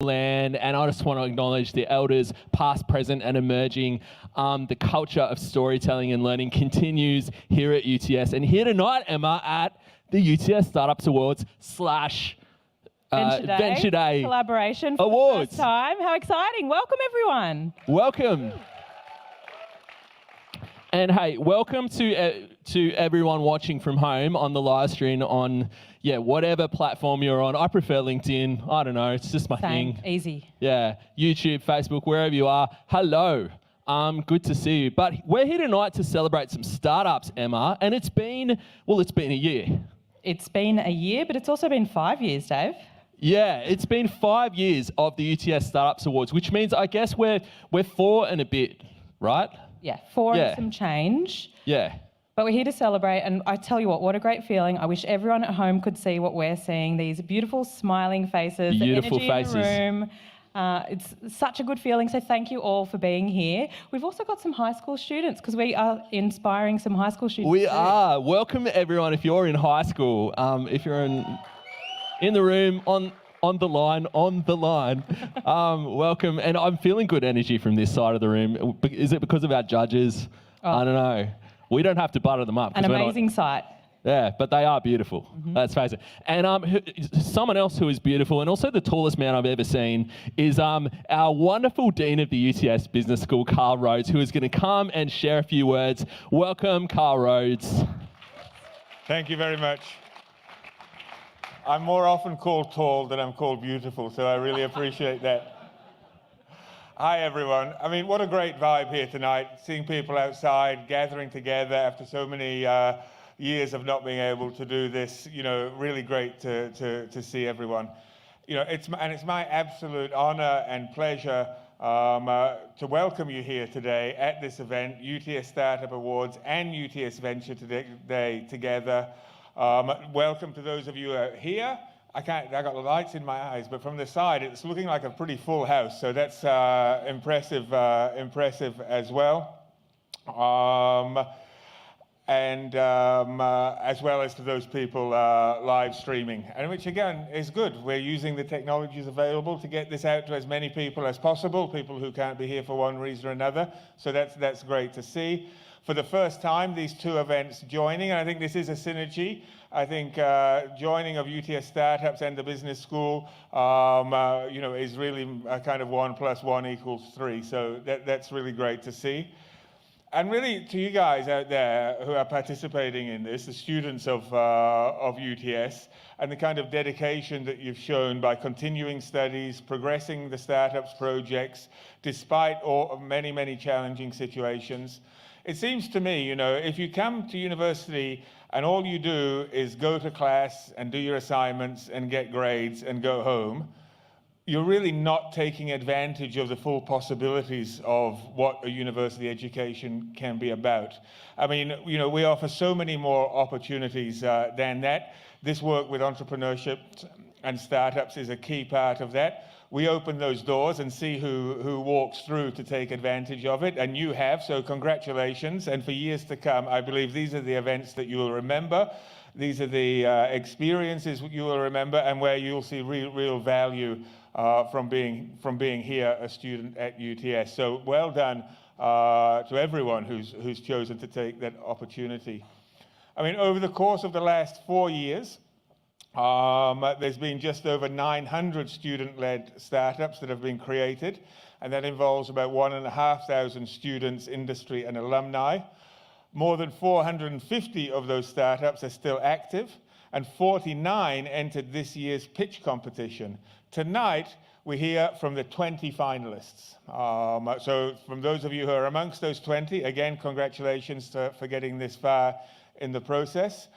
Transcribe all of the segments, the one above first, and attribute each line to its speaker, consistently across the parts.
Speaker 1: land, and I just want to acknowledge the elders, past, present, and emerging. The culture of storytelling and learning continues here at UTS. And here tonight, Emma, at the UTS Startups Awards / Venture Day
Speaker 2: collaboration for
Speaker 1: Awards.
Speaker 2: the first time. How exciting. Welcome, everyone.
Speaker 1: Welcome. And hey, welcome to everyone watching from home on the live stream on, whatever platform you're on. I prefer LinkedIn. I don't know. It's just my thing.
Speaker 2: Easy.
Speaker 1: Yeah. YouTube, Facebook, wherever you are. Hello. Good to see you. But we're here tonight to celebrate some startups, Emma. And it's been a year.
Speaker 2: It's been a year, but it's also been 5 years, Dave.
Speaker 1: Yeah, it's been 5 years of the UTS Startups Awards, which means I guess we're 4 and a bit, right?
Speaker 2: Yeah, 4 and some change.
Speaker 1: Yeah.
Speaker 2: But we're here to celebrate, and I tell you what a great feeling. I wish everyone at home could see what we're seeing, these beautiful smiling faces,
Speaker 1: beautiful
Speaker 2: the energy
Speaker 1: faces
Speaker 2: in the room. It's such a good feeling, so thank you all for being here. We've also got some high school students, because we are inspiring some high school students.
Speaker 1: We are. Welcome everyone if you're in high school, if you're in the room, on the line, welcome. And I'm feeling good energy from this side of the room. Is it because of our judges? I don't know. We don't have to butter them up.
Speaker 2: An amazing sight.
Speaker 1: Yeah, but they are beautiful. Let's face it. And someone else who is beautiful, and also the tallest man I've ever seen, is our wonderful Dean of the UTS Business School, Carl Rhodes, who is going to come and share a few words. Welcome, Carl Rhodes.
Speaker 3: Thank you very much. I'm more often called tall than I'm called beautiful, so I really appreciate that. Hi, everyone. I mean, what a great vibe here tonight, seeing people outside, gathering together after so many years of not being able to do this. Really great to see everyone. It's my absolute honor and pleasure to welcome you here today at this event, UTS Startup Awards and UTS Venture today together. Welcome to those of you here. I got the lights in my eyes, but from the side, it's looking like a pretty full house. So that's impressive as well. As well as to those people live streaming, and which again is good. We're using the technologies available to get this out to as many people as possible, people who can't be here for one reason or another. So that's great to see. For the first time, these two events joining, and I think this is a synergy. I think joining of UTS Startups and the Business School, is really a kind of 1 + 1 = 3. So that's really great to see. And really, to you guys out there who are participating in this, the students of UTS, and the kind of dedication that you've shown by continuing studies, progressing the startups projects, despite many, many challenging situations. It seems to me, if you come to university and all you do is go to class and do your assignments and get grades and go home, you're really not taking advantage of the full possibilities of what a university education can be about. I mean, we offer so many more opportunities than that. This work with entrepreneurship and startups is a key part of that. We open those doors and see who walks through to take advantage of it, and you have, so congratulations. And for years to come, I believe these are the events that you will remember. These are the experiences you will remember, and where you'll see real value from being here a student at UTS. So well done to everyone who's chosen to take that opportunity. I mean, over the course of the last 4 years, there's been just over 900 student-led startups that have been created, and that involves about 1,500 students, industry, and alumni. More than 450 of those startups are still active, and 49 entered this year's pitch competition. Tonight, we hear from the 20 finalists. So from those of you who are amongst those 20, again, congratulations for getting this far in the process.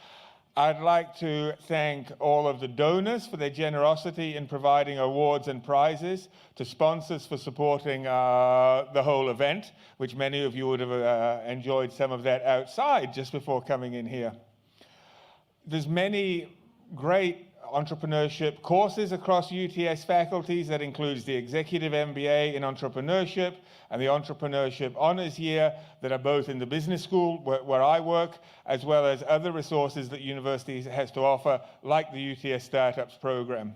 Speaker 3: I'd like to thank all of the donors for their generosity in providing awards and prizes, to sponsors for supporting the whole event, which many of you would have enjoyed some of that outside just before coming in here. There's many great entrepreneurship courses across UTS faculties. That includes the Executive MBA in Entrepreneurship and the Entrepreneurship Honours Year that are both in the Business School where I work, as well as other resources that universities has to offer, like the UTS Startups program.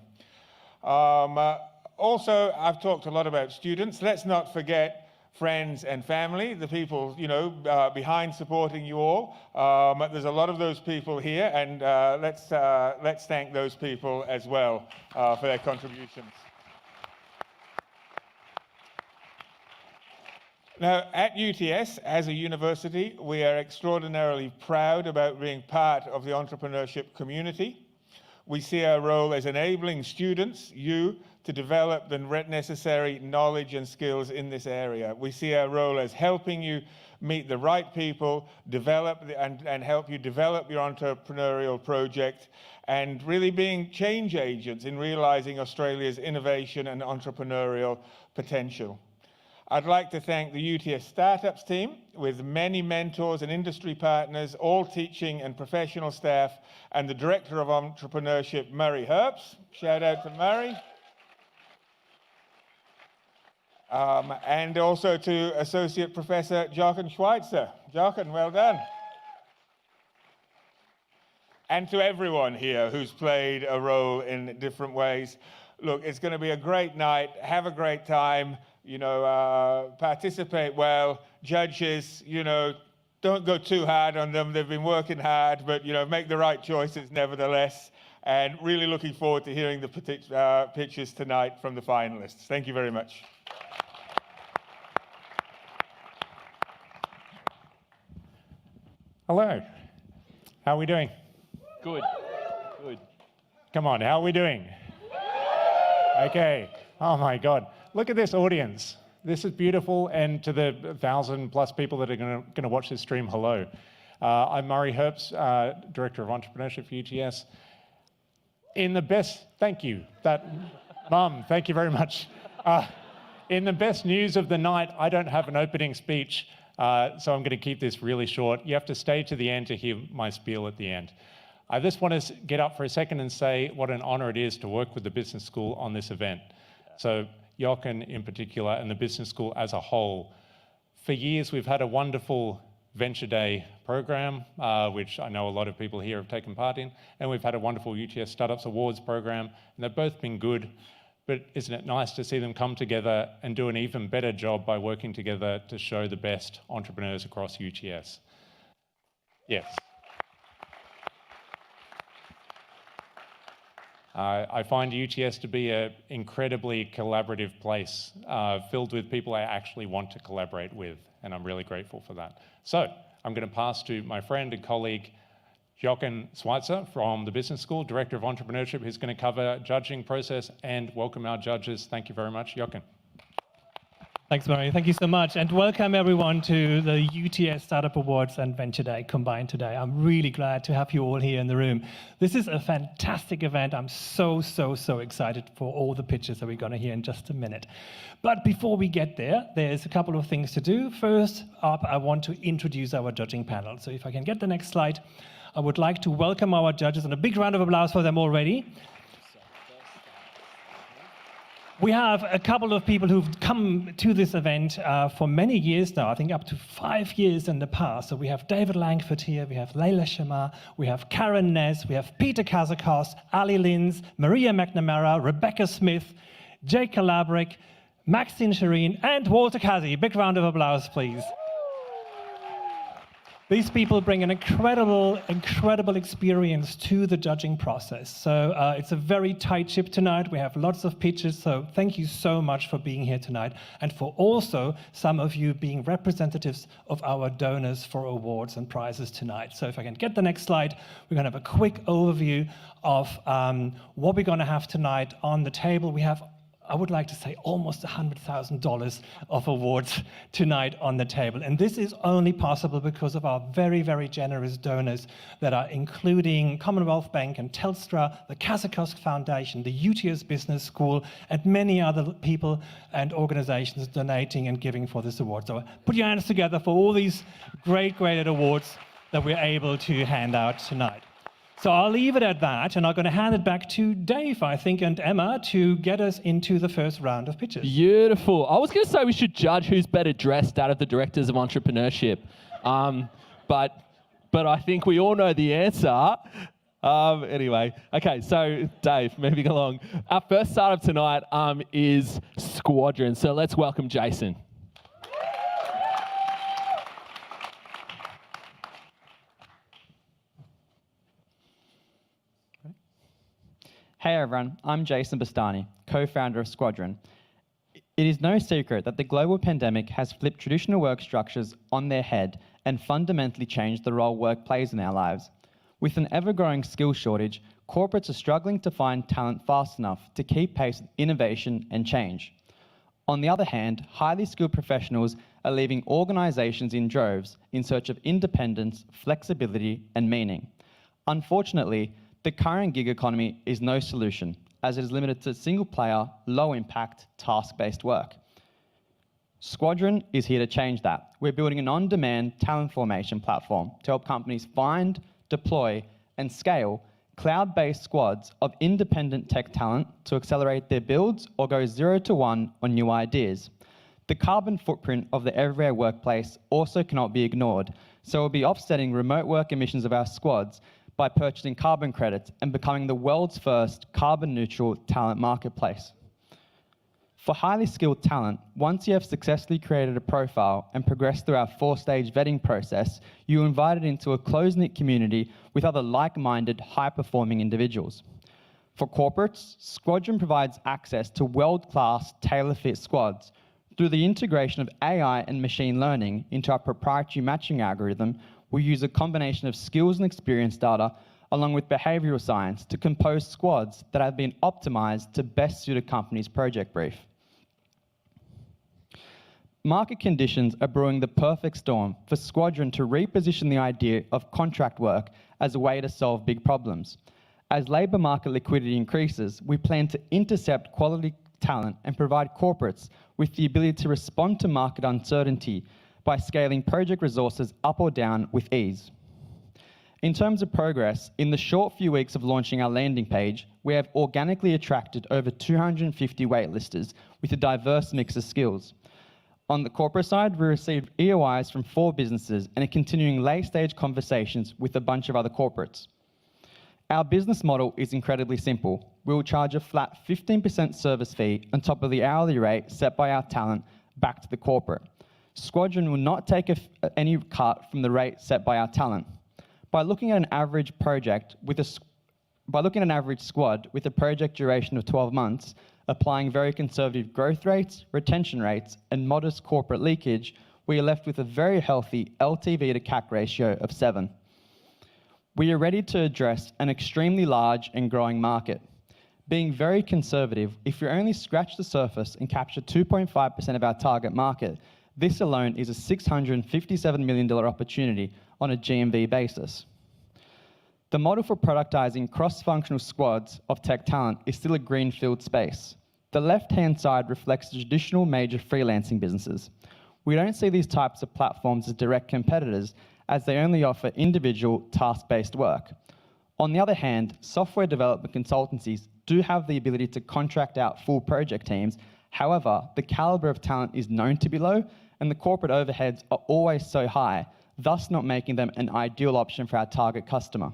Speaker 3: Also, I've talked a lot about students. Let's not forget friends and family, the people, behind supporting you all. There's a lot of those people here, and let's thank those people as well for their contributions. Now, at UTS, as a university, we are extraordinarily proud about being part of the entrepreneurship community. We see our role as enabling students, you, to develop the necessary knowledge and skills in this area. We see our role as helping you meet the right people, develop and help you develop your entrepreneurial project, and really being change agents in realizing Australia's innovation and entrepreneurial potential. I'd like to thank the UTS Startups team with many mentors and industry partners, all teaching and professional staff, and the Director of Entrepreneurship, Murray Herbst. Shout out to Murray. And also to Associate Professor Jochen Schweitzer. Jochen, well done. And to everyone here who's played a role in different ways. Look, it's going to be a great night. Have a great time. Participate well. Judges, don't go too hard on them. They've been working hard, but, make the right choices nevertheless. And really looking forward to hearing the pitches tonight from the finalists. Thank you very much.
Speaker 4: Hello. How are we doing?
Speaker 1: Good. Good.
Speaker 4: Come on, how are we doing? Okay. Oh my God. Look at this audience. This is beautiful. And to the 1,000+ people that are going to watch this stream, hello. I'm Murray Herbst, Director of Entrepreneurship for UTS. Thank you. Mum, thank you very much. In the best news of the night, I don't have an opening speech, so I'm going to keep this really short. You have to stay to the end to hear my spiel at the end. I just want to get up for a second and say what an honor it is to work with the business school on this event. So Jochen in particular and the business school as a whole. For years, we've had a wonderful Venture Day program, which I know a lot of people here have taken part in, and we've had a wonderful UTS Startups Awards program, and they've both been good, but isn't it nice to see them come together and do an even better job by working together to show the best entrepreneurs across UTS? Yes. I find UTS to be an incredibly collaborative place, filled with people I actually want to collaborate with, and I'm really grateful for that. So I'm going to pass to my friend and colleague, Jochen Schweitzer from the Business School, Director of Entrepreneurship, who's going to cover judging process and welcome our judges. Thank you very much, Jochen.
Speaker 5: Thanks, Murray. Thank you so much. And welcome everyone to the UTS Startup Awards and Venture Day combined today. I'm really glad to have you all here in the room. This is a fantastic event. I'm so excited for all the pitches that we're going to hear in just a minute. But before we get there, there's a couple of things to do. First up, I want to introduce our judging panel. So if I can get the next slide, I would like to welcome our judges, and a big round of applause for them already. We have a couple of people who've come to this event for many years now, I think up to 5 years in the past. So we have David Langford here, we have Leila Shamar, we have Karen Ness, we have Peter Kazakos, Ali Linz, Maria McNamara, Rebecca Smith, Jake Kalabrick, Maxine Shireen, and Walter Kazi. Big round of applause, please. These people bring an incredible experience to the judging process. So it's a very tight ship tonight. We have lots of pitches, so thank you so much for being here tonight, and for also some of you being representatives of our donors for awards and prizes tonight. So if I can get the next slide, we're going to have a quick overview of what we're going to have tonight on the table. We have, I would like to say, almost $100,000 of awards tonight on the table. And this is only possible because of our very generous donors that are including Commonwealth Bank and Telstra, the Kazakos Foundation, the UTS Business School, and many other people and organizations donating and giving for this award. So put your hands together for all these great awards that we're able to hand out tonight. So I'll leave it at that, and I'm going to hand it back to Dave, I think, and Emma to get us into the first round of pitches.
Speaker 1: Beautiful. I was going to say we should judge who's better dressed out of the directors of entrepreneurship, but I think we all know the answer. Anyway, okay, so Dave, moving along. Our first startup tonight is Squadron. So let's welcome Jason.
Speaker 6: Hey everyone, I'm Jason Bastani, co-founder of Squadron. It is no secret that the global pandemic has flipped traditional work structures on their head and fundamentally changed the role work plays in our lives. With an ever-growing skill shortage, corporates are struggling to find talent fast enough to keep pace with innovation and change. On the other hand, highly skilled professionals are leaving organizations in droves in search of independence, flexibility, and meaning. Unfortunately, the current gig economy is no solution, as it is limited to single-player, low-impact, task-based work. Squadron is here to change that. We're building an on-demand talent formation platform to help companies find, deploy, and scale cloud-based squads of independent tech talent to accelerate their builds or go 0 to 1 on new ideas. The carbon footprint of the everyday workplace also cannot be ignored, so we'll be offsetting remote work emissions of our squads by purchasing carbon credits and becoming the world's first carbon-neutral talent marketplace. For highly skilled talent, once you have successfully created a profile and progressed through our 4-stage vetting process, you are invited into a close-knit community with other like-minded, high-performing individuals. For corporates, Squadron provides access to world-class, tailor-fit squads. Through the integration of AI and machine learning into our proprietary matching algorithm, we use a combination of skills and experience data along with behavioral science to compose squads that have been optimized to best suit a company's project brief. Market conditions are brewing the perfect storm for Squadron to reposition the idea of contract work as a way to solve big problems. As labour market liquidity increases, we plan to intercept quality talent and provide corporates with the ability to respond to market uncertainty by scaling project resources up or down with ease. In terms of progress, in the short few weeks of launching our landing page, we have organically attracted over 250 waitlisters with a diverse mix of skills. On the corporate side, we received EOIs from 4 businesses and are continuing late-stage conversations with a bunch of other corporates. Our business model is incredibly simple. We will charge a flat 15% service fee on top of the hourly rate set by our talent back to the corporate. Squadron will not take any cut from the rate set by our talent. By looking at an average squad with a project duration of 12 months, applying very conservative growth rates, retention rates, and modest corporate leakage, we are left with a very healthy LTV to CAC ratio of 7. We are ready to address an extremely large and growing market. Being very conservative, if you only scratch the surface and capture 2.5% of our target market, this alone is a $657 million opportunity on a GMV basis. The model for productizing cross-functional squads of tech talent is still a greenfield space. The left-hand side reflects the traditional major freelancing businesses. We don't see these types of platforms as direct competitors, as they only offer individual task-based work. On the other hand, software development consultancies do have the ability to contract out full project teams. However, the caliber of talent is known to be low, and the corporate overheads are always so high, thus not making them an ideal option for our target customer.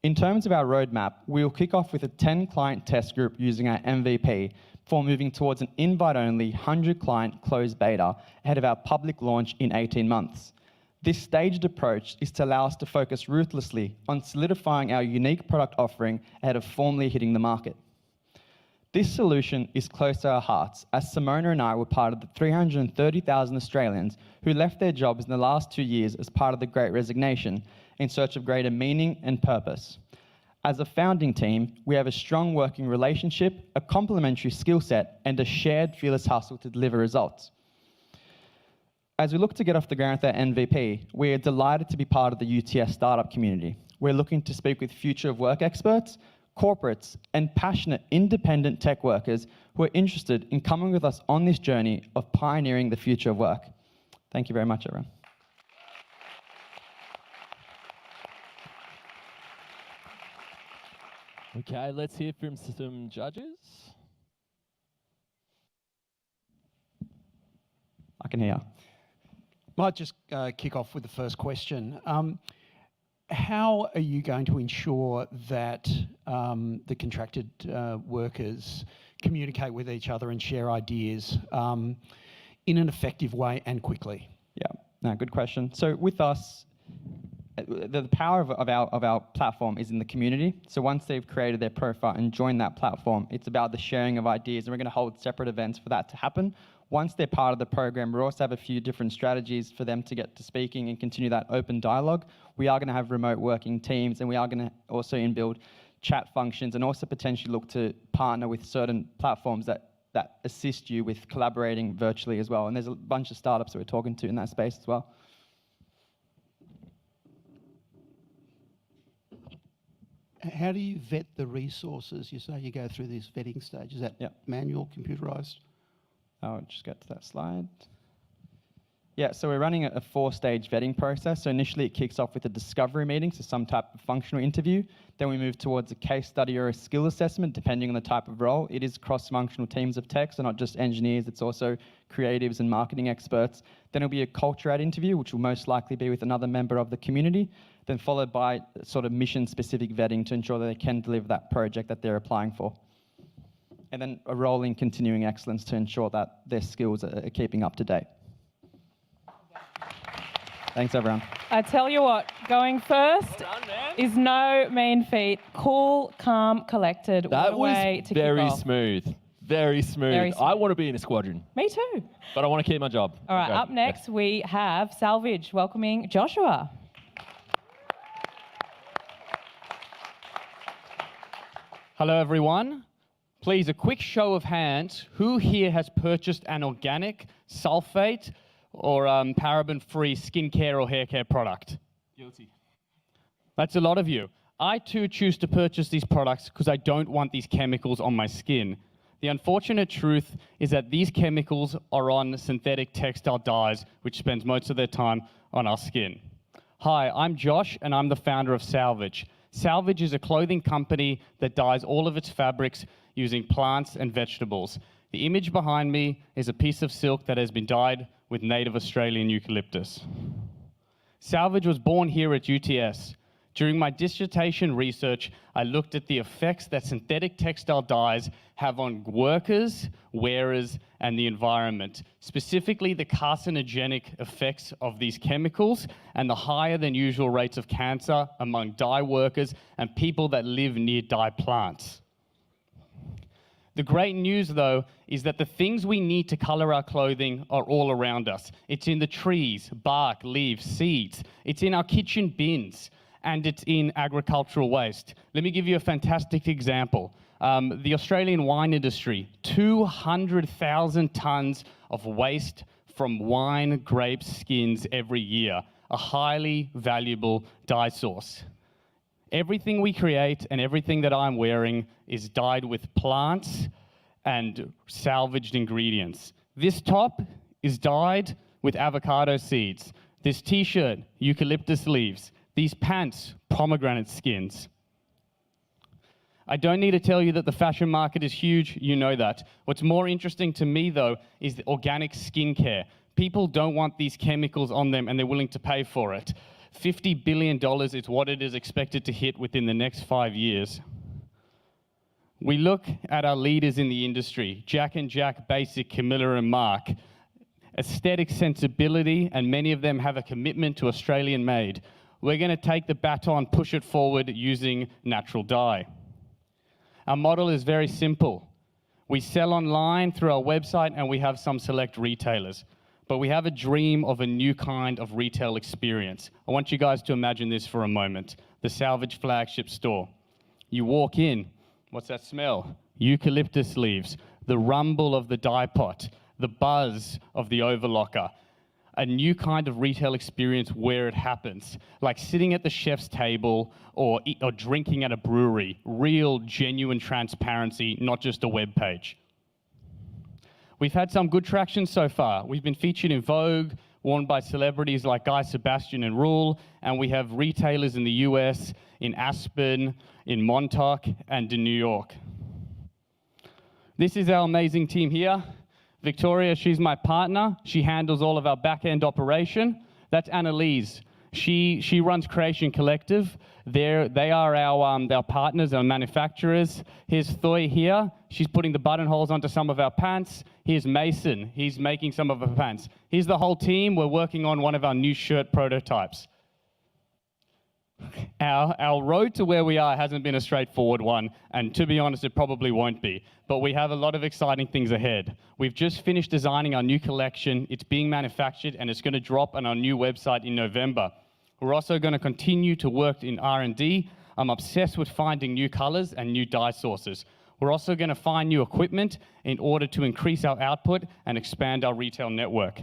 Speaker 6: In terms of our roadmap, we will kick off with a 10-client test group using our MVP before moving towards an invite-only 100-client closed beta ahead of our public launch in 18 months. This staged approach is to allow us to focus ruthlessly on solidifying our unique product offering ahead of formally hitting the market. This solution is close to our hearts, as Simona and I were part of the 330,000 Australians who left their jobs in the last 2 years as part of the Great Resignation in search of greater meaning and purpose. As a founding team, we have a strong working relationship, a complementary skill set, and a shared fearless hustle to deliver results. As we look to get off the ground with our MVP, we are delighted to be part of the UTS startup community. We're looking to speak with future of work experts, corporates, and passionate independent tech workers who are interested in coming with us on this journey of pioneering the future of work. Thank you very much, everyone.
Speaker 1: Okay, let's hear from some judges.
Speaker 6: I can hear.
Speaker 7: Might just kick off with the first question. How are you going to ensure that the contracted workers communicate with each other and share ideas in an effective way and quickly?
Speaker 6: Yeah, no, good question. So with us, the power of our platform is in the community. So once they've created their profile and joined that platform, it's about the sharing of ideas, and we're going to hold separate events for that to happen. Once they're part of the program, we also have a few different strategies for them to get to speaking and continue that open dialogue. We are going to have remote working teams, and we are going to also inbuild chat functions, and also potentially look to partner with certain platforms that assist you with collaborating virtually as well. And there's a bunch of startups that we're talking to in that space as well.
Speaker 7: How do you vet the resources? You say you go through this vetting stage. Is that manual, computerized?
Speaker 6: I'll just get to that slide. Yeah, so we're running a 4-stage vetting process. So initially it kicks off with a discovery meeting, so some type of functional interview. Then we move towards a case study or a skill assessment, depending on the type of role. It is cross-functional teams of tech, so not just engineers, it's also creatives and marketing experts. Then it'll be a culture ad interview, which will most likely be with another member of the community, then followed by sort of mission-specific vetting to ensure that they can deliver that project that they're applying for. And then a rolling continuing excellence to ensure that their skills are keeping up to date. Thanks, everyone.
Speaker 2: I tell you what, going first is no mean feat. Cool, calm, collected.
Speaker 1: That
Speaker 2: what a way
Speaker 1: was
Speaker 2: to kick
Speaker 1: very
Speaker 2: off.
Speaker 1: smooth. Very smooth.
Speaker 2: Very smooth.
Speaker 1: I want to be in a squadron,
Speaker 2: Me too.
Speaker 1: but I want to keep my job.
Speaker 2: All right,
Speaker 1: Okay.
Speaker 2: up next we have Salvage welcoming Joshua.
Speaker 8: Hello, everyone. Please, a quick show of hands. Who here has purchased an organic, sulfate, or paraben-free skincare or hair care product?
Speaker 1: Guilty.
Speaker 8: That's a lot of you. I too choose to purchase these products because I don't want these chemicals on my skin. The unfortunate truth is that these chemicals are on synthetic textile dyes, which spends most of their time on our skin. Hi, I'm Josh, and I'm the founder of Salvage. Salvage is a clothing company that dyes all of its fabrics using plants and vegetables. The image behind me is a piece of silk that has been dyed with native Australian eucalyptus. Salvage was born here at UTS. During my dissertation research, I looked at the effects that synthetic textile dyes have on workers, wearers, and the environment, specifically the carcinogenic effects of these chemicals and the higher than usual rates of cancer among dye workers and people that live near dye plants. The great news, though, is that the things we need to color our clothing are all around us. It's in the trees, bark, leaves, seeds. It's in our kitchen bins, and it's in agricultural waste. Let me give you a fantastic example. The Australian wine industry, 200,000 tons of waste from wine grape skins every year, a highly valuable dye source. Everything we create and everything that I'm wearing is dyed with plants and salvaged ingredients. This top is dyed with avocado seeds. This t-shirt, eucalyptus leaves. These pants, pomegranate skins. I don't need to tell you that the fashion market is huge, you know that. What's more interesting to me, though, is the organic skincare. People don't want these chemicals on them, and they're willing to pay for it. $50 billion is what it is expected to hit within the next 5 years. We look at our leaders in the industry, Jack and Jack, Basic, Camilla and Mark. Aesthetic sensibility, and many of them have a commitment to Australian made. We're going to take the baton, push it forward using natural dye. Our model is very simple. We sell online through our website, and we have some select retailers. But we have a dream of a new kind of retail experience. I want you guys to imagine this for a moment. The Salvage flagship store. You walk in, what's that smell? Eucalyptus leaves, the rumble of the dye pot, the buzz of the overlocker. A new kind of retail experience where it happens, like sitting at the chef's table or drinking at a brewery. Real, genuine transparency, not just a web page. We've had some good traction so far. We've been featured in Vogue, worn by celebrities like Guy Sebastian and Rule, and we have retailers in the US, in Aspen, in Montauk, and in New York. This is our amazing team here. Victoria, she's my partner. She handles all of our back-end operation. That's Annalise. She runs Creation Collective. They are our partners, our manufacturers. Here's Thoy here. She's putting the buttonholes onto some of our pants. Here's Mason. He's making some of our pants. Here's the whole team. We're working on one of our new shirt prototypes. Our road to where we are hasn't been a straightforward one, and to be honest, it probably won't be. But we have a lot of exciting things ahead. We've just finished designing our new collection. It's being manufactured, and it's going to drop on our new website in November. We're also going to continue to work in R&D. I'm obsessed with finding new colors and new dye sources. We're also going to find new equipment in order to increase our output and expand our retail network.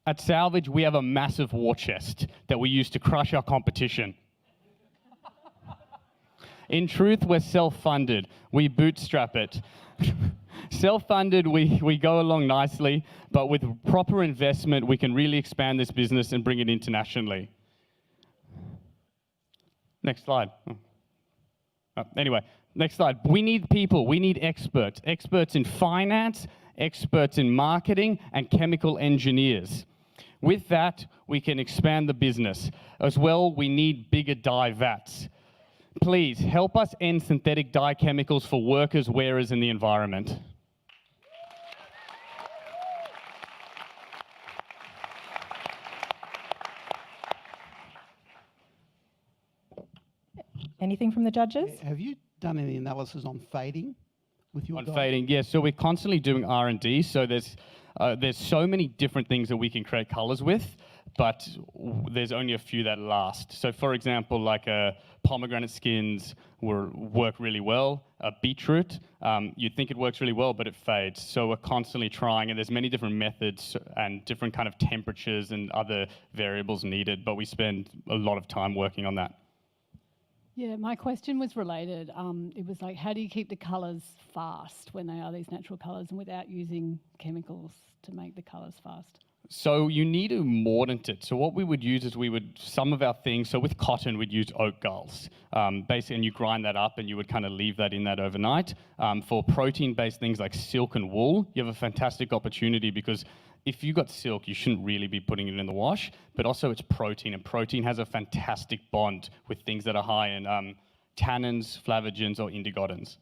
Speaker 8: At Salvage, we have a massive war chest that we use to crush our competition. In truth, we're self-funded. We bootstrap it. Self-funded, we go along nicely, but with proper investment, we can really expand this business and bring it internationally. Next slide. Anyway, next slide. We need people. We need experts. Experts in finance, experts in marketing, and chemical engineers. With that, we can expand the business. As well, we need bigger dye vats. Please help us end synthetic dye chemicals for workers, wearers, and the environment.
Speaker 2: Anything from the judges?
Speaker 7: Have you done any analysis on fading with your
Speaker 8: On
Speaker 7: dye?
Speaker 8: fading, yeah. So we're constantly doing R&D. So there's so many different things that we can create colors with, but there's only a few that last. So for example, like pomegranate skins work really well. Beetroot, you'd think it works really well, but it fades. So we're constantly trying, and there's many different methods and different kind of temperatures and other variables needed, but we spend a lot of time working on that.
Speaker 9: Yeah, my question was related. It was like, how do you keep the colours fast when they are these natural colours and without using chemicals to make the colours fast?
Speaker 8: So you need to mordant it. So what we would use is some of our things, so with cotton, we'd use oak galls. Basically, and you grind that up and you would kind of leave that in that overnight. For protein-based things like silk and wool, you have a fantastic opportunity because if you've got silk, you shouldn't really be putting it in the wash, but also it's protein, and protein has a fantastic bond with things that are high in tannins, flavogens, or indigotins.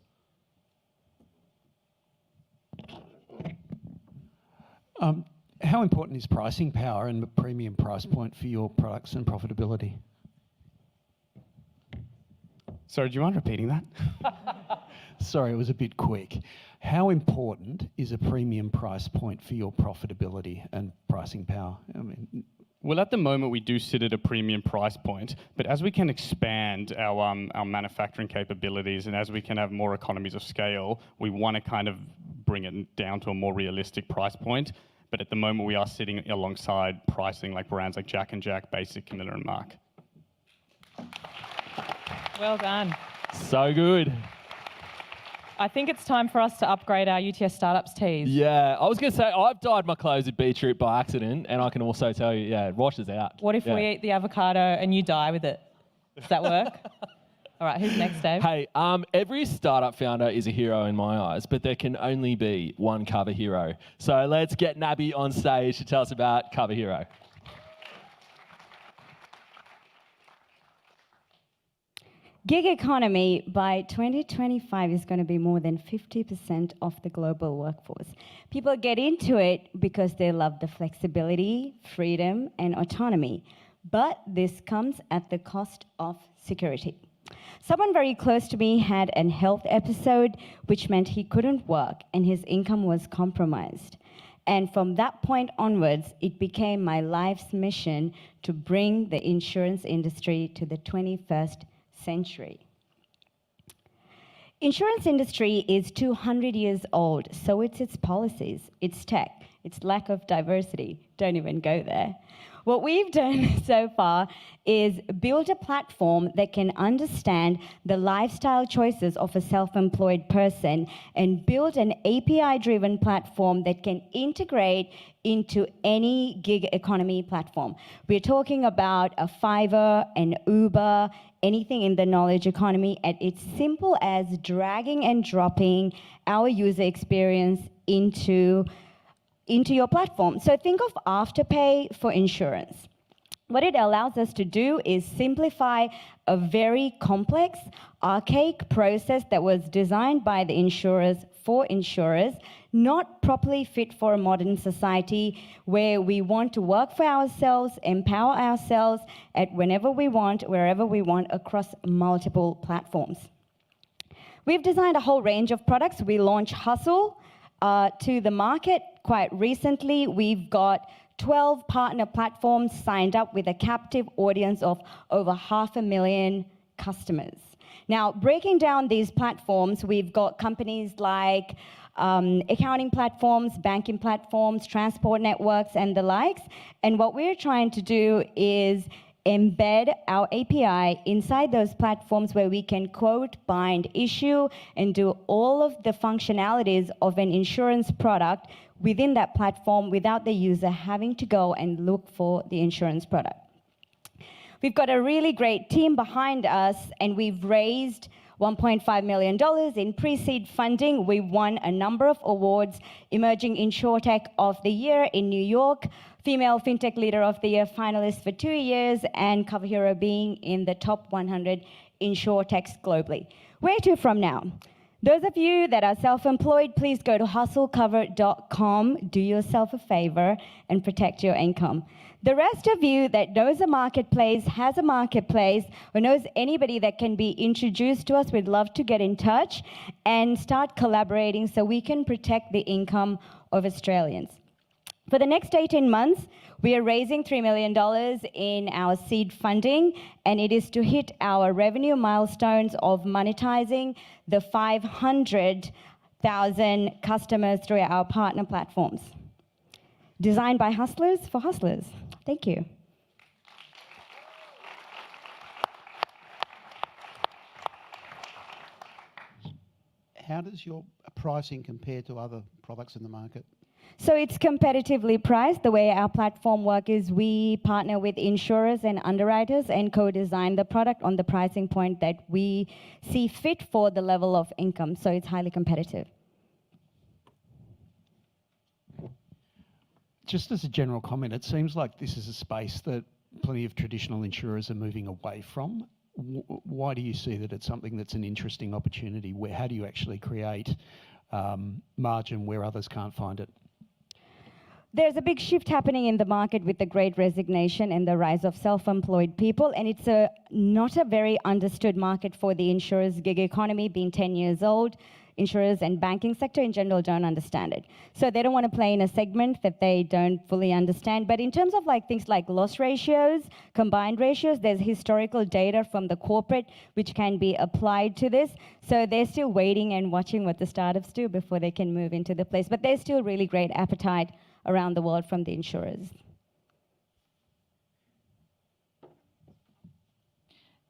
Speaker 7: How important is pricing power and the premium price point for your products and profitability?
Speaker 8: Sorry, do you mind repeating that?
Speaker 7: Sorry, it was a bit quick. How important is a premium price point for your profitability and pricing power? I mean,
Speaker 8: well, at the moment, we do sit at a premium price point, but as we can expand our manufacturing capabilities and as we can have more economies of scale, we want to kind of bring it down to a more realistic price point. But at the moment, we are sitting alongside pricing like brands like Jack & Jack, Basic, Camilla and Mark.
Speaker 2: Well done.
Speaker 1: So good.
Speaker 2: I think it's time for us to upgrade our UTS Startups teas.
Speaker 1: Yeah, I was going to say, I've dyed my clothes with beetroot by accident, and I can also tell you, yeah, it washes out.
Speaker 2: What if we eat the avocado and you dye with it? Does that work? All right, who's next, Dave?
Speaker 1: Hey, every startup founder is a hero in my eyes, but there can only be one cover hero. So let's get Nabby on stage to tell us about Cover Hero.
Speaker 10: Gig economy by 2025 is going to be more than 50% of the global workforce. People get into it because they love the flexibility, freedom, and autonomy. But this comes at the cost of security. Someone very close to me had a health episode, which meant he couldn't work and his income was compromised. And from that point onwards, it became my life's mission to bring the insurance industry to the 21st century. Insurance industry is 200 years old, so it's its policies, its tech, its lack of diversity. Don't even go there. What we've done so far is build a platform that can understand the lifestyle choices of a self-employed person and build an API-driven platform that can integrate into any gig economy platform. We're talking about a Fiverr, an Uber, anything in the knowledge economy, and it's simple as dragging and dropping our user experience into into your platform. So think of Afterpay for insurance. What it allows us to do is simplify a very complex, archaic process that was designed by the insurers for insurers, not properly fit for a modern society where we want to work for ourselves, empower ourselves at whenever we want, wherever we want, across multiple platforms. We've designed a whole range of products. We launched Hustle to the market quite recently. We've got 12 partner platforms signed up with a captive audience of over 500,000 customers. Now, breaking down these platforms, we've got companies like accounting platforms, banking platforms, transport networks, and the likes. And what we're trying to do is embed our API inside those platforms where we can quote, bind, issue, and do all of the functionalities of an insurance product within that platform without the user having to go and look for the insurance product. We've got a really great team behind us, and we've raised $1.5 million in pre-seed funding. We won a number of awards: Emerging InsurTech of the Year in New York, Female FinTech Leader of the Year finalist for 2 years, and Cover Hero being in the top 100 InsurTechs globally. Where to from now? Those of you that are self-employed, please go to hustlecover.com, do yourself a favor, and protect your income. The rest of you that knows a marketplace, has a marketplace, or knows anybody that can be introduced to us, we'd love to get in touch and start collaborating so we can protect the income of Australians. For the next 18 months, we are raising $3 million in our seed funding, and it is to hit our revenue milestones of monetizing the 500,000 customers through our partner platforms. Designed by hustlers for hustlers. Thank you.
Speaker 7: How does your pricing compare to other products in the market?
Speaker 10: So it's competitively priced. The way our platform works is we partner with insurers and underwriters and co-design the product on the pricing point that we see fit for the level of income. So it's highly competitive.
Speaker 7: Just as a general comment, it seems like this is a space that plenty of traditional insurers are moving away from. Why do you see that it's something that's an interesting opportunity? How do you actually create margin where others can't find it?
Speaker 10: There's a big shift happening in the market with the Great Resignation and the rise of self-employed people, and it's not a very understood market for the insurers. Gig economy being 10 years old, insurers and banking sector in general don't understand it. So they don't want to play in a segment that they don't fully understand. But in terms of things like loss ratios, combined ratios, there's historical data from the corporate which can be applied to this. So they're still waiting and watching what the startups do before they can move into the place. But there's still really great appetite around the world from the insurers.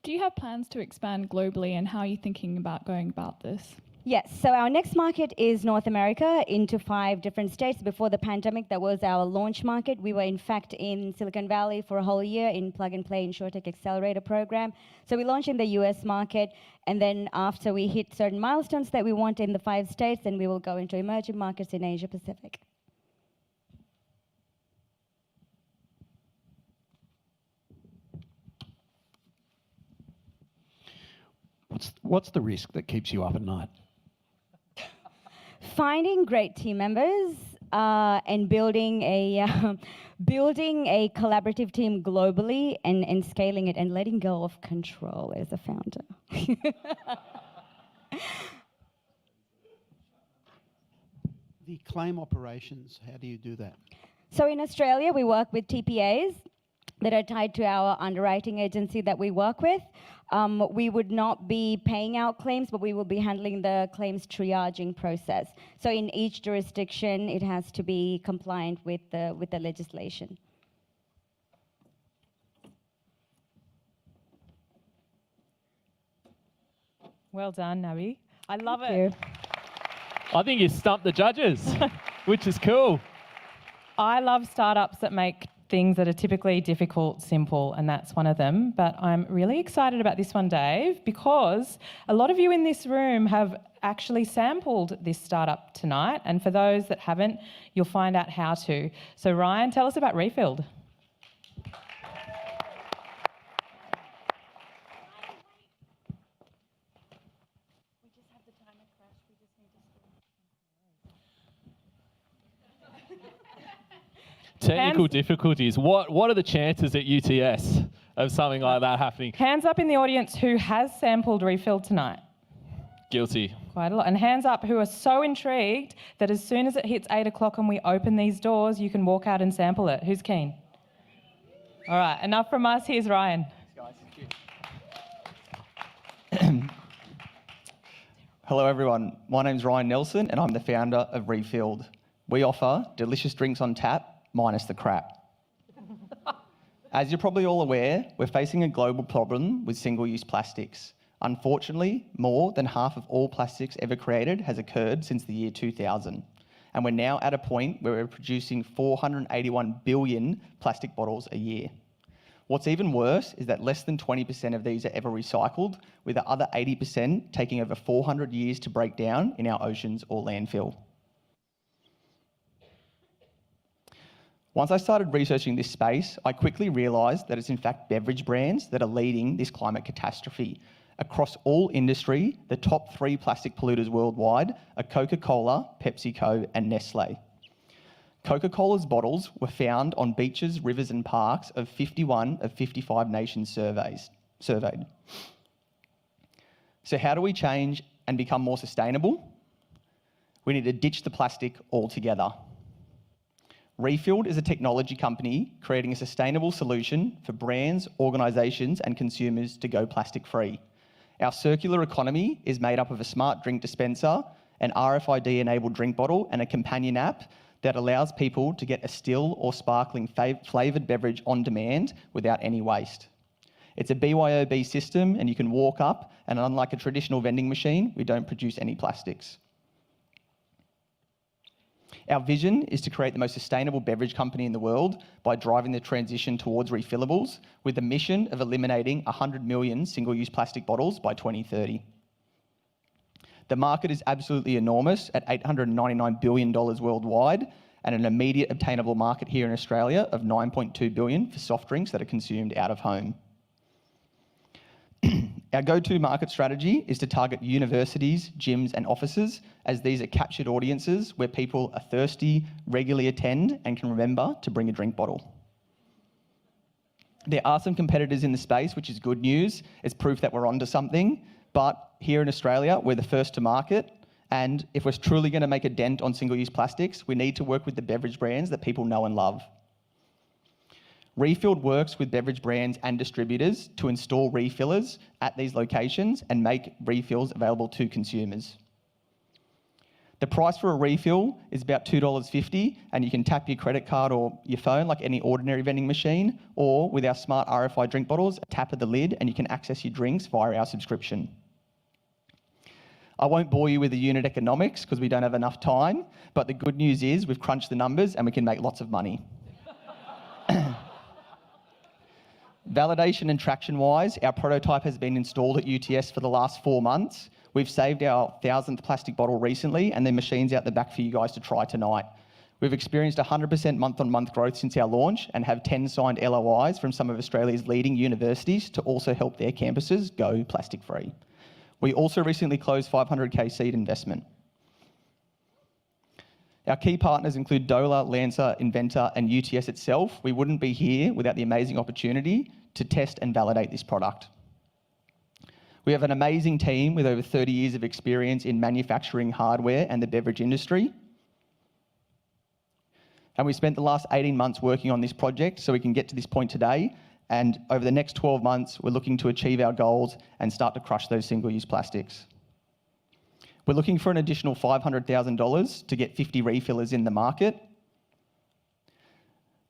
Speaker 11: Do you have plans to expand globally, and how are you thinking about going about this?
Speaker 10: Yes, so our next market is North America into 5 different states. Before the pandemic, that was our launch market. We were in fact in Silicon Valley for a whole year in Plug and Play InsurTech Accelerator program. So we launched in the US market, and then after we hit certain milestones that we want in the 5 states, then we will go into emerging markets in Asia Pacific.
Speaker 7: What's the risk that keeps you up at night?
Speaker 10: Finding great team members and building a collaborative team globally and scaling it and letting go of control as a founder.
Speaker 7: The claim operations, how do you do that?
Speaker 10: So in Australia, we work with TPAs that are tied to our underwriting agency that we work with. We would not be paying out claims, but we will be handling the claims triaging process. So in each jurisdiction, it has to be compliant with the legislation.
Speaker 2: Well done, Nabi. I love
Speaker 10: Thank
Speaker 2: it.
Speaker 10: you.
Speaker 1: I think you stumped the judges, which is cool.
Speaker 2: I love startups that make things that are typically difficult simple, and that's one of them. But I'm really excited about this one, Dave, because a lot of you in this room have actually sampled this startup tonight, and for those that haven't, you'll find out how to. So Ryan, tell us about Refilled.
Speaker 1: Technical difficulties. What are the chances at UTS of something like that happening?
Speaker 2: Hands up in the audience who has sampled Refilled tonight.
Speaker 1: Guilty.
Speaker 2: Quite a lot. And hands up who are so intrigued that as soon as it hits 8 o'clock and we open these doors, you can walk out and sample it. Who's keen? All right, enough from us. Here's Ryan.
Speaker 6: Hello everyone, my name's Ryan Nelson and I'm the founder of Refilled. We offer delicious drinks on tap, minus the crap. As you're probably all aware, we're facing a global problem with single-use plastics. Unfortunately, more than half of all plastics ever created has occurred since the year 2000. And we're now at a point where we're producing 481 billion plastic bottles a year. What's even worse is that less than 20% of these are ever recycled, with the other 80% taking over 400 years to break down in our oceans or landfill. Once I started researching this space, I quickly realised that it's in fact beverage brands that are leading this climate catastrophe. Across all industry, the top 3 plastic polluters worldwide are Coca-Cola, PepsiCo and Nestle. Coca-Cola's bottles were found on beaches, rivers and parks of 51 of 55 nations surveyed. So how do we change and become more sustainable? We need to ditch the plastic altogether. Refilled is a technology company creating a sustainable solution for brands, organisations and consumers to go plastic-free. Our circular economy is made up of a smart drink dispenser, an RFID-enabled drink bottle and a companion app that allows people to get a still or sparkling flavoured beverage on demand without any waste. It's a BYOB system and you can walk up, and unlike a traditional vending machine, we don't produce any plastics. Our vision is to create the most sustainable beverage company in the world by driving the transition towards refillables, with the mission of eliminating 100 million single-use plastic bottles by 2030. The market is absolutely enormous at $899 billion worldwide, and an immediate obtainable market here in Australia of $9.2 billion for soft drinks that are consumed out of home. Our go-to market strategy is to target universities, gyms and offices, as these are captured audiences where people are thirsty, regularly attend and can remember to bring a drink bottle. There are some competitors in the space, which is good news. It's proof that we're onto something, but here in Australia, we're the first to market, and if we're truly going to make a dent on single-use plastics, we need to work with the beverage brands that people know and love. Refilled works with beverage brands and distributors to install refillers at these locations and make refills available to consumers. The price for a refill is about $2.50, and you can tap your credit card or your phone like any ordinary vending machine, or with our smart RFID drink bottles, tap at the lid and you can access your drinks via our subscription. I won't bore you with the unit economics because we don't have enough time, but the good news is we've crunched the numbers and we can make lots of money. Validation and traction-wise, our prototype has been installed at UTS for the last 4 months. We've saved our 1,000th plastic bottle recently, and the machine's out the back for you guys to try tonight. We've experienced 100% month-on-month growth since our launch and have 10 signed LOIs from some of Australia's leading universities to also help their campuses go plastic-free. We also recently closed $500K seed investment. Our key partners include Dola, Lancer, Inventor, and UTS itself. We wouldn't be here without the amazing opportunity to test and validate this product. We have an amazing team with over 30 years of experience in manufacturing hardware and the beverage industry. And we spent the last 18 months working on this project so we can get to this point today. And over the next 12 months, we're looking to achieve our goals and start to crush those single-use plastics. We're looking for an additional $500,000 to get 50 refillers in the market.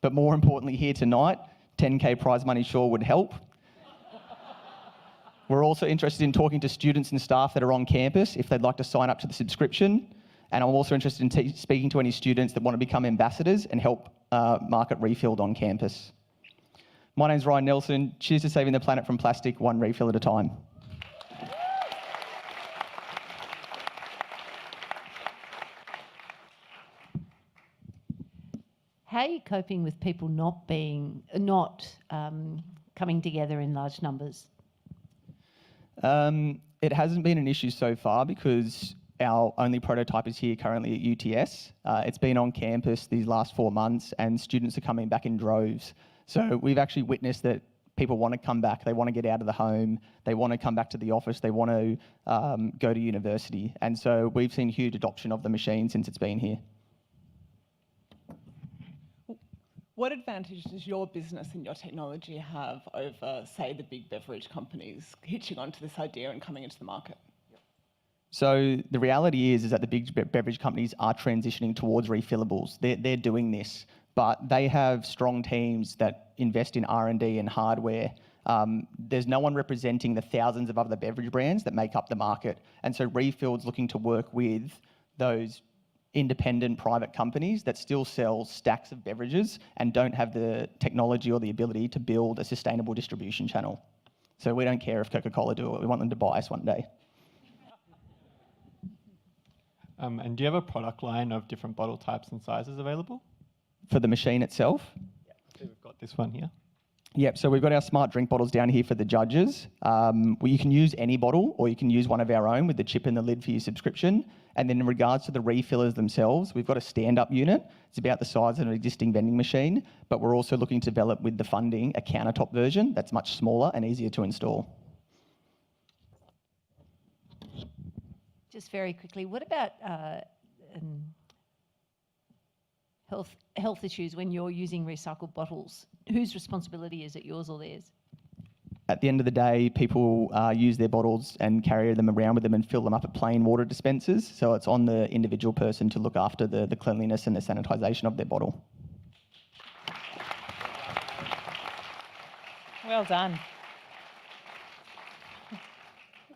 Speaker 6: But more importantly here tonight, 10K prize money sure would help. We're also interested in talking to students and staff that are on campus if they'd like to sign up to the subscription. And I'm also interested in speaking to any students that want to become ambassadors and help market refilled on campus. My name's Ryan Nelson. Cheers to saving the planet from plastic, one refill at a time.
Speaker 12: How are you coping with people not coming together in large numbers?
Speaker 6: It hasn't been an issue so far because our only prototype is here currently at UTS. It's been on campus these last 4 months and students are coming back in droves. So we've actually witnessed that people want to come back, they want to get out of the home, they want to come back to the office, they want to go to university. And so we've seen huge adoption of the machine since it's been here.
Speaker 13: What advantage does your business and your technology have over, say, the big beverage companies hitching onto this idea and coming into the market?
Speaker 6: So the reality is that the big beverage companies are transitioning towards refillables. They're doing this, but they have strong teams that invest in R&D and hardware. There's no one representing the thousands of other beverage brands that make up the market. And so Refill's looking to work with those independent private companies that still sell stacks of beverages and don't have the technology or the ability to build a sustainable distribution channel. So we don't care if Coca-Cola do it. We want them to buy us one day.
Speaker 14: And do you have a product line of different bottle types and sizes available?
Speaker 6: For the machine itself?
Speaker 14: Yeah, so we've got this one here.
Speaker 6: Yep, so we've got our smart drink bottles down here for the judges. You can use any bottle or you can use one of our own with the chip in the lid for your subscription. And then in regards to the refillers themselves, we've got a stand-up unit. It's about the size of an existing vending machine, but we're also looking to develop with the funding a countertop version that's much smaller and easier to install.
Speaker 12: Just very quickly, what about health issues when you're using recycled bottles? Whose responsibility is it, yours or theirs?
Speaker 6: At the end of the day, people use their bottles and carry them around with them and fill them up at plain water dispensers. So it's on the individual person to look after the cleanliness and the sanitisation of their bottle.
Speaker 2: Well done.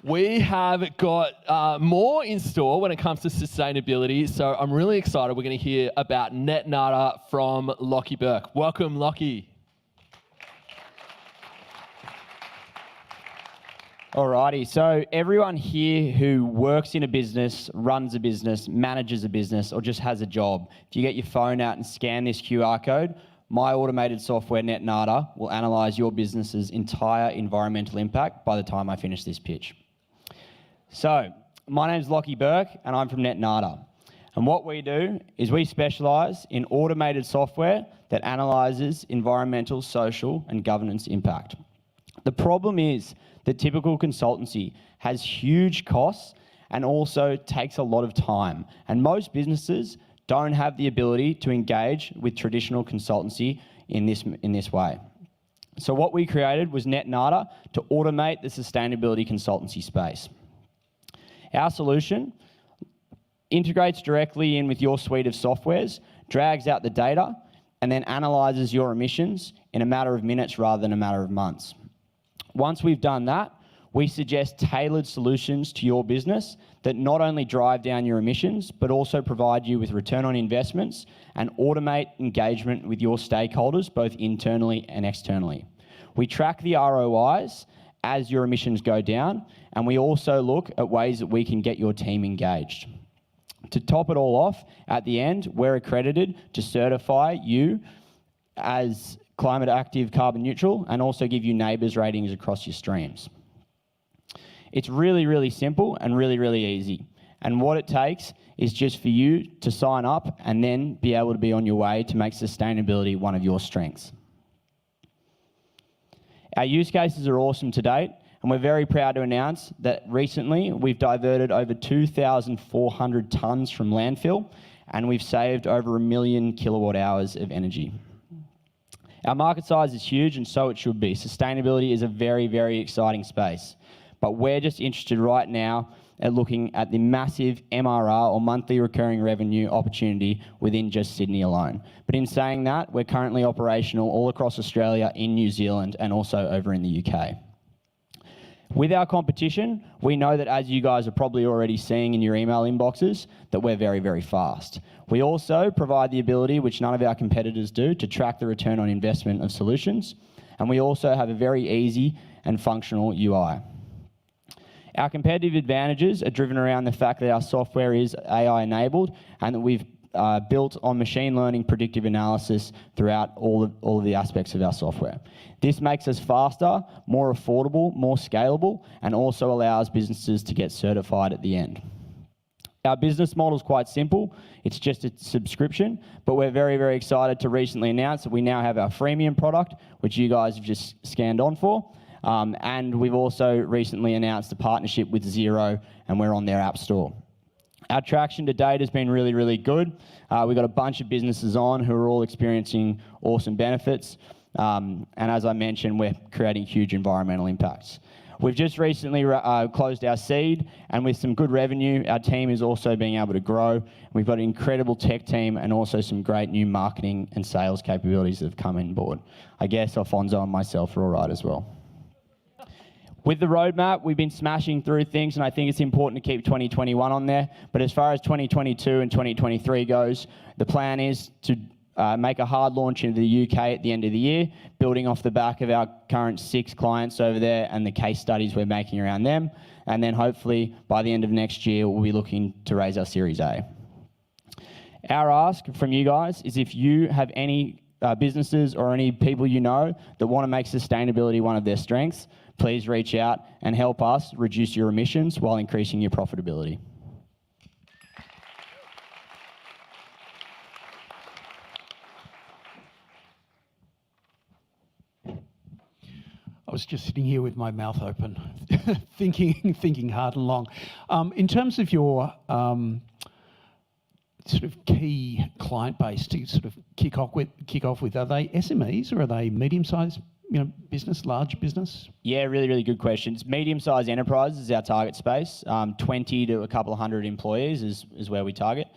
Speaker 1: We have got more in store when it comes to sustainability, so I'm really excited. We're going to hear about NetNada from Lockie Burke. Welcome, Lockie.
Speaker 15: Alrighty, so everyone here who works in a business, runs a business, manages a business, or just has a job, if you get your phone out and scan this QR code, my automated software, NetNada, will analyse your business's entire environmental impact by the time I finish this pitch. So, my name's Lockie Burke, and I'm from NetNada. And what we do is we specialise in automated software that analyses environmental, social, and governance impact. The problem is that typical consultancy has huge costs and also takes a lot of time. And most businesses don't have the ability to engage with traditional consultancy in this way. So what we created was NetNada to automate the sustainability consultancy space. Our solution integrates directly in with your suite of softwares, drags out the data, and then analyses your emissions in a matter of minutes rather than a matter of months. Once we've done that, we suggest tailored solutions to your business that not only drive down your emissions, but also provide you with return on investments and automate engagement with your stakeholders, both internally and externally. We track the ROIs as your emissions go down, and we also look at ways that we can get your team engaged. To top it all off, at the end, we're accredited to certify you as climate active, carbon neutral, and also give you neighbours ratings across your streams. It's really, really simple and really, really easy. And what it takes is just for you to sign up and then be able to be on your way to make sustainability one of your strengths. Our use cases are awesome to date, and we're very proud to announce that recently we've diverted over 2,400 tonnes from landfill, and we've saved over 1 million kilowatt hours of energy. Our market size is huge, and so it should be. Sustainability is a very, very exciting space. But we're just interested right now at looking at the massive MRR, or monthly recurring revenue opportunity within just Sydney alone. But in saying that, we're currently operational all across Australia, in New Zealand, and also over in the UK. With our competition, we know that, as you guys are probably already seeing in your email inboxes, that we're very, very fast. We also provide the ability, which none of our competitors do, to track the return on investment of solutions. And we also have a very easy and functional UI. Our competitive advantages are driven around the fact that our software is AI enabled and that we've built on machine learning predictive analysis throughout all of the aspects of our software. This makes us faster, more affordable, more scalable, and also allows businesses to get certified at the end. Our business model is quite simple. It's just a subscription, but we're very, very excited to recently announce that we now have our freemium product, which you guys have just scanned on for. And we've also recently announced a partnership with Xero, and we're on their app store. Our traction to date has been really, really good. We've got a bunch of businesses on who are all experiencing awesome benefits. And as I mentioned, we're creating huge environmental impacts. We've just recently closed our seed, and with some good revenue, our team is also being able to grow. We've got an incredible tech team and also some great new marketing and sales capabilities that have come on board. I guess Alfonso and myself are all right as well. With the roadmap, we've been smashing through things, and I think it's important to keep 2021 on there. But as far as 2022 and 2023 goes, the plan is to make a hard launch into the UK at the end of the year, building off the back of our current 6 clients over there and the case studies we're making around them. And then hopefully by the end of next year, we'll be looking to raise our Series A. Our ask from you guys is if you have any businesses or any people you know that want to make sustainability one of their strengths, please reach out and help us reduce your emissions while increasing your profitability.
Speaker 7: I was just sitting here with my mouth open, thinking hard and long. In terms of your sort of key client base to sort of kick off with, are they SMEs or are they medium-sized, business, large business?
Speaker 15: Yeah, really, really good question. It's medium-sized enterprises is our target space. 20 to a couple of hundred employees is where we target.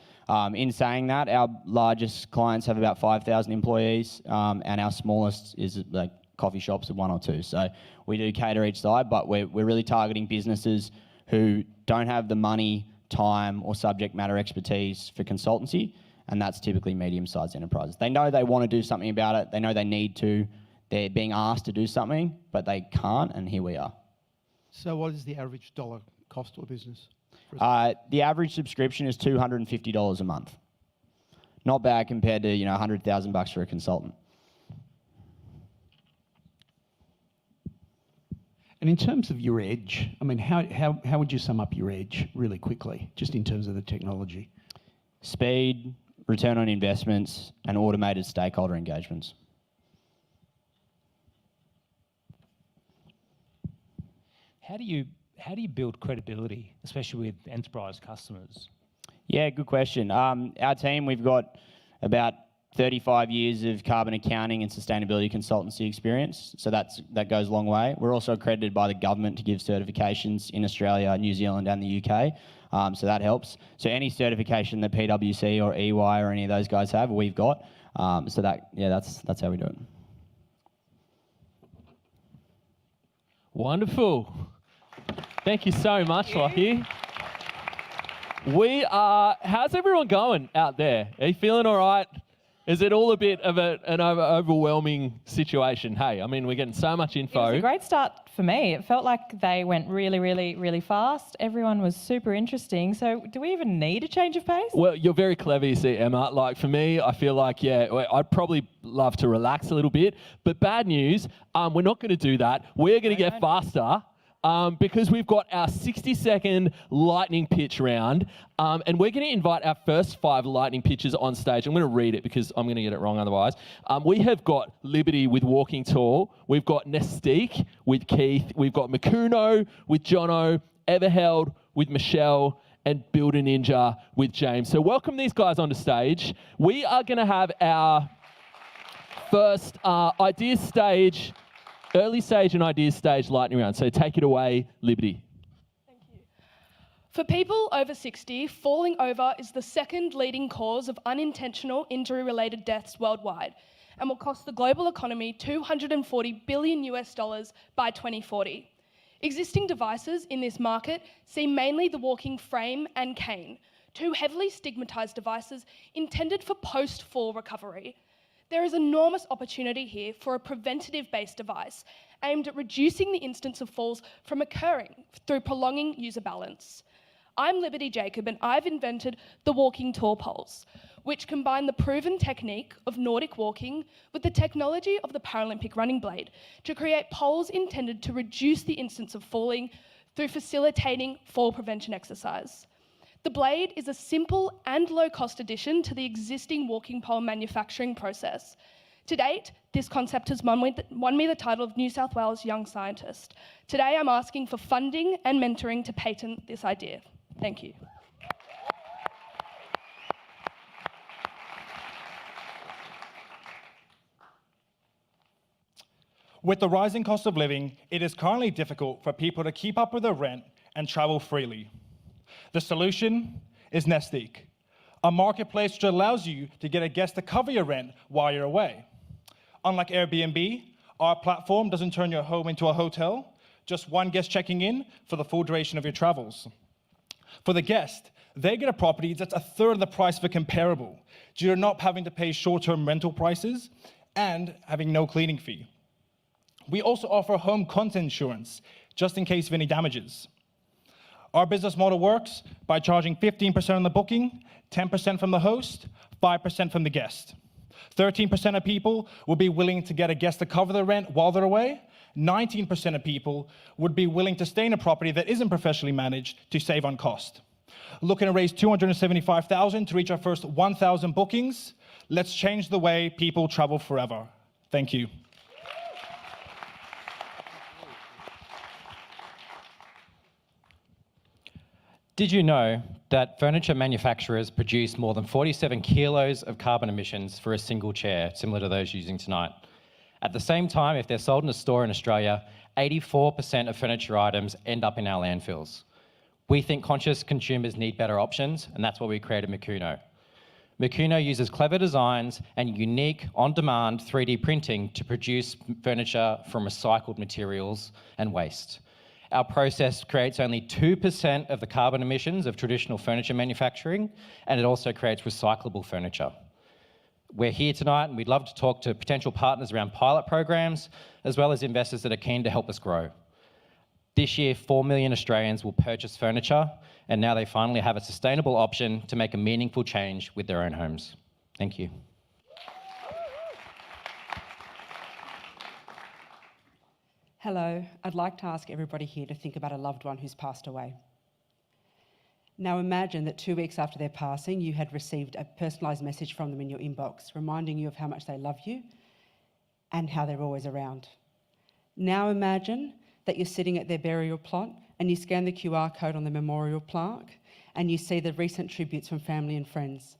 Speaker 15: In saying that, our largest clients have about 5,000 employees, and our smallest is like coffee shops of 1 or 2. So we do cater each side, but we're really targeting businesses who don't have the money, time, or subject matter expertise for consultancy, and that's typically medium-sized enterprises. They know they want to do something about it. They know they need to. They're being asked to do something, but they can't, and here we are.
Speaker 7: So what is the average dollar cost to a business?
Speaker 15: The average subscription is $250 a month. Not bad compared to $100,000 for a consultant.
Speaker 7: And in terms of your edge, I mean, how would you sum up your edge really quickly, just in terms of the technology?
Speaker 15: Speed, return on investments, and automated stakeholder engagements.
Speaker 16: How do you build credibility, especially with enterprise customers?
Speaker 15: Yeah, good question. Our team, we've got about 35 years of carbon accounting and sustainability consultancy experience, so that goes a long way. We're also accredited by the government to give certifications in Australia, New Zealand, and the UK, so that helps. So any certification that PwC or EY or any of those guys have, we've got. So that's how we do it.
Speaker 1: Wonderful. Thank you so much, Lockie. How's everyone going out there? Are you feeling all right? Is it all a bit of an overwhelming situation? Hey, I mean, we're getting so much info.
Speaker 2: It was a great start for me. It felt like they went really, really, really fast. Everyone was super interesting. So do we even need a change of pace?
Speaker 1: Well, you're very clever, you see, Emma. Like for me, I feel like, I'd probably love to relax a little bit. But bad news, we're not going to do that. We're going to get faster. Because we've got our 60-second lightning pitch round, and we're going to invite our first 5 lightning pitches on stage. I'm going to read it because I'm going to get it wrong otherwise. We have got Liberty with Walking Tall. We've got Nestique with Keith. We've got Makuno with Jono, Everheld with Michelle, and Build a Ninja with James. So welcome these guys onto stage. We are going to have our first ideas stage, early stage and ideas stage lightning round. So take it away, Liberty.
Speaker 17: Thank you. For people over 60, falling over is the second leading cause of unintentional injury-related deaths worldwide and will cost the global economy $240 billion by 2040. Existing devices in this market see mainly the walking frame and cane, two heavily stigmatised devices intended for post-fall recovery. There is enormous opportunity here for a preventative-based device aimed at reducing the instance of falls from occurring through prolonging user balance. I'm Liberty Jacob and I've invented the walking tall poles, which combine the proven technique of Nordic walking with the technology of the Paralympic running blade to create poles intended to reduce the instance of falling through facilitating fall prevention exercise. The blade is a simple and low-cost addition to the existing walking pole manufacturing process. To date, this concept has won me the title of New South Wales Young Scientist. Today, I'm asking for funding and mentoring to patent this idea. Thank you.
Speaker 18: With the rising cost of living, it is currently difficult for people to keep up with their rent and travel freely. The solution is Nestique, a marketplace which allows you to get a guest to cover your rent while you're away. Unlike Airbnb, our platform doesn't turn your home into a hotel, just one guest checking in for the full duration of your travels. For the guest, they get a property that's a third of the price of a comparable, due to not having to pay short-term rental prices and having no cleaning fee. We also offer home content insurance, just in case of any damages. Our business model works by charging 15% on the booking, 10% from the host, 5% from the guest. 13% of people will be willing to get a guest to cover their rent while they're away. 19% of people would be willing to stay in a property that isn't professionally managed to save on cost. Looking to raise $275,000 to reach our first 1,000 bookings. Let's change the way people travel forever. Thank you.
Speaker 19: Did you know that furniture manufacturers produce more than 47 kilos of carbon emissions for a single chair, similar to those using tonight? At the same time, if they're sold in a store in Australia, 84% of furniture items end up in our landfills. We think conscious consumers need better options, and that's why we created Makuno. Makuno uses clever designs and unique on-demand 3D printing to produce furniture from recycled materials and waste. Our process creates only 2% of the carbon emissions of traditional furniture manufacturing, and it also creates recyclable furniture. We're here tonight and we'd love to talk to potential partners around pilot programs, as well as investors that are keen to help us grow. This year, 4 million Australians will purchase furniture, and now they finally have a sustainable option to make a meaningful change with their own homes. Thank you.
Speaker 20: Hello, I'd like to ask everybody here to think about a loved one who's passed away. Now imagine that 2 weeks after their passing, you had received a personalised message from them in your inbox, reminding you of how much they love you and how they're always around. Now imagine that you're sitting at their burial plot and you scan the QR code on the memorial plaque and you see the recent tributes from family and friends.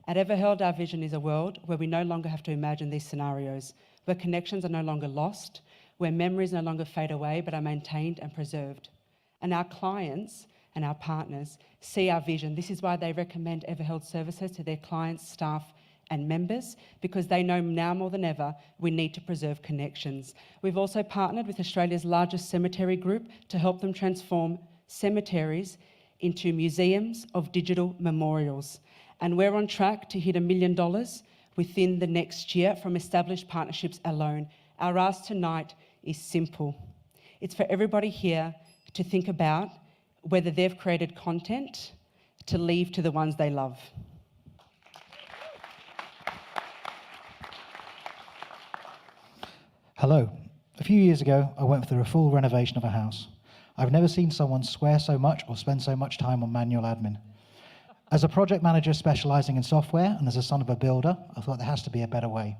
Speaker 20: At Everheld, our vision is a world where we no longer have to imagine these scenarios, where connections are no longer lost, where memories no longer fade away but are maintained and preserved. And our clients and our partners see our vision. This is why they recommend Everheld services to their clients, staff and members, because they know now more than ever we need to preserve connections. We've also partnered with Australia's largest cemetery group to help them transform cemeteries into museums of digital memorials. And we're on track to hit $1 million within the next year from established partnerships alone. Our ask tonight is simple. It's for everybody here to think about whether they've created content to leave to the ones they love.
Speaker 21: Hello. A few years ago, I went through a full renovation of a house. I've never seen someone swear so much or spend so much time on manual admin. As a project manager specialising in software and as a son of a builder, I thought there has to be a better way.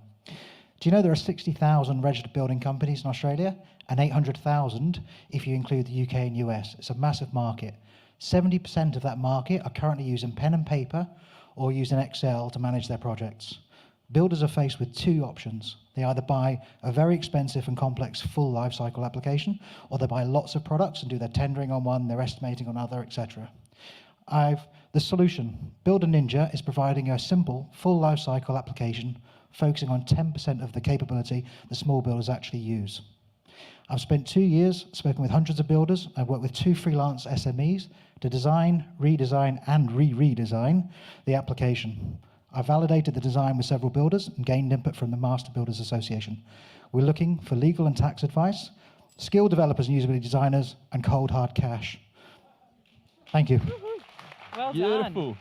Speaker 21: Do you know there are 60,000 registered building companies in Australia and 800,000 if you include the UK and US? It's a massive market. 70% of that market are currently using pen and paper or using Excel to manage their projects. Builders are faced with two options. They either buy a very expensive and complex full lifecycle application, or they buy lots of products and do their tendering on one, their estimating on other, etc. The solution, Builder Ninja, is providing a simple full lifecycle application focusing on 10% of the capability the small builders actually use. I've spent 2 years spoken with hundreds of builders. I've worked with 2 freelance SMEs to design, redesign, and redesign the application. I validated the design with several builders and gained input from the Master Builders Association. We're looking for legal and tax advice, skilled developers and usability designers, and cold hard cash. Thank you.
Speaker 2: Well
Speaker 1: Beautiful.
Speaker 2: done.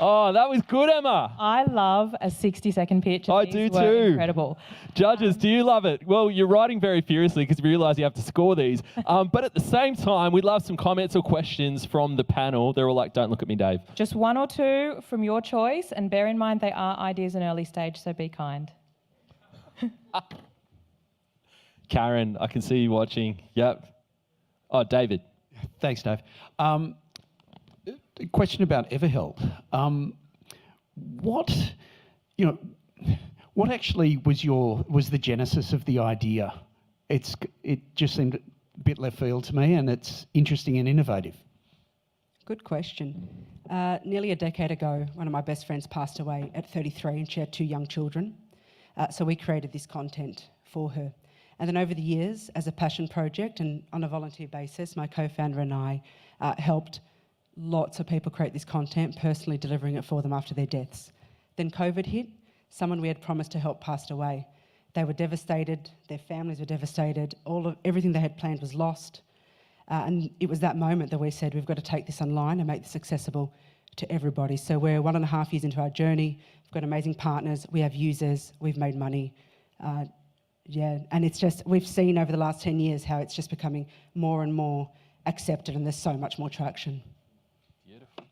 Speaker 1: Oh, that was good, Emma.
Speaker 2: I love a 60-second pitch.
Speaker 1: I
Speaker 2: These
Speaker 1: do
Speaker 2: were
Speaker 1: too.
Speaker 2: Incredible.
Speaker 1: Judges, do you love it? Well, you're writing very furiously because you realise you have to score these. But at the same time, we'd love some comments or questions from the panel. They're all like, don't look at me, Dave.
Speaker 2: Just 1 or 2 from your choice, and bear in mind they are ideas in early stage, so be kind.
Speaker 1: Karen, I can see you watching. Yep. Oh, David.
Speaker 7: Thanks, Dave. Question about Everheld. What actually was the genesis of the idea? It just seemed a bit left field to me, and it's interesting and innovative.
Speaker 20: Good question. Nearly a decade ago, one of my best friends passed away at 33, and she had 2 young children. So we created this content for her. And then over the years, as a passion project and on a volunteer basis, my co-founder and I helped lots of people create this content, personally delivering it for them after their deaths. Then COVID hit. Someone we had promised to help passed away. They were devastated. Their families were devastated. Everything they had planned was lost. And it was that moment that we said, we've got to take this online and make this accessible to everybody. So we're 1.5 years into our journey. We've got amazing partners. We have users. We've made money. And it's just, we've seen over the last 10 years how it's just becoming more and more accepted, and there's so much more traction.
Speaker 1: Beautiful.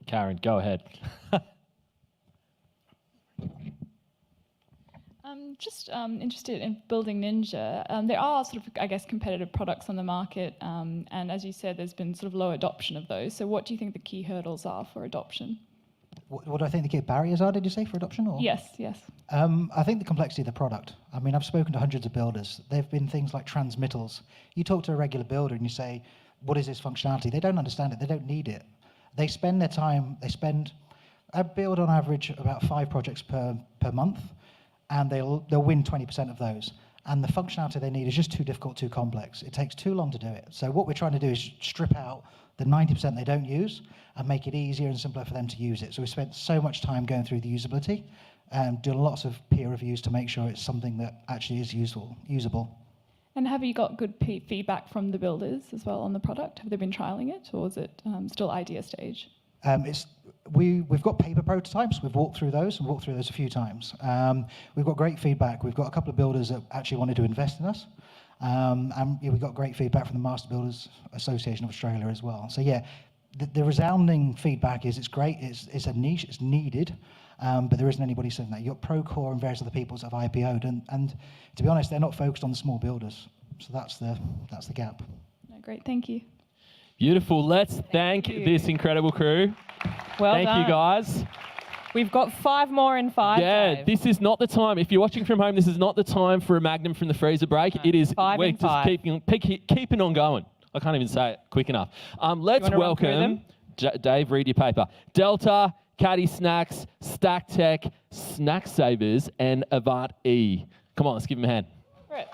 Speaker 1: Karen, go ahead.
Speaker 11: Just interested in Building Ninja. There are sort of, I guess, competitive products on the market, and as you said, there's been sort of low adoption of those. So what do you think the key hurdles are for adoption?
Speaker 21: What do I think the key barriers are, did you say, for adoption? Or?
Speaker 11: Yes, yes.
Speaker 21: I think the complexity of the product. I mean, I've spoken to hundreds of builders. There have been things like transmittals. You talk to a regular builder and you say, what is this functionality? They don't understand it. They don't need it. They spend their time, I build on average about 5 projects per month, and they'll win 20% of those. And the functionality they need is just too difficult, too complex. It takes too long to do it. So what we're trying to do is strip out the 90% they don't use and make it easier and simpler for them to use it. So we spent so much time going through the usability and doing lots of peer reviews to make sure it's something that actually is usable.
Speaker 11: And have you got good feedback from the builders as well on the product? Have they been trialling it, or is it still idea stage?
Speaker 21: We've got paper prototypes. We've walked through those a few times. We've got great feedback. We've got a couple of builders that actually wanted to invest in us. And we got great feedback from the Master Builders Association of Australia as well. So yeah, the resounding feedback is it's great, it's a niche, it's needed, but there isn't anybody saying that. You've got Procore and various other people that have IPO'd, and to be honest, they're not focused on the small builders. So that's the gap.
Speaker 11: No, great, thank you.
Speaker 1: Beautiful. Let's thank this incredible crew.
Speaker 2: Well
Speaker 1: Thank
Speaker 2: done.
Speaker 1: you, guys.
Speaker 2: We've got 5 more in 5.
Speaker 1: Yeah,
Speaker 2: Dave.
Speaker 1: this is not the time. If you're watching from home, this is not the time for a Magnum from the freezer break.
Speaker 2: No,
Speaker 1: it is.
Speaker 2: 5
Speaker 1: We're
Speaker 2: and
Speaker 1: just
Speaker 2: 5.
Speaker 1: keeping on going. I can't even say it quick enough. Let's welcome Dave. Read your paper. Delta, Caddy Snacks, Stack Tech, Snack Savers, and Avant E. Come on, let's give them a hand.
Speaker 2: Right.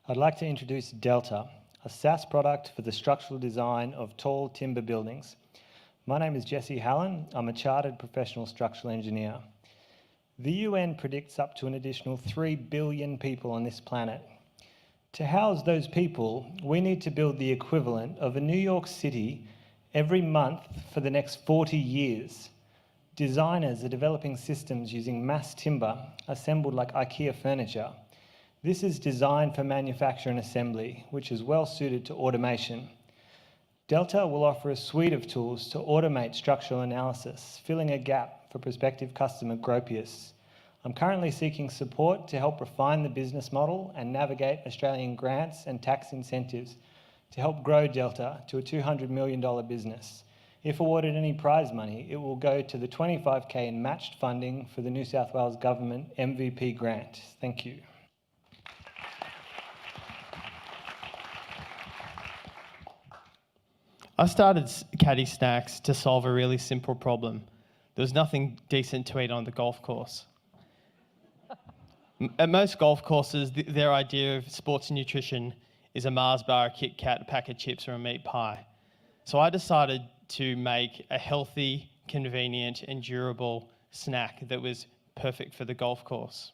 Speaker 3: I'd like to introduce Delta, a SaaS product for the structural design of tall timber buildings. My name is Jesse Hallen. I'm a chartered professional structural engineer. The UN predicts up to an additional 3 billion people on this planet. To house those people, we need to build the equivalent of a New York City every month for the next 40 years. Designers are developing systems using mass timber assembled like IKEA furniture. This is designed for manufacture and assembly, which is well suited to automation. Delta will offer a suite of tools to automate structural analysis, filling a gap for prospective customer Gropius. I'm currently seeking support to help refine the business model and navigate Australian grants and tax incentives to help grow Delta to a $200 million business. If awarded any prize money, it will go to the $25K in matched funding for the New South Wales Government MVP grant. Thank you.
Speaker 4: I started Caddy Snacks to solve a really simple problem. There was nothing decent to eat on the golf course. At most golf courses, their idea of sports nutrition is a Mars bar, a Kit Kat, a pack of chips, or a meat pie. So I decided to make a healthy, convenient, and durable snack that was perfect for the golf course.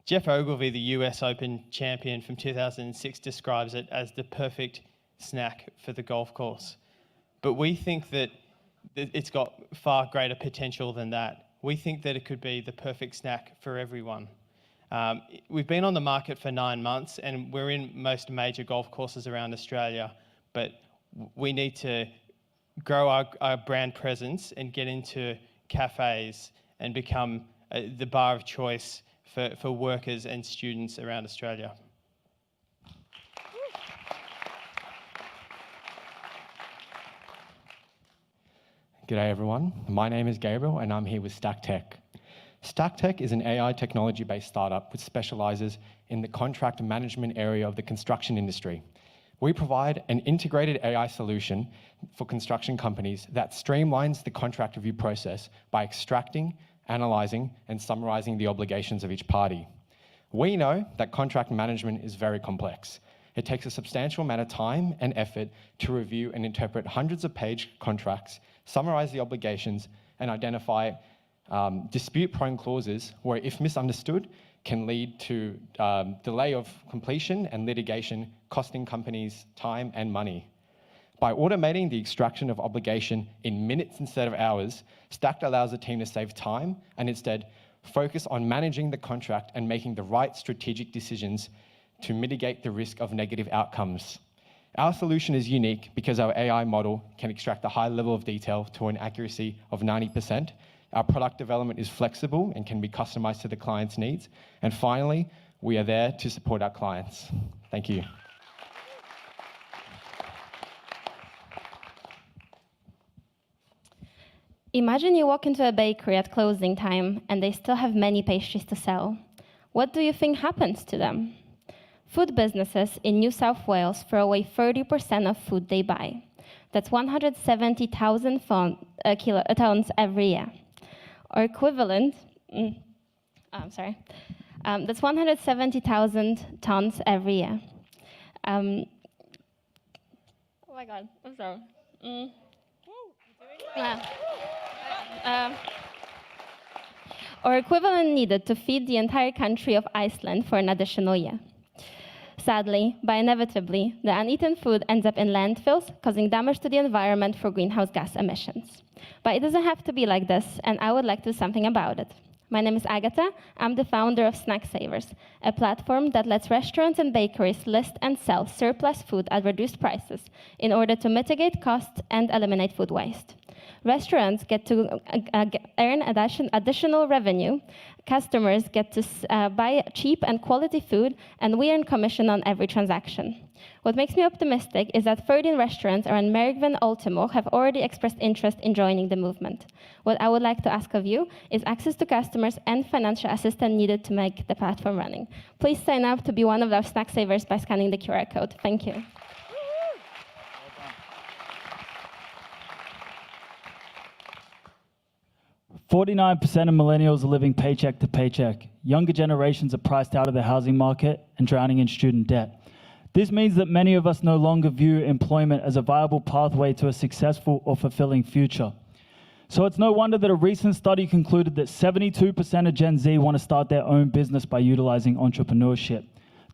Speaker 4: Jeff Ogilvy, the US Open champion from 2006, describes it as the perfect snack for the golf course. But we think that it's got far greater potential than that. We think that it could be the perfect snack for everyone. We've been on the market for 9 months and we're in most major golf courses around Australia, but we need to grow our brand presence and get into cafes and become the bar of choice for workers and students around Australia.
Speaker 22: G'day everyone, my name is Gabriel and I'm here with StackTech. StackTech is an AI technology-based startup which specialises in the contract management area of the construction industry. We provide an integrated AI solution for construction companies that streamlines the contract review process by extracting, analysing and summarising the obligations of each party. We know that contract management is very complex. It takes a substantial amount of time and effort to review and interpret hundreds of page contracts, summarise the obligations and identify dispute-prone clauses where, if misunderstood, can lead to delay of completion and litigation, costing companies time and money. By automating the extraction of obligation in minutes instead of hours, Stacked allows the team to save time and instead focus on managing the contract and making the right strategic decisions to mitigate the risk of negative outcomes. Our solution is unique because our AI model can extract a high level of detail to an accuracy of 90%. Our product development is flexible and can be customized to the client's needs. And finally, we are there to support our clients. Thank you.
Speaker 23: Imagine you walk into a bakery at closing time and they still have many pastries to sell. What do you think happens to them? Food businesses in New South Wales throw away 30% of food they buy. That's 170,000 tons every year. Or equivalent, that's 170,000 tons every year. Oh my God, I'm sorry. Or equivalent needed to feed the entire country of Iceland for an additional year. Sadly, but inevitably, the uneaten food ends up in landfills, causing damage to the environment for greenhouse gas emissions. But it doesn't have to be like this, and I would like to do something about it. My name is Agatha. I'm the founder of Snack Savers, a platform that lets restaurants and bakeries list and sell surplus food at reduced prices in order to mitigate costs and eliminate food waste. Restaurants get to earn additional revenue, customers get to buy cheap and quality food, and we earn commission on every transaction. What makes me optimistic is that 13 restaurants around Merrickville and Ultimo have already expressed interest in joining the movement. What I would like to ask of you is access to customers and financial assistance needed to make the platform running. Please sign up to be one of our Snack Savers by scanning the QR code. Thank you.
Speaker 24: 49% of millennials are living paycheck to paycheck. Younger generations are priced out of the housing market and drowning in student debt. This means that many of us no longer view employment as a viable pathway to a successful or fulfilling future. So it's no wonder that a recent study concluded that 72% of Gen Z want to start their own business by utilizing entrepreneurship.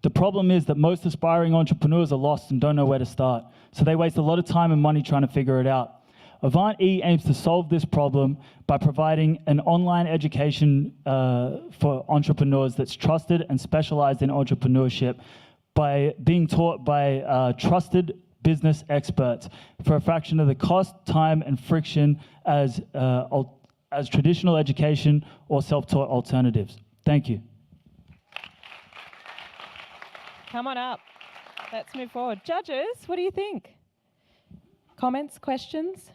Speaker 24: The problem is that most aspiring entrepreneurs are lost and don't know where to start, so they waste a lot of time and money trying to figure it out. Avant E aims to solve this problem by providing an online education for entrepreneurs that's trusted and specialized in entrepreneurship by being taught by trusted business experts for a fraction of the cost, time, and friction as traditional education or self-taught alternatives. Thank you.
Speaker 2: Come on up. Let's move forward. Judges, what do you think? Comments, questions?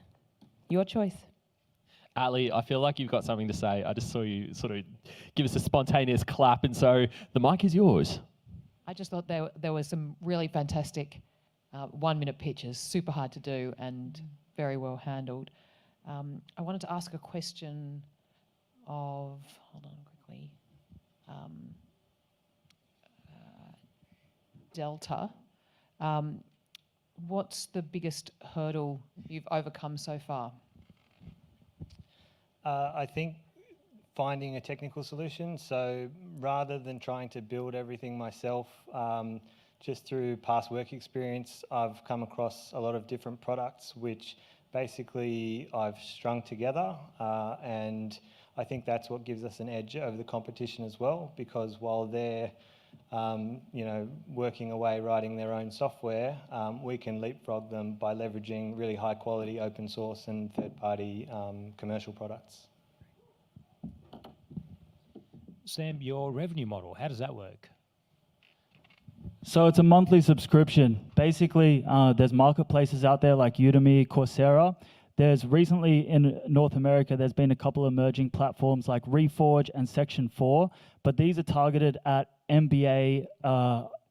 Speaker 2: Your choice.
Speaker 1: Ali, I feel like you've got something to say. I just saw you sort of give us a spontaneous clap, and so the mic is yours.
Speaker 25: I just thought there was some really fantastic
Speaker 5: 1-minute pitches, super hard to do and very well handled. I wanted to ask a question of, hold on quickly, Delta. What's the biggest hurdle you've overcome so far?
Speaker 3: I think finding a technical solution. So rather than trying to build everything myself, just through past work experience, I've come across a lot of different products which basically I've strung together, and I think that's what gives us an edge over the competition as well, because while they're working away writing their own software, we can leapfrog them by leveraging really high quality open source and third-party commercial products.
Speaker 16: Sam, your revenue model, how does that work?
Speaker 24: So it's a monthly subscription. Basically, there's marketplaces out there like Udemy, Coursera. There's recently in North America, there's been a couple emerging platforms like Reforge and Section 4, but these are targeted at MBA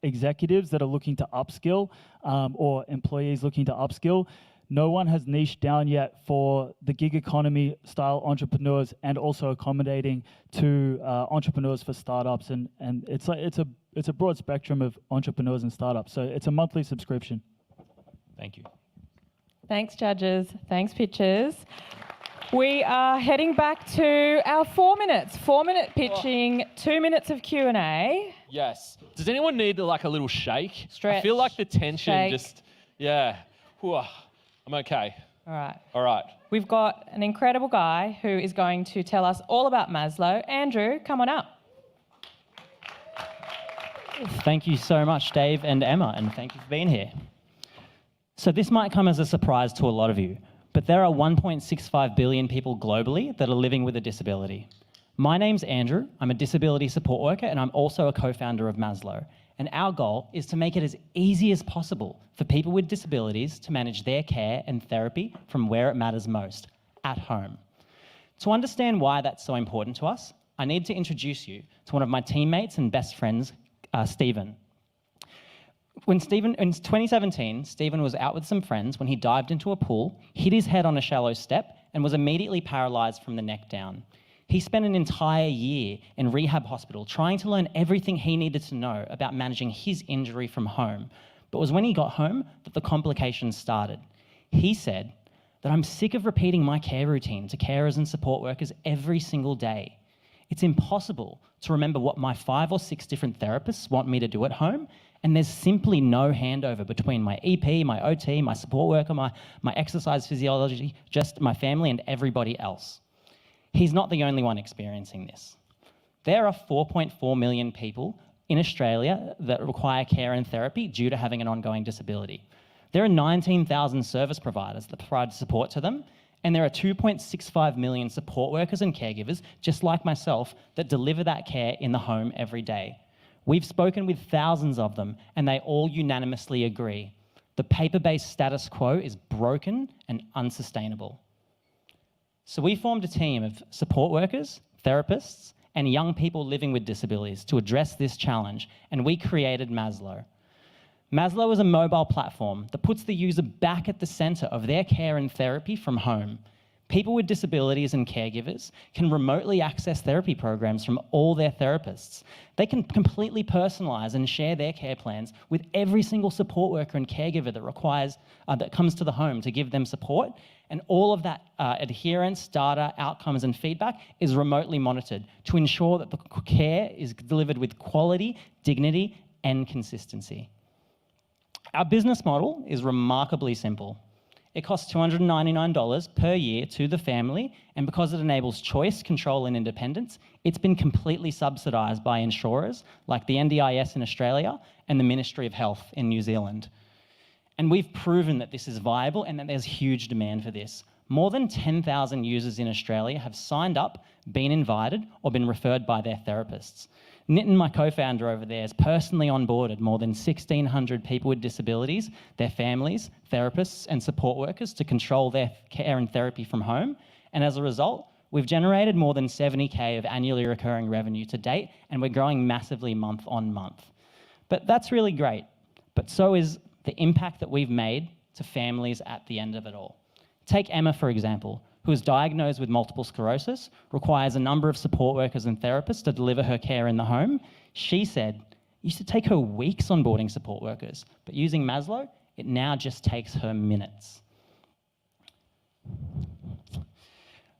Speaker 24: executives that are looking to upskill or employees looking to upskill. No one has niched down yet for the gig economy style entrepreneurs and also accommodating to entrepreneurs for startups. And it's a broad spectrum of entrepreneurs and startups. So it's a monthly subscription.
Speaker 16: Thank you.
Speaker 2: Thanks, judges. Thanks, pitchers. We are heading back to our 4 minutes. 4-minute pitching, 2 minutes of Q&A.
Speaker 1: Yes. Does anyone need like a little shake?
Speaker 2: Stretch.
Speaker 1: I feel like the tension
Speaker 2: Shake.
Speaker 1: just, yeah. Whew. I'm okay.
Speaker 2: All right.
Speaker 1: All right.
Speaker 2: We've got an incredible guy who is going to tell us all about Maslow. Andrew, come on up.
Speaker 8: Thank you so much, Dave and Emma, and thank you for being here. So this might come as a surprise to a lot of you, but there are 1.65 billion people globally that are living with a disability. My name's Andrew. I'm a disability support worker, and I'm also a co-founder of Maslow. And our goal is to make it as easy as possible for people with disabilities to manage their care and therapy from where it matters most, at home. To understand why that's so important to us, I need to introduce you to one of my teammates and best friends, Stephen. In 2017, Stephen was out with some friends when he dived into a pool, hit his head on a shallow step, and was immediately paralysed from the neck down. He spent an entire year in rehab hospital trying to learn everything he needed to know about managing his injury from home. But it was when he got home that the complications started. He said that I'm sick of repeating my care routine to carers and support workers every single day. It's impossible to remember what my 5 or 6 different therapists want me to do at home, and there's simply no handover between my EP, my OT, my support worker, my exercise physiology, just my family and everybody else. He's not the only one experiencing this. There are 4.4 million people in Australia that require care and therapy due to having an ongoing disability. There are 19,000 service providers that provide support to them, and there are 2.65 million support workers and caregivers, just like myself, that deliver that care in the home every day. We've spoken with thousands of them, and they all unanimously agree. The paper-based status quo is broken and unsustainable. So we formed a team of support workers, therapists, and young people living with disabilities to address this challenge, and we created Maslow. Maslow is a mobile platform that puts the user back at the center of their care and therapy from home. People with disabilities and caregivers can remotely access therapy programs from all their therapists. They can completely personalize and share their care plans with every single support worker and caregiver that comes to the home to give them support. And all of that adherence, data, outcomes, and feedback is remotely monitored to ensure that the care is delivered with quality, dignity, and consistency. Our business model is remarkably simple. It costs $299 per year to the family, and because it enables choice, control, and independence, it's been completely subsidised by insurers like the NDIS in Australia and the Ministry of Health in New Zealand. And we've proven that this is viable and that there's huge demand for this. More than 10,000 users in Australia have signed up, been invited, or been referred by their therapists. Nitin, my co-founder over there, has personally onboarded more than 1,600 people with disabilities, their families, therapists, and support workers to control their care and therapy from home. And as a result, we've generated more than 70K of annually recurring revenue to date, and we're growing massively month on month. But that's really great. But so is the impact that we've made to families at the end of it all. Take Emma, for example, who is diagnosed with multiple sclerosis, requires a number of support workers and therapists to deliver her care in the home. She said it used to take her weeks onboarding support workers, but using Maslow, it now just takes her minutes.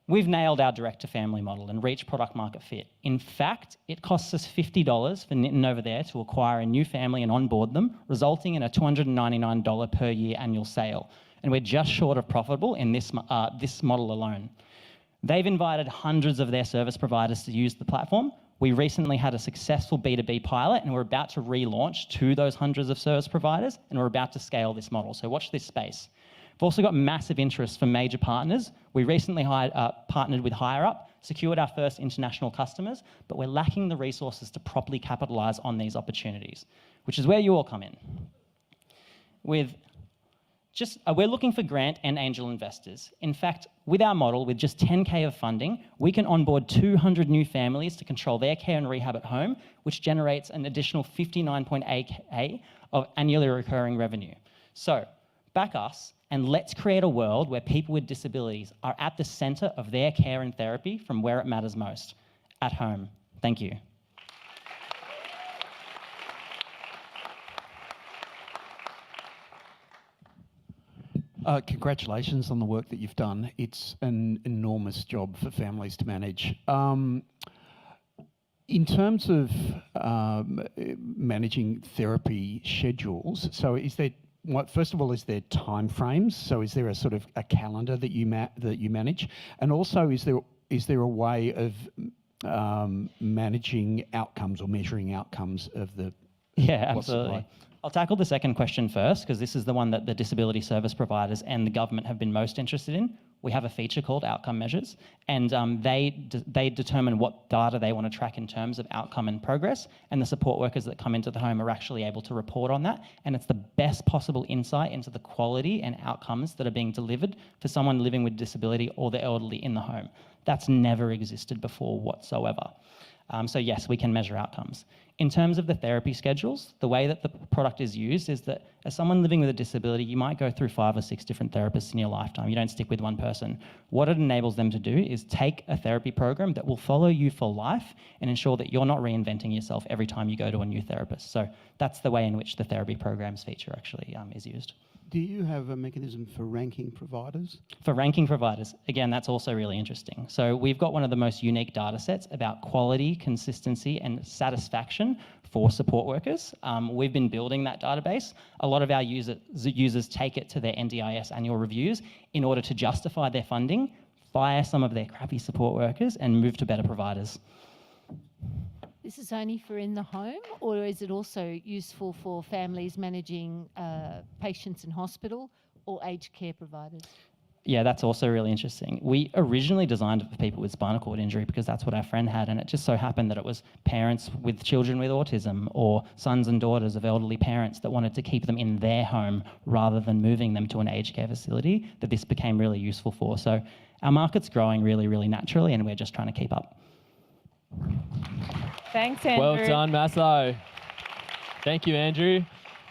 Speaker 8: We've nailed our direct-to-family model and reached product market fit. In fact, it costs us $50 for Nitin over there to acquire a new family and onboard them, resulting in a $299 per year annual sale. And we're just short of profitable in this model alone. They've invited hundreds of their service providers to use the platform. We recently had a successful B2B pilot, and we're about to relaunch to those hundreds of service providers, and we're about to scale this model. So watch this space. We've also got massive interest from major partners. We recently partnered with HireUp, secured our first international customers, but we're lacking the resources to properly capitalize on these opportunities, which is where you all come in. We're looking for grant and angel investors. In fact, with our model, with just 10K of funding, we can onboard 200 new families to control their care and rehab at home, which generates an additional 59.8K of annually recurring revenue. So back us, and let's create a world where people with disabilities are at the centre of their care and therapy from where it matters most, at home. Thank you.
Speaker 7: Congratulations on the work that you've done. It's an enormous job for families to manage. In terms of managing therapy schedules, so is there, first of all, is there time frames? So is there a sort of a calendar that you manage? And also, is there a way of managing outcomes or measuring outcomes of the?
Speaker 8: Yeah, absolutely. I'll tackle the second question first, because this is the one that the disability service providers and the government have been most interested in. We have a feature called outcome measures, and they determine what data they want to track in terms of outcome and progress, and the support workers that come into the home are actually able to report on that, and it's the best possible insight into the quality and outcomes that are being delivered for someone living with disability or the elderly in the home. That's never existed before whatsoever. So yes, we can measure outcomes. In terms of the therapy schedules, the way that the product is used is that as someone living with a disability, you might go through 5 or 6 different therapists in your lifetime. You don't stick with one person. What it enables them to do is take a therapy program that will follow you for life and ensure that you're not reinventing yourself every time you go to a new therapist. So that's the way in which the therapy programs feature actually is used.
Speaker 7: Do you have a mechanism for ranking providers?
Speaker 8: For ranking providers, again, that's also really interesting. So we've got one of the most unique data sets about quality, consistency, and satisfaction for support workers. We've been building that database. A lot of our users take it to their NDIS annual reviews in order to justify their funding, fire some of their crappy support workers, and move to better providers.
Speaker 12: This is only for in the home, or is it also useful for families managing patients in hospital or aged care providers?
Speaker 8: Yeah, that's also really interesting. We originally designed it for people with spinal cord injury because that's what our friend had, and it just so happened that it was parents with children with autism or sons and daughters of elderly parents that wanted to keep them in their home rather than moving them to an aged care facility that this became really useful for. So our market's growing really, really naturally, and we're just trying to keep up.
Speaker 2: Thanks, Andrew.
Speaker 1: Well done, Maslow. Thank you, Andrew.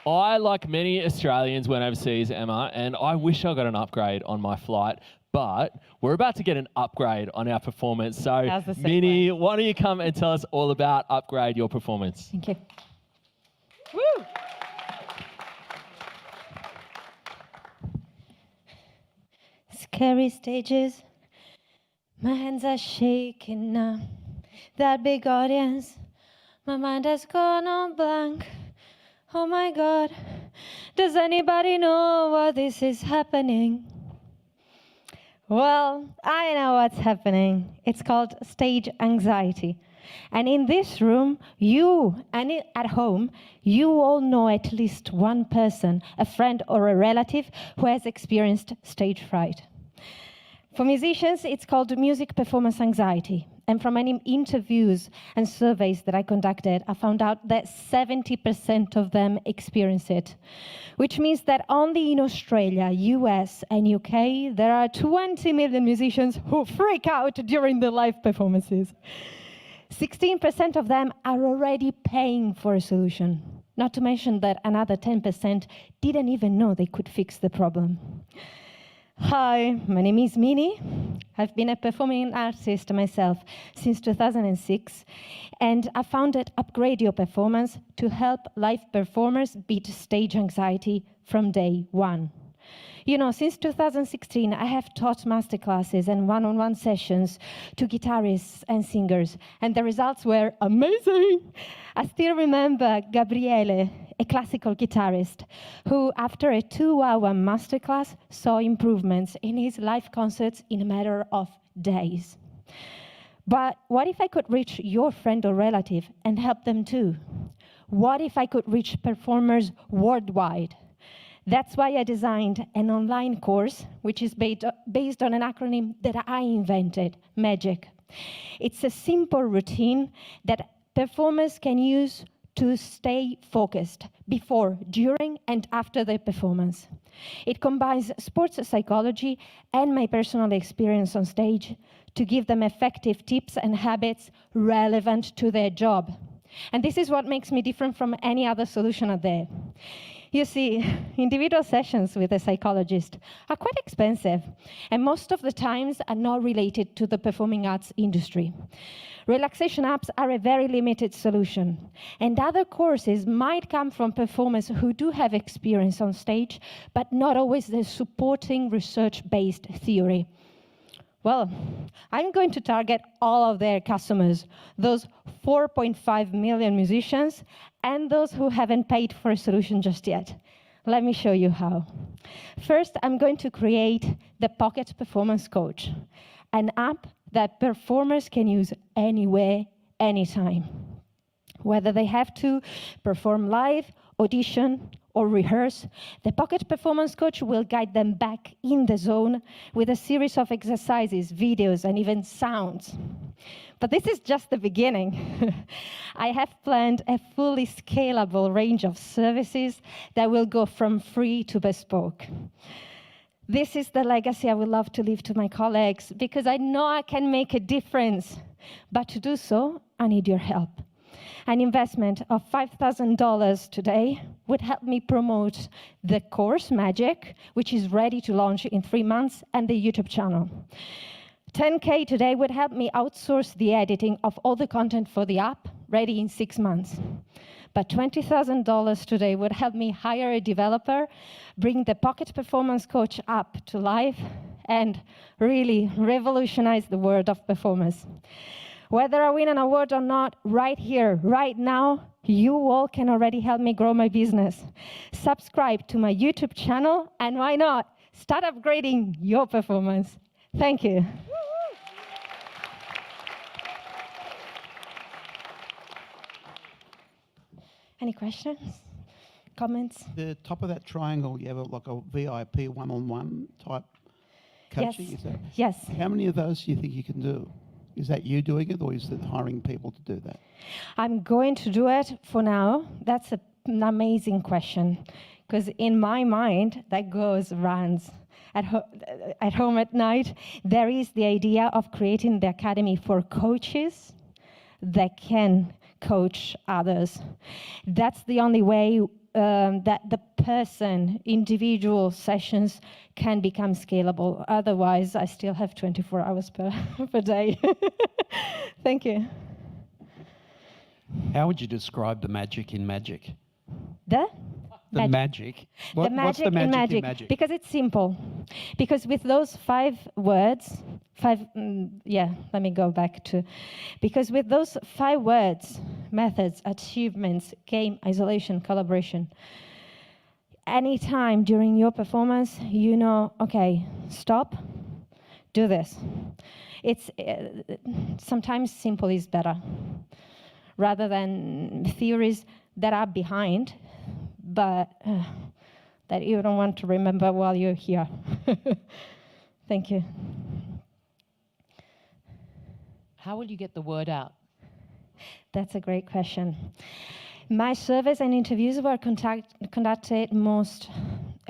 Speaker 1: I, like many Australians, went overseas, Emma, and I wish I got an upgrade on my flight, but we're about to get an upgrade on our performance. So, Minnie, why don't you come and tell us all about Upgrade Your Performance?
Speaker 2: Thank you. Woo!
Speaker 9: Scary stages, my hands are shaking now. That big audience, my mind has gone on blank. Oh my God, does anybody know why this is happening? Well, I know what's happening. It's called stage anxiety. And in this room, you and at home, you all know at least one person, a friend or a relative, who has experienced stage fright. For musicians, it's called music performance anxiety. And from many interviews and surveys that I conducted, I found out that 70% of them experience it, which means that only in Australia, US, and UK, there are 20 million musicians who freak out during the live performances. 16% of them are already paying for a solution. Not to mention that another 10% didn't even know they could fix the problem. Hi, my name is Minnie. I've been a performing artist myself since 2006, and I founded Upgrade Your Performance to help live performers beat stage anxiety from day one. You know, since 2016, I have taught masterclasses and one-on-one sessions to guitarists and singers, and the results were amazing. I still remember Gabriele, a classical guitarist, who after a 2-hour masterclass saw improvements in his live concerts in a matter of days. But what if I could reach your friend or relative and help them too? What if I could reach performers worldwide? That's why I designed an online course, which is based on an acronym that I invented, MAGIC. It's a simple routine that performers can use to stay focused before, during, and after their performance. It combines sports psychology and my personal experience on stage to give them effective tips and habits relevant to their job. And this is what makes me different from any other solution out there. You see, individual sessions with a psychologist are quite expensive, and most of the times are not related to the performing arts industry. Relaxation apps are a very limited solution, and other courses might come from performers who do have experience on stage, but not always the supporting research-based theory. Well, I'm going to target all of their customers, those 4.5 million musicians, and those who haven't paid for a solution just yet. Let me show you how. First, I'm going to create the Pocket Performance Coach, an app that performers can use anywhere, anytime. Whether they have to perform live, audition, or rehearse, the Pocket Performance Coach will guide them back in the zone with a series of exercises, videos, and even sounds. But this is just the beginning. I have planned a fully scalable range of services that will go from free to bespoke. This is the legacy I would love to leave to my colleagues, because I know I can make a difference. But to do so, I need your help. An investment of $5,000 today would help me promote the course MAGIC, which is ready to launch in 3 months, and the YouTube channel. $10K today would help me outsource the editing of all the content for the app, ready in 6 months. But $20,000 today would help me hire a developer, bring the Pocket Performance Coach app to life, and really revolutionize the world of performance. Whether I win an award or not, right here, right now, you all can already help me grow my business. Subscribe to my YouTube channel, and why not, start upgrading your performance. Thank you. Any questions? Comments?
Speaker 7: The top of that triangle, you have like a VIP one-on-one type coaching?
Speaker 9: Yes.
Speaker 7: Is that?
Speaker 9: Yes.
Speaker 7: How many of those do you think you can do? Is that you doing it, or is it hiring people to do that?
Speaker 9: I'm going to do it for now. That's an amazing question, because in my mind, that goes runs. At home at night, there is the idea of creating the academy for coaches that can coach others. That's the only way that the person, individual sessions can become scalable. Otherwise, I still have 24 hours per day. Thank you.
Speaker 7: How would you describe the magic in magic?
Speaker 9: The
Speaker 7: magic.
Speaker 9: What's the magic in magic? Because it's simple. Because with those 5 words, let me go back to, because with those 5 words, methods, achievements, game, isolation, collaboration, anytime during your performance, you know, okay, stop, do this. It's sometimes simple is better, rather than theories that are behind, but that you don't want to remember while you're here. Thank you.
Speaker 5: How will you get the word out?
Speaker 9: That's a great question. My surveys and interviews were conducted most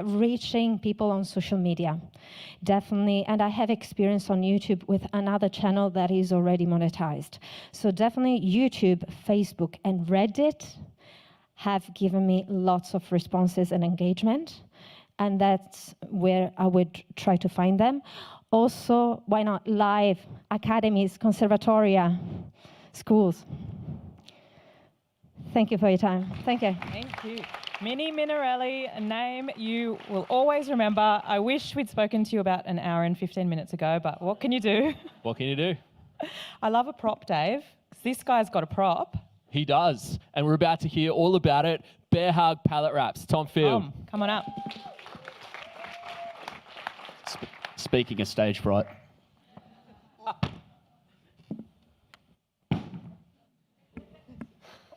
Speaker 9: reaching people on social media, definitely. And I have experience on YouTube with another channel that is already monetized. So definitely YouTube, Facebook, and Reddit have given me lots of responses and engagement, and that's where I would try to find them. Also, why not live academies, conservatoria, schools? Thank you for your time. Thank you.
Speaker 2: Thank you. Minnie Minarelli, a name you will always remember. I wish we'd spoken to you about an hour and 15 minutes ago, but what can you do?
Speaker 1: What can you do?
Speaker 2: I love a prop, Dave, 'cause this guy's got a prop.
Speaker 1: He does. And we're about to hear all about it. Bear hug pallet wraps. Tom Field.
Speaker 2: Come on up.
Speaker 15: Speaking of stage fright.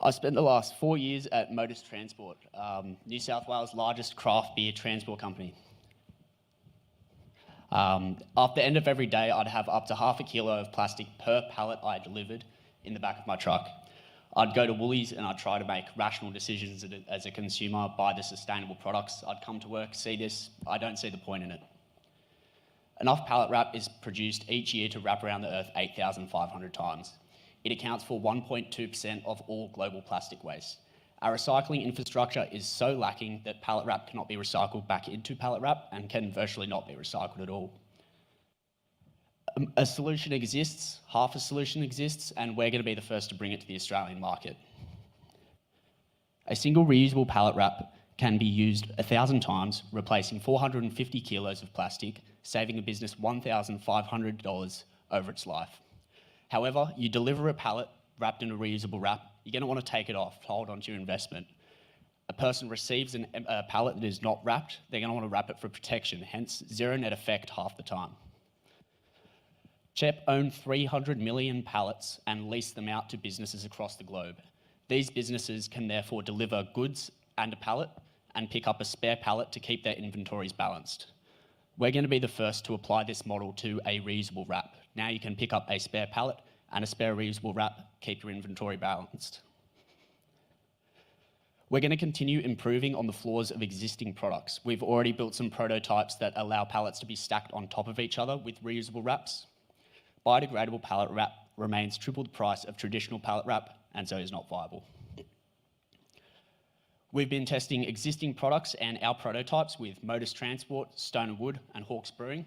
Speaker 15: I spent the last 4 years at Modus Transport, New South Wales' largest craft beer transport company. After the end of every day, I'd have up to half a kilo of plastic per pallet I delivered in the back of my truck. I'd go to Woolies and I'd try to make rational decisions as a consumer, buy the sustainable products. I'd come to work, see this, I don't see the point in it. Enough pallet wrap is produced each year to wrap around the earth 8,500 times. It accounts for 1.2% of all global plastic waste. Our recycling infrastructure is so lacking that pallet wrap cannot be recycled back into pallet wrap and can virtually not be recycled at all. A solution exists, half a solution exists, and we're going to be the first to bring it to the Australian market. A single reusable pallet wrap can be used 1,000 times, replacing 450 kilos of plastic, saving a business $1,500 over its life. However, you deliver a pallet wrapped in a reusable wrap, you're going to want to take it off to hold on to your investment. A person receives a pallet that is not wrapped, they're going to want to wrap it for protection, hence zero net effect half the time. CHEP own 300 million pallets and lease them out to businesses across the globe. These businesses can therefore deliver goods and a pallet and pick up a spare pallet to keep their inventories balanced. We're going to be the first to apply this model to a reusable wrap. Now you can pick up a spare pallet and a spare reusable wrap, keep your inventory balanced. We're going to continue improving on the flaws of existing products. We've already built some prototypes that allow pallets to be stacked on top of each other with reusable wraps. Biodegradable pallet wrap remains triple the price of traditional pallet wrap and so is not viable. We've been testing existing products and our prototypes with Modus Transport, Stone & Wood and Hawke's Brewing,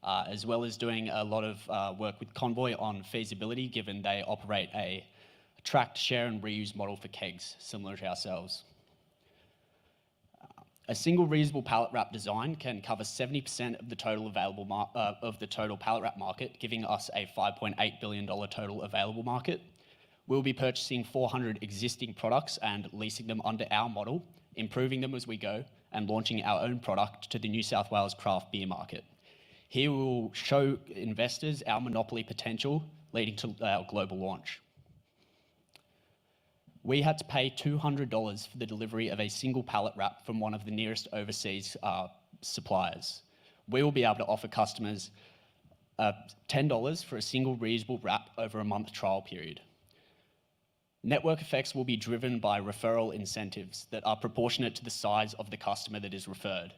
Speaker 15: as well as doing a lot of work with Convoy on feasibility, given they operate a tracked share and reuse model for kegs, similar to ourselves. A single reusable pallet wrap design can cover 70% of the total available pallet wrap market, giving us a $5.8 billion total available market. We'll be purchasing 400 existing products and leasing them under our model, improving them as we go, and launching our own product to the New South Wales craft beer market. Here we will show investors our monopoly potential, leading to our global launch. We had to pay $200 for the delivery of a single pallet wrap from one of the nearest overseas suppliers. We will be able to offer customers $10 for a single reusable wrap over a month trial period. Network effects will be driven by referral incentives that are proportionate to the size of the customer that is referred.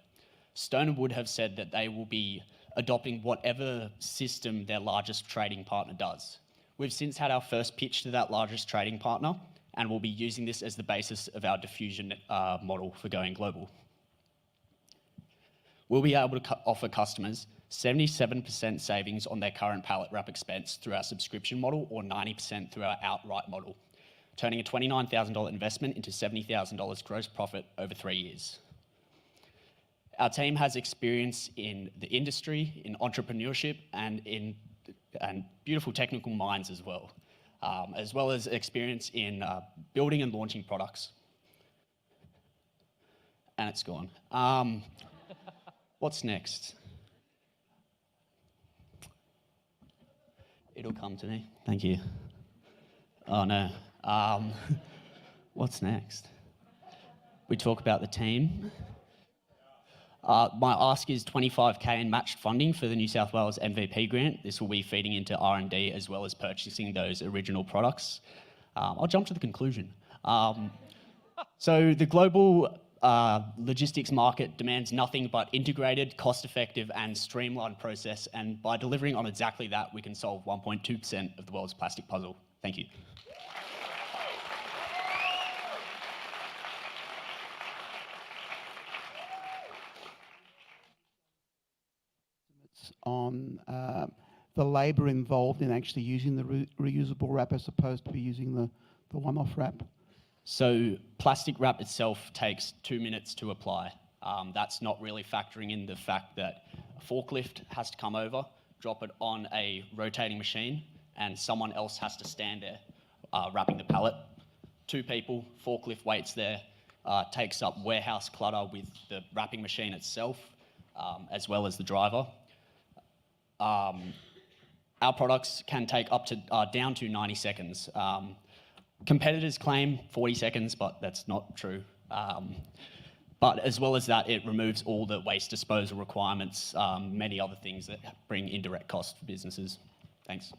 Speaker 15: Stone & Wood have said that they will be adopting whatever system their largest trading partner does. We've since had our first pitch to that largest trading partner, and we'll be using this as the basis of our diffusion model for going global. We'll be able to offer customers 77% savings on their current pallet wrap expense through our subscription model or 90% through our outright model, turning a $29,000 investment into $70,000 gross profit over 3 years. Our team has experience in the industry, in entrepreneurship, and in beautiful technical minds as well as experience in building and launching products. And it's gone. What's next? It'll come to me. Thank you. Oh no. What's next? We talk about the team. My ask is 25K in matched funding for the New South Wales MVP grant. This will be feeding into R&D as well as purchasing those original products. I'll jump to the conclusion. So the global logistics market demands nothing but integrated, cost-effective and streamlined process, and by delivering on exactly that, we can solve 1.2% of the world's plastic puzzle. Thank you.
Speaker 6: on the labour involved in actually using the reusable wrap as opposed to using the one-off wrap?
Speaker 15: So plastic wrap itself takes 2 minutes to apply. That's not really factoring in the fact that a forklift has to come over, drop it on a rotating machine, and someone else has to stand there wrapping the pallet. 2 people, forklift waits there, takes up warehouse clutter with the wrapping machine itself, as well as the driver. Our products can take up to down to 90 seconds. Competitors claim 40 seconds, but that's not true. But as well as that, it removes all the waste disposal requirements, many other things that bring indirect costs for businesses. Thanks.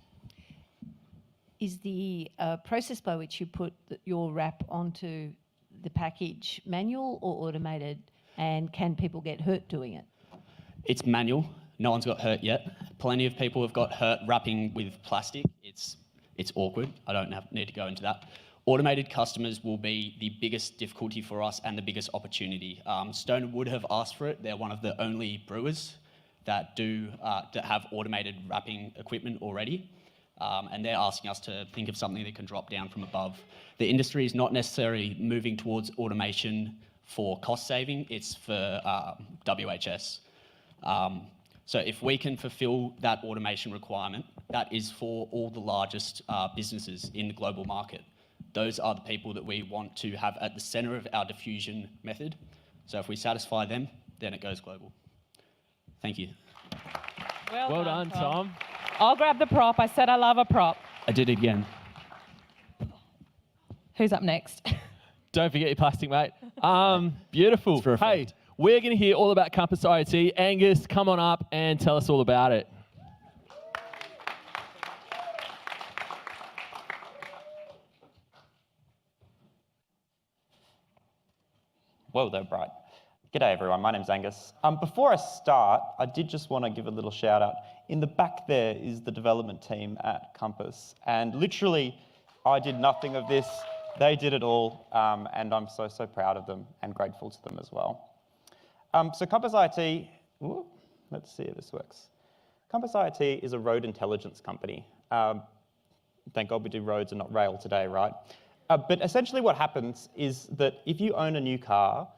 Speaker 12: Is the process by which you put your wrap onto the package manual or automated, and can people get hurt doing it?
Speaker 15: It's manual. No one's got hurt yet. Plenty of people have got hurt wrapping with plastic. It's awkward. I don't need to go into that. Automated customers will be the biggest difficulty for us and the biggest opportunity. Stone Wood have asked for it. They're one of the only brewers that have automated wrapping equipment already. And they're asking us to think of something that can drop down from above. The industry is not necessarily moving towards automation for cost saving, it's for WHS. So if we can fulfill that automation requirement, that is for all the largest businesses in the global market. Those are the people that we want to have at the center of our diffusion method. So if we satisfy them, then it goes global. Thank you.
Speaker 2: Well done, Tom. I'll grab the prop. I said I love a prop.
Speaker 15: I did it again.
Speaker 2: Who's up next?
Speaker 1: Don't forget your plastic, mate. Beautiful. Hey, we're going to hear all about Compass IoT. Angus, come on up and tell us all about it.
Speaker 10: Whoa, they're bright. G'day everyone, my name's Angus. Before I start, I did just want to give a little shout out. In the back there is the development team at Compass, and literally I did nothing of this. They did it all, and I'm so proud of them and grateful to them as well. So Compass IoT, let's see if this works. Compass IoT is a road intelligence company. Thank God we do roads and not rail today, right? But essentially what happens is that if you own a new car,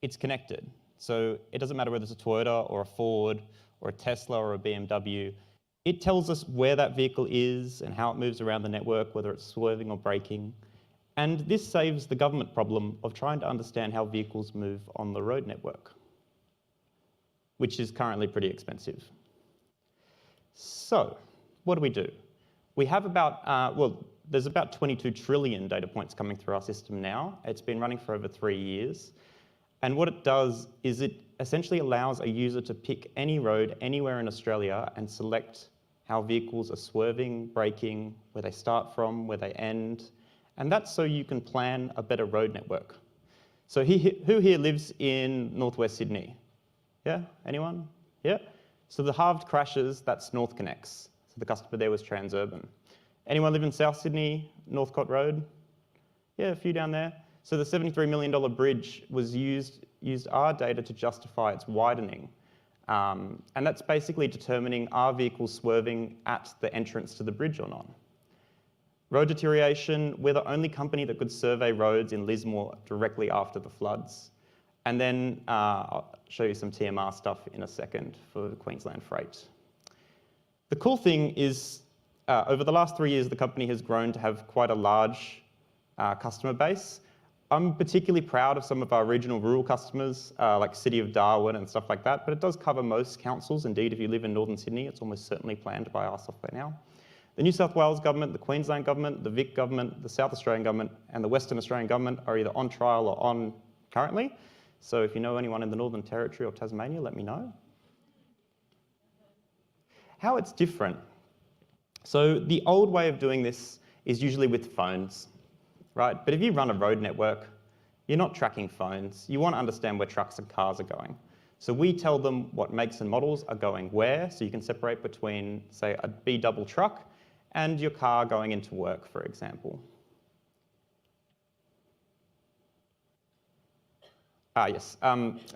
Speaker 10: it's connected. So it doesn't matter whether it's a Toyota or a Ford or a Tesla or a BMW. It tells us where that vehicle is and how it moves around the network, whether it's swerving or braking. And this saves the government problem of trying to understand how vehicles move on the road network, which is currently pretty expensive. So what do? We have about, there's about 22 trillion data points coming through our system now. It's been running for over 3 years. And what it does is it essentially allows a user to pick any road anywhere in Australia and select how vehicles are swerving, braking, where they start from, where they end. And that's so you can plan a better road network. So who here lives in northwest Sydney? Yeah, anyone? Yeah? So the halved crashes, that's North Connects. So the customer there was Transurban. Anyone live in South Sydney, Northcote Road? Yeah, a few down there. So the $73 million bridge was used our data to justify its widening. And that's basically determining are vehicles swerving at the entrance to the bridge or not. Road deterioration, we're the only company that could survey roads in Lismore directly after the floods. And then I'll show you some TMR stuff in a second for Queensland Freight. The cool thing is, over the last 3 years, the company has grown to have quite a large customer base. I'm particularly proud of some of our regional rural customers, like City of Darwin and stuff like that, but it does cover most councils. Indeed, if you live in Northern Sydney, it's almost certainly planned by our software now. The New South Wales government, the Queensland government, the Vic government, the South Australian government, and the Western Australian government are either on trial or on currently. So if you know anyone in the Northern Territory or Tasmania, let me know. How it's different. So the old way of doing this is usually with phones, right? But if you run a road network, you're not tracking phones. You want to understand where trucks and cars are going. So we tell them what makes and models are going where, so you can separate between, say, a B-double truck and your car going into work, for example. Yes.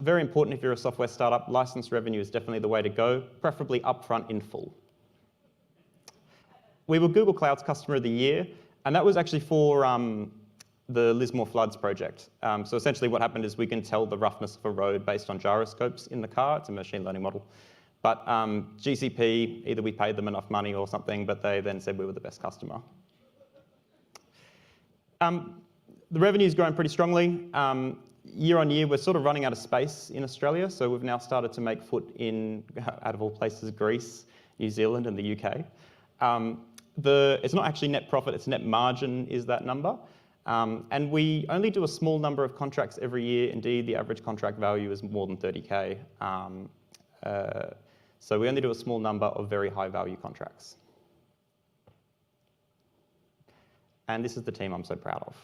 Speaker 10: Very important if you're a software startup. License revenue is definitely the way to go, preferably upfront in full. We were Google Cloud's Customer of the Year, and that was actually for the Lismore Floods project. So essentially what happened is we can tell the roughness of a road based on gyroscopes in the car. It's a machine learning model. But GCP, either we paid them enough money or something, but they then said we were the best customer. The revenue's grown pretty strongly. Year on year, we're sort of running out of space in Australia, so we've now started to make foot in, out of all places, Greece, New Zealand, and the UK. It's not actually net profit, it's net margin is that number. And we only do a small number of contracts every year. Indeed, the average contract value is more than 30K. So we only do a small number of very high value contracts. And this is the team I'm so proud of.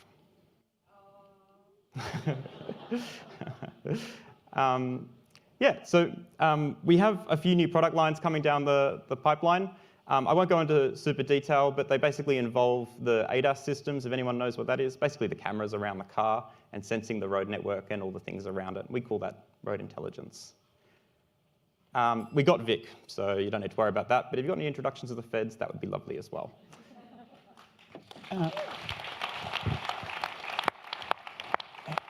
Speaker 10: We have a few new product lines coming down the pipeline. I won't go into super detail, but they basically involve the AEST systems, if anyone knows what that is. Basically the cameras around the car and sensing the road network and all the things around it. We call that road intelligence. We got Vic, so you don't need to worry about that. But if you've got any introductions to the feds, that would be lovely as well.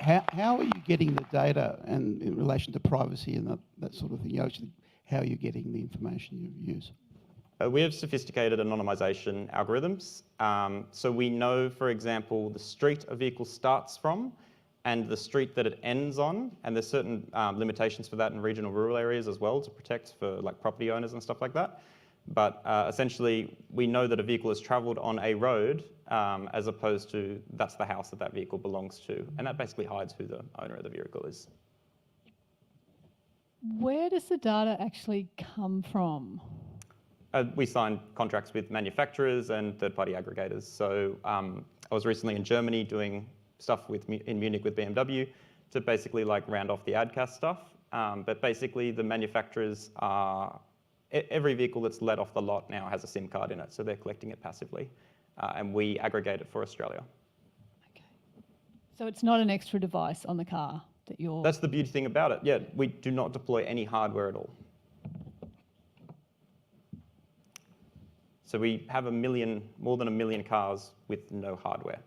Speaker 6: How are you getting the data and in relation to privacy and that sort of thing? How are you getting the information you use?
Speaker 10: We have sophisticated anonymization algorithms. So we know, for example, the street a vehicle starts from and the street that it ends on. And there's certain limitations for that in regional rural areas as well to protect for like property owners and stuff like that. But essentially, we know that a vehicle has traveled on a road as opposed to that's the house that vehicle belongs to. And that basically hides who the owner of the vehicle is.
Speaker 13: Where does the data actually come from?
Speaker 10: We sign contracts with manufacturers and third-party aggregators. So I was recently in Germany doing stuff in Munich with BMW to basically like round off the AdCast stuff. But basically the manufacturers are, every vehicle that's let off the lot now has a SIM card in it, so they're collecting it passively. And we aggregate it for Australia.
Speaker 13: Okay. So it's not an extra device on the car that you're...
Speaker 10: That's the beauty thing about it. Yeah, we do not deploy any hardware at all. So we have more than a million cars with no hardware.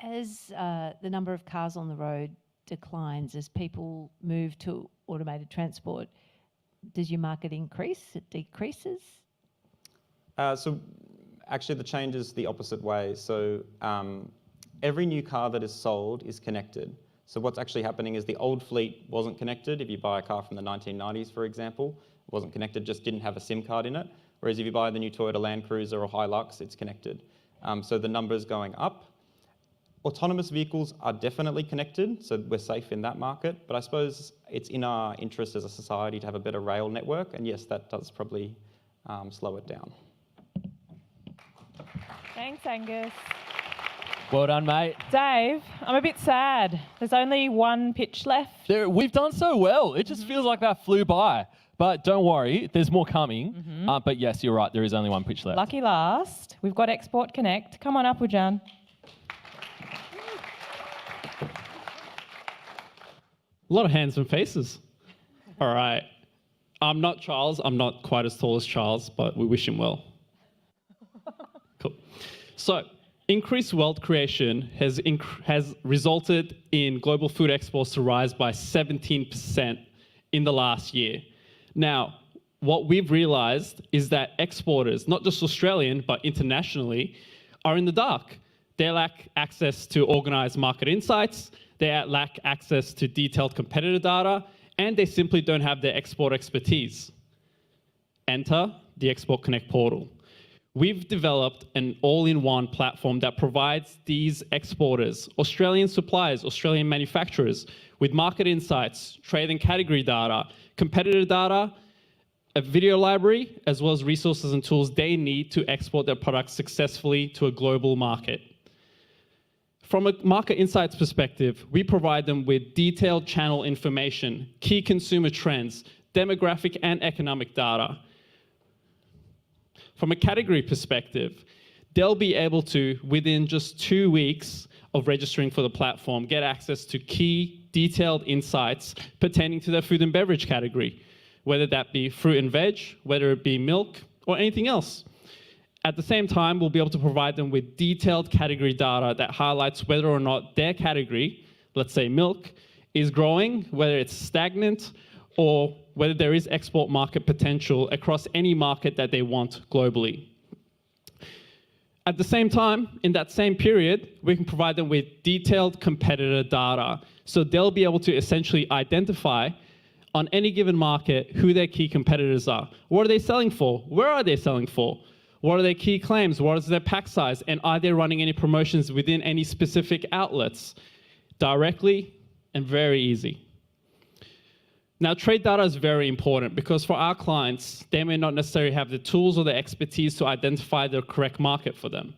Speaker 12: As the number of cars on the road declines, as people move to automated transport, does your market increase? It decreases?
Speaker 10: So actually the change is the opposite way. So every new car that is sold is connected. So what's actually happening is the old fleet wasn't connected. If you buy a car from the 1990s, for example, it wasn't connected, just didn't have a SIM card in it. Whereas if you buy the new Toyota Land Cruiser or Hilux, it's connected. So the number's going up. Autonomous vehicles are definitely connected, so we're safe in that market. But I suppose it's in our interest as a society to have a better rail network. And yes, that does probably slow it down.
Speaker 2: Thanks, Angus.
Speaker 1: Well done, mate.
Speaker 2: Dave, I'm a bit sad. There's only one pitch left.
Speaker 1: We've done so well. It just feels like that flew by. But don't worry, there's more coming. But yes, you're right, there is only one pitch left.
Speaker 2: Lucky last. We've got Export Connect. Come on up, Wujan.
Speaker 14: A lot of hands and faces. All right. I'm not Charles. I'm not quite as tall as Charles, but we wish him well. Cool. So, increased wealth creation has resulted in global food exports to rise by 17% in the last year. Now, what we've realized is that exporters, not just Australian, but internationally, are in the dark. They lack access to organized market insights, they lack access to detailed competitor data, and they simply don't have the export expertise. Enter the Export Connect portal. We've developed an all-in-one platform that provides these exporters, Australian suppliers, Australian manufacturers, with market insights, trade and category data, competitor data, a video library, as well as resources and tools they need to export their products successfully to a global market. From a market insights perspective, we provide them with detailed channel information, key consumer trends, demographic and economic data. From a category perspective, they'll be able to, within just 2 weeks, of registering for the platform get access to key, detailed insights pertaining to their food and beverage category, whether that be fruit and veg, whether it be milk, or anything else. At the same time, we'll be able to provide them with detailed category data that highlights whether or not their category, let's say milk, is growing, whether it's stagnant, or whether there is export market potential across any market that they want globally. At the same time, in that same period, we can provide them with detailed competitor data. So they'll be able to essentially identify on any given market who their key competitors are. What are they selling for? Where are they selling for? What are their key claims? What is their pack size? And are they running any promotions within any specific outlets? Directly and very easy. Now, trade data is very important because for our clients, they may not necessarily have the tools or the expertise to identify the correct market for them.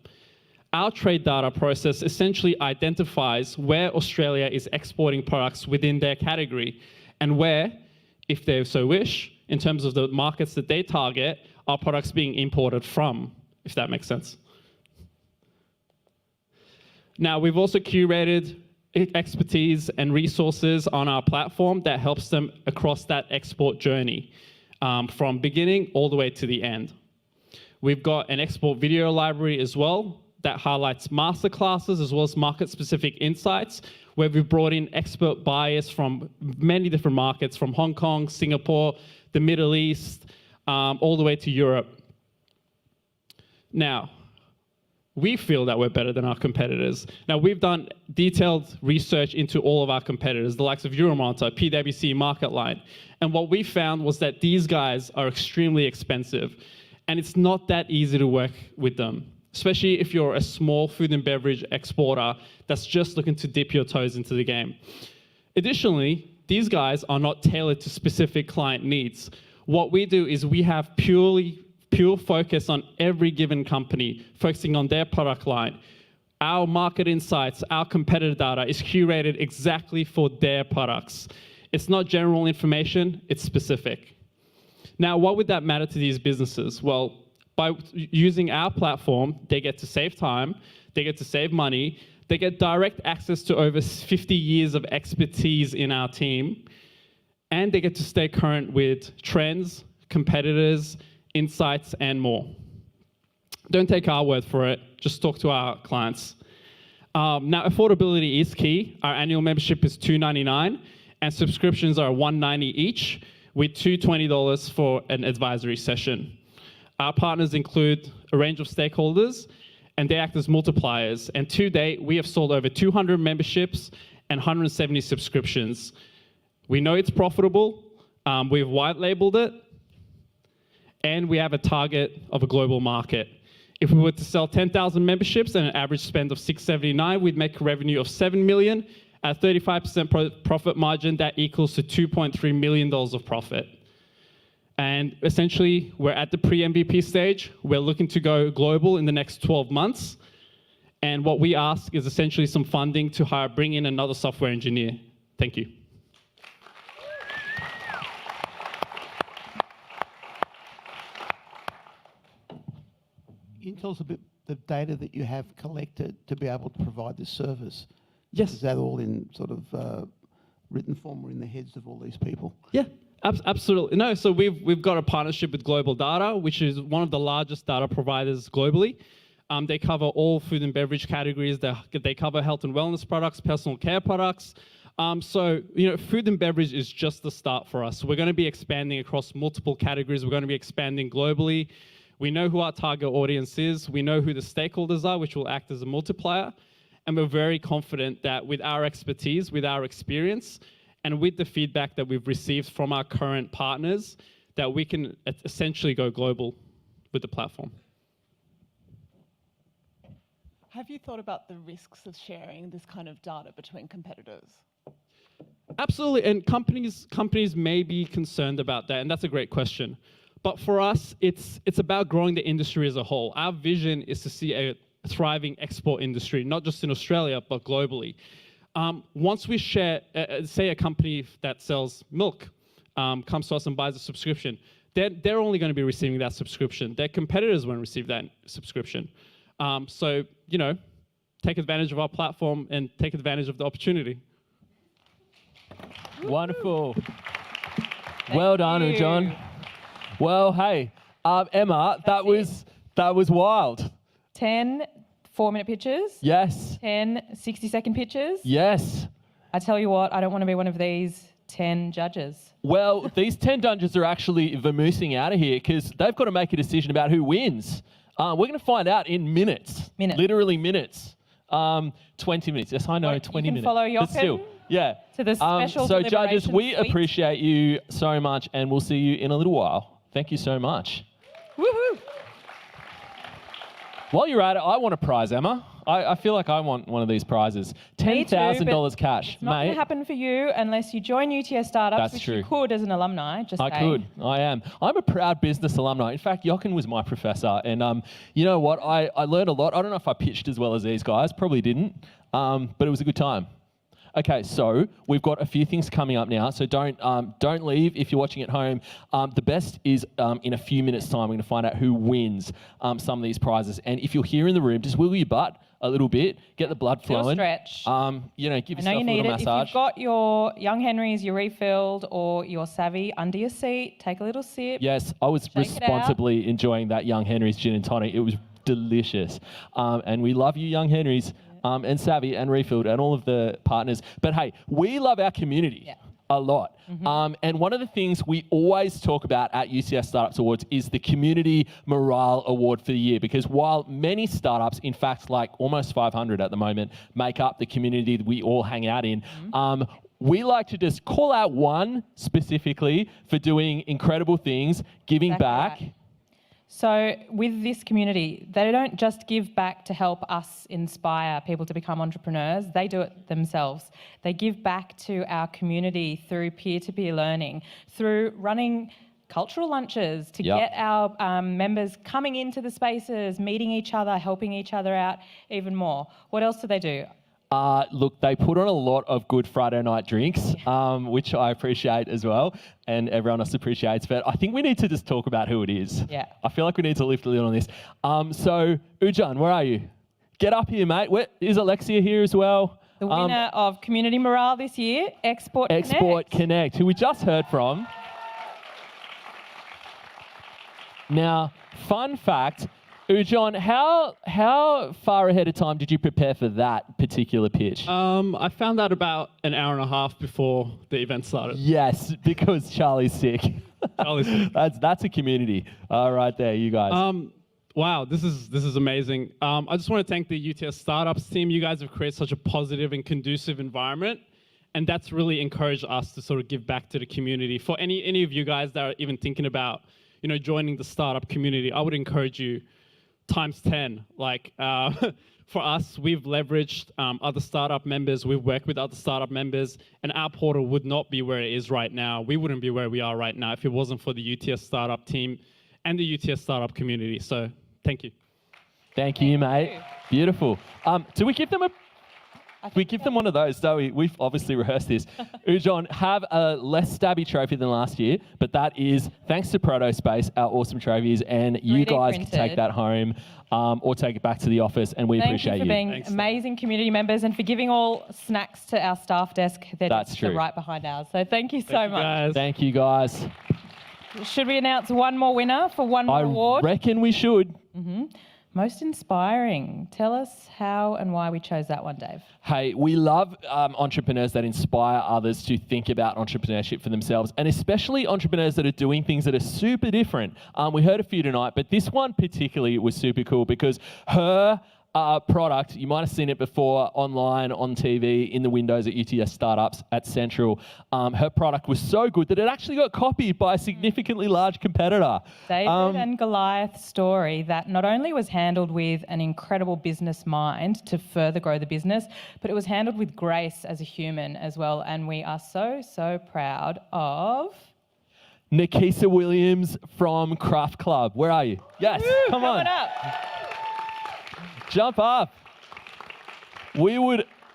Speaker 14: Our trade data process essentially identifies where Australia is exporting products within their category and where, if they so wish, in terms of the markets that they target, are products being imported from, if that makes sense. Now, we've also curated expertise and resources on our platform that helps them across that export journey from beginning all the way to the end. We've got an export video library as well that highlights masterclasses as well as market-specific insights, where we've brought in expert buyers from many different markets, from Hong Kong, Singapore, the Middle East, all the way to Europe. Now, we feel that we're better than our competitors. Now, we've done detailed research into all of our competitors, the likes of Euromonitor, PwC, MarketLine. And what we found was that these guys are extremely expensive. And it's not that easy to work with them, especially if you're a small food and beverage exporter that's just looking to dip your toes into the game. Additionally, these guys are not tailored to specific client needs. What we do is we have pure focus on every given company, focusing on their product line. Our market insights, our competitor data is curated exactly for their products. It's not general information, it's specific. Now, what would that matter to these businesses? Well, by using our platform, they get to save time, they get to save money, they get direct access to over 50 years of expertise in our team, and they get to stay current with trends, competitors, insights, and more. Don't take our word for it, just talk to our clients. Now, affordability is key. Our annual membership is $299, and subscriptions are $190 each, with $220 for an advisory session. Our partners include a range of stakeholders, and they act as multipliers. And to date, we have sold over 200 memberships and 170 subscriptions. We know it's profitable. We've white labeled it, and we have a target of a global market. If we were to sell 10,000 memberships and an average spend of $679, we'd make a revenue of $7 million. At 35% profit margin, that equals to $2.3 million of profit. And essentially, we're at the pre-MVP stage. We're looking to go global in the next 12 months. And what we ask is essentially some funding to bring in another software engineer. Thank you.
Speaker 6: Can you tell us a bit the data that you have collected to be able to provide this service?
Speaker 14: Yes.
Speaker 6: Is that all in sort of written form or in the heads of all these people?
Speaker 14: Yeah, absolutely. No, so we've got a partnership with Global Data, which is one of the largest data providers globally. They cover all food and beverage categories. They cover health and wellness products, personal care products. So, food and beverage is just the start for us. We're going to be expanding across multiple categories. We're going to be expanding globally. We know who our target audience is. We know who the stakeholders are, which will act as a multiplier. And we're very confident that with our expertise, with our experience, and with the feedback that we've received from our current partners, that we can essentially go global with the platform.
Speaker 13: Have you thought about the risks of sharing this kind of data between competitors?
Speaker 14: Absolutely, and companies may be concerned about that, and that's a great question. But for us, it's about growing the industry as a whole. Our vision is to see a thriving export industry, not just in Australia, but globally. Once we share, say a company that sells milk comes to us and buys a subscription, they're only going to be receiving that subscription. Their competitors won't receive that subscription. So, take advantage of our platform and take advantage of the opportunity.
Speaker 1: Wonderful. Well done, John. Well, hey, Emma, that was wild.
Speaker 2: 10 4-minute pitches.
Speaker 1: Yes.
Speaker 2: 10 60-second pitches.
Speaker 1: Yes.
Speaker 2: I tell you what, I don't want to be one of these 10 judges.
Speaker 1: Well, these 10 judges are actually vamoosing out of here because they've got to make a decision about who wins. We're going to find out in minutes. Literally minutes. 20 minutes. Yes, I know, 20 minutes.
Speaker 2: You can follow
Speaker 1: But still,
Speaker 2: Jochen
Speaker 1: yeah.
Speaker 2: to the special
Speaker 1: So judges,
Speaker 2: deliberation
Speaker 1: we
Speaker 2: suite.
Speaker 1: appreciate you so much and we'll see you in a little while. Thank you so much.
Speaker 2: Woohoo!
Speaker 1: While you're at it, I want a prize, Emma. I feel like I want one of these prizes.
Speaker 2: Me too,
Speaker 1: $10,000 cash,
Speaker 2: It's not going
Speaker 1: mate.
Speaker 2: to happen for you unless you join UTS Startups,
Speaker 1: That's
Speaker 2: which
Speaker 1: true.
Speaker 2: you could as an alumni. Just
Speaker 1: I
Speaker 2: saying.
Speaker 1: could. I am. I'm a proud business alumni. In fact, Jochen was my professor. And you know what? I learned a lot. I don't know if I pitched as well as these guys. Probably didn't. But it was a good time. Okay, so we've got a few things coming up now. So don't leave if you're watching at home. The best is in a few minutes' time, we're going to find out who wins some of these prizes. And if you're here in the room, just wiggle your butt a little bit, get the blood
Speaker 2: Do a
Speaker 1: flowing.
Speaker 2: stretch.
Speaker 1: You know, give
Speaker 2: I know
Speaker 1: yourself
Speaker 2: you
Speaker 1: a
Speaker 2: need
Speaker 1: little
Speaker 2: it. If
Speaker 1: massage.
Speaker 2: you've got your Young Henrys, your refilled, or your Savvy under your seat, take a little sip.
Speaker 1: Yes, I was
Speaker 2: Shake it out.
Speaker 1: responsibly enjoying that Young Henry's gin and tonic. It was delicious. And we love you, Young Henry's, and Savvy and Refilled and all of the partners. But hey, we love our community a lot. And one of the things we always talk about at UTS Startups Awards is the Community Morale Award for the year. Because while many startups, in fact, like almost 500 at the moment, make up the community that we all hang out in, we like to just call out one specifically for doing incredible things, giving back.
Speaker 2: Right. So with this community, they don't just give back to help us inspire people to become entrepreneurs, they do it themselves. They give back to our community through peer-to-peer learning, through running cultural lunches to get our members coming into the spaces, meeting each other, helping each other out even more. What else do they do?
Speaker 1: Look, they put on a lot of good Friday night drinks, which I appreciate as well, and everyone else appreciates. But I think we need to just talk about who it is.
Speaker 2: Yeah.
Speaker 1: I feel like we need to lift the lid on this. So, Ujan, where are you? Get up here, mate. Is Alexia here as well?
Speaker 2: The winner of Community Morale this year, Export
Speaker 1: Connect, who we just heard from. Now, fun fact, Ujan, how far ahead of time did you prepare for that particular pitch?
Speaker 14: I found out about an hour and a half before the event started.
Speaker 1: Yes, because Charlie's sick.
Speaker 14: Charlie's sick.
Speaker 1: That's a community. All right, there, you guys.
Speaker 14: Wow, this is amazing. I just want to thank the UTS Startups team. You guys have created such a positive and conducive environment, and that's really encouraged us to sort of give back to the community. For any of you guys that are even thinking about, joining the startup community, I would encourage you times 10. Like for us, we've leveraged other startup members. We've worked with other startup members, and our portal would not be where it is right now. We wouldn't be where we are right now if it wasn't for the UTS Startup team and the UTS Startup community. So thank you.
Speaker 1: Thank you, mate. Beautiful. Do we give them one of those, don't we? We've obviously rehearsed this. Ujan, have a less stabby trophy than last year, but that is thanks to Protospace, our awesome trophies, and you
Speaker 2: 3D
Speaker 1: guys
Speaker 2: printed.
Speaker 1: can take that home or take it back to the office, and we appreciate
Speaker 2: Thank you for being amazing community members and for giving all snacks to our staff desk. They're
Speaker 1: That's
Speaker 2: just
Speaker 1: true.
Speaker 2: right behind ours. So thank you so much.
Speaker 1: Thank you, guys.
Speaker 2: Should we announce one more winner for one more award?
Speaker 1: I reckon we should.
Speaker 2: Most inspiring. Tell us how and why we chose that one, Dave.
Speaker 1: Hey, we love entrepreneurs that inspire others to think about entrepreneurship for themselves, and especially entrepreneurs that are doing things that are super different. We heard a few tonight, but this one particularly was super cool because her product, you might have seen it before online, on TV, in the windows at UTS Startups at Central. Her product was so good that it actually got copied by a significantly large competitor.
Speaker 2: David and Goliath's story that not only was handled with an incredible business mind to further grow the business, but it was handled with grace as a human as well. And we are so, so proud of...
Speaker 1: Nikisa Williams from Craft Club. Where are you? Yes, come on.
Speaker 2: Coming up.
Speaker 1: Jump up.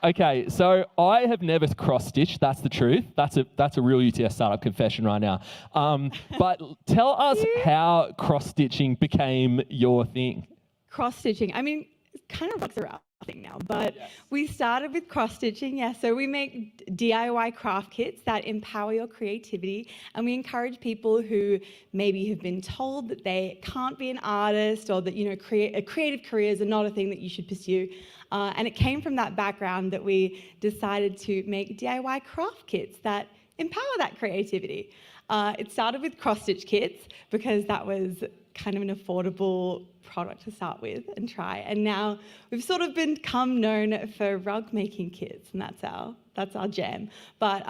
Speaker 1: Okay, so I have never cross-stitched, that's the truth. That's a real UTS startup confession right now. But tell us how cross-stitching became your thing.
Speaker 17: Cross-stitching, I mean, it kind of works around. thing now, but we started with cross-stitching. Yeah, so we make DIY craft kits that empower your creativity, and we encourage people who maybe have been told that they can't be an artist, or that, you know, creative careers are not a thing that you should pursue. And it came from that background that we decided to make DIY craft kits that empower that creativity. It started with cross-stitch kits because that was kind of an affordable product to start with and try. And now we've sort of become known for rug making kits, and that's our jam. But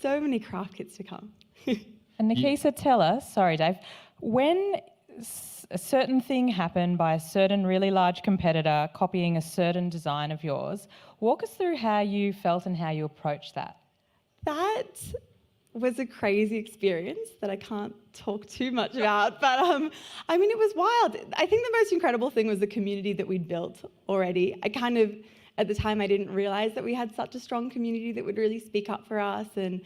Speaker 17: so many craft kits to come.
Speaker 2: And Nikisa, tell us, sorry Dave, when a certain thing happened by a certain really large competitor copying a certain design of yours, walk us through how you felt and how you approached that.
Speaker 17: That was a crazy experience that I can't talk too much about, but I mean, it was wild. I think the most incredible thing was the community that we'd built already. At the time, I didn't realize that we had such a strong community that would really speak up for us and,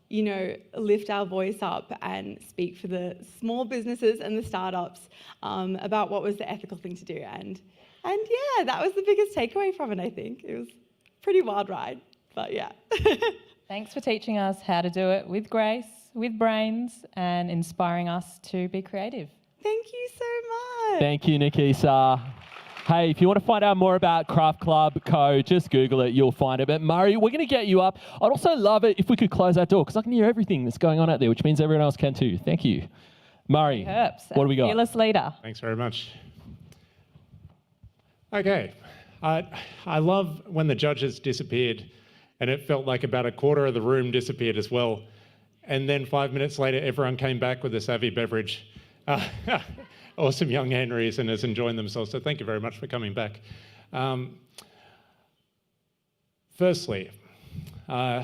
Speaker 17: you know, lift our voice up and speak for the small businesses and the startups about what was the ethical thing to do. And yeah, that was the biggest takeaway from it, I think. It was a pretty wild ride, but yeah.
Speaker 2: Thanks for teaching us how to do it with grace, with brains, and inspiring us to be creative.
Speaker 17: Thank you so much.
Speaker 1: Thank you, Nikisa. Hey, if you want to find out more about Craft Club Co., just Google it, you'll find it. But Murray, we're going to get you up. I'd also love it if we could close that door, because I can hear everything that's going on out there, which means everyone else can too. Thank you. Murray, what do we got?
Speaker 2: Fearless leader.
Speaker 18: Thanks very much. Okay. I love when the judges disappeared, and it felt like about a quarter of the room disappeared as well. And then 5 minutes later, everyone came back with a savvy beverage. Awesome young Henrys and is enjoying themselves. So thank you very much for coming back. Firstly, so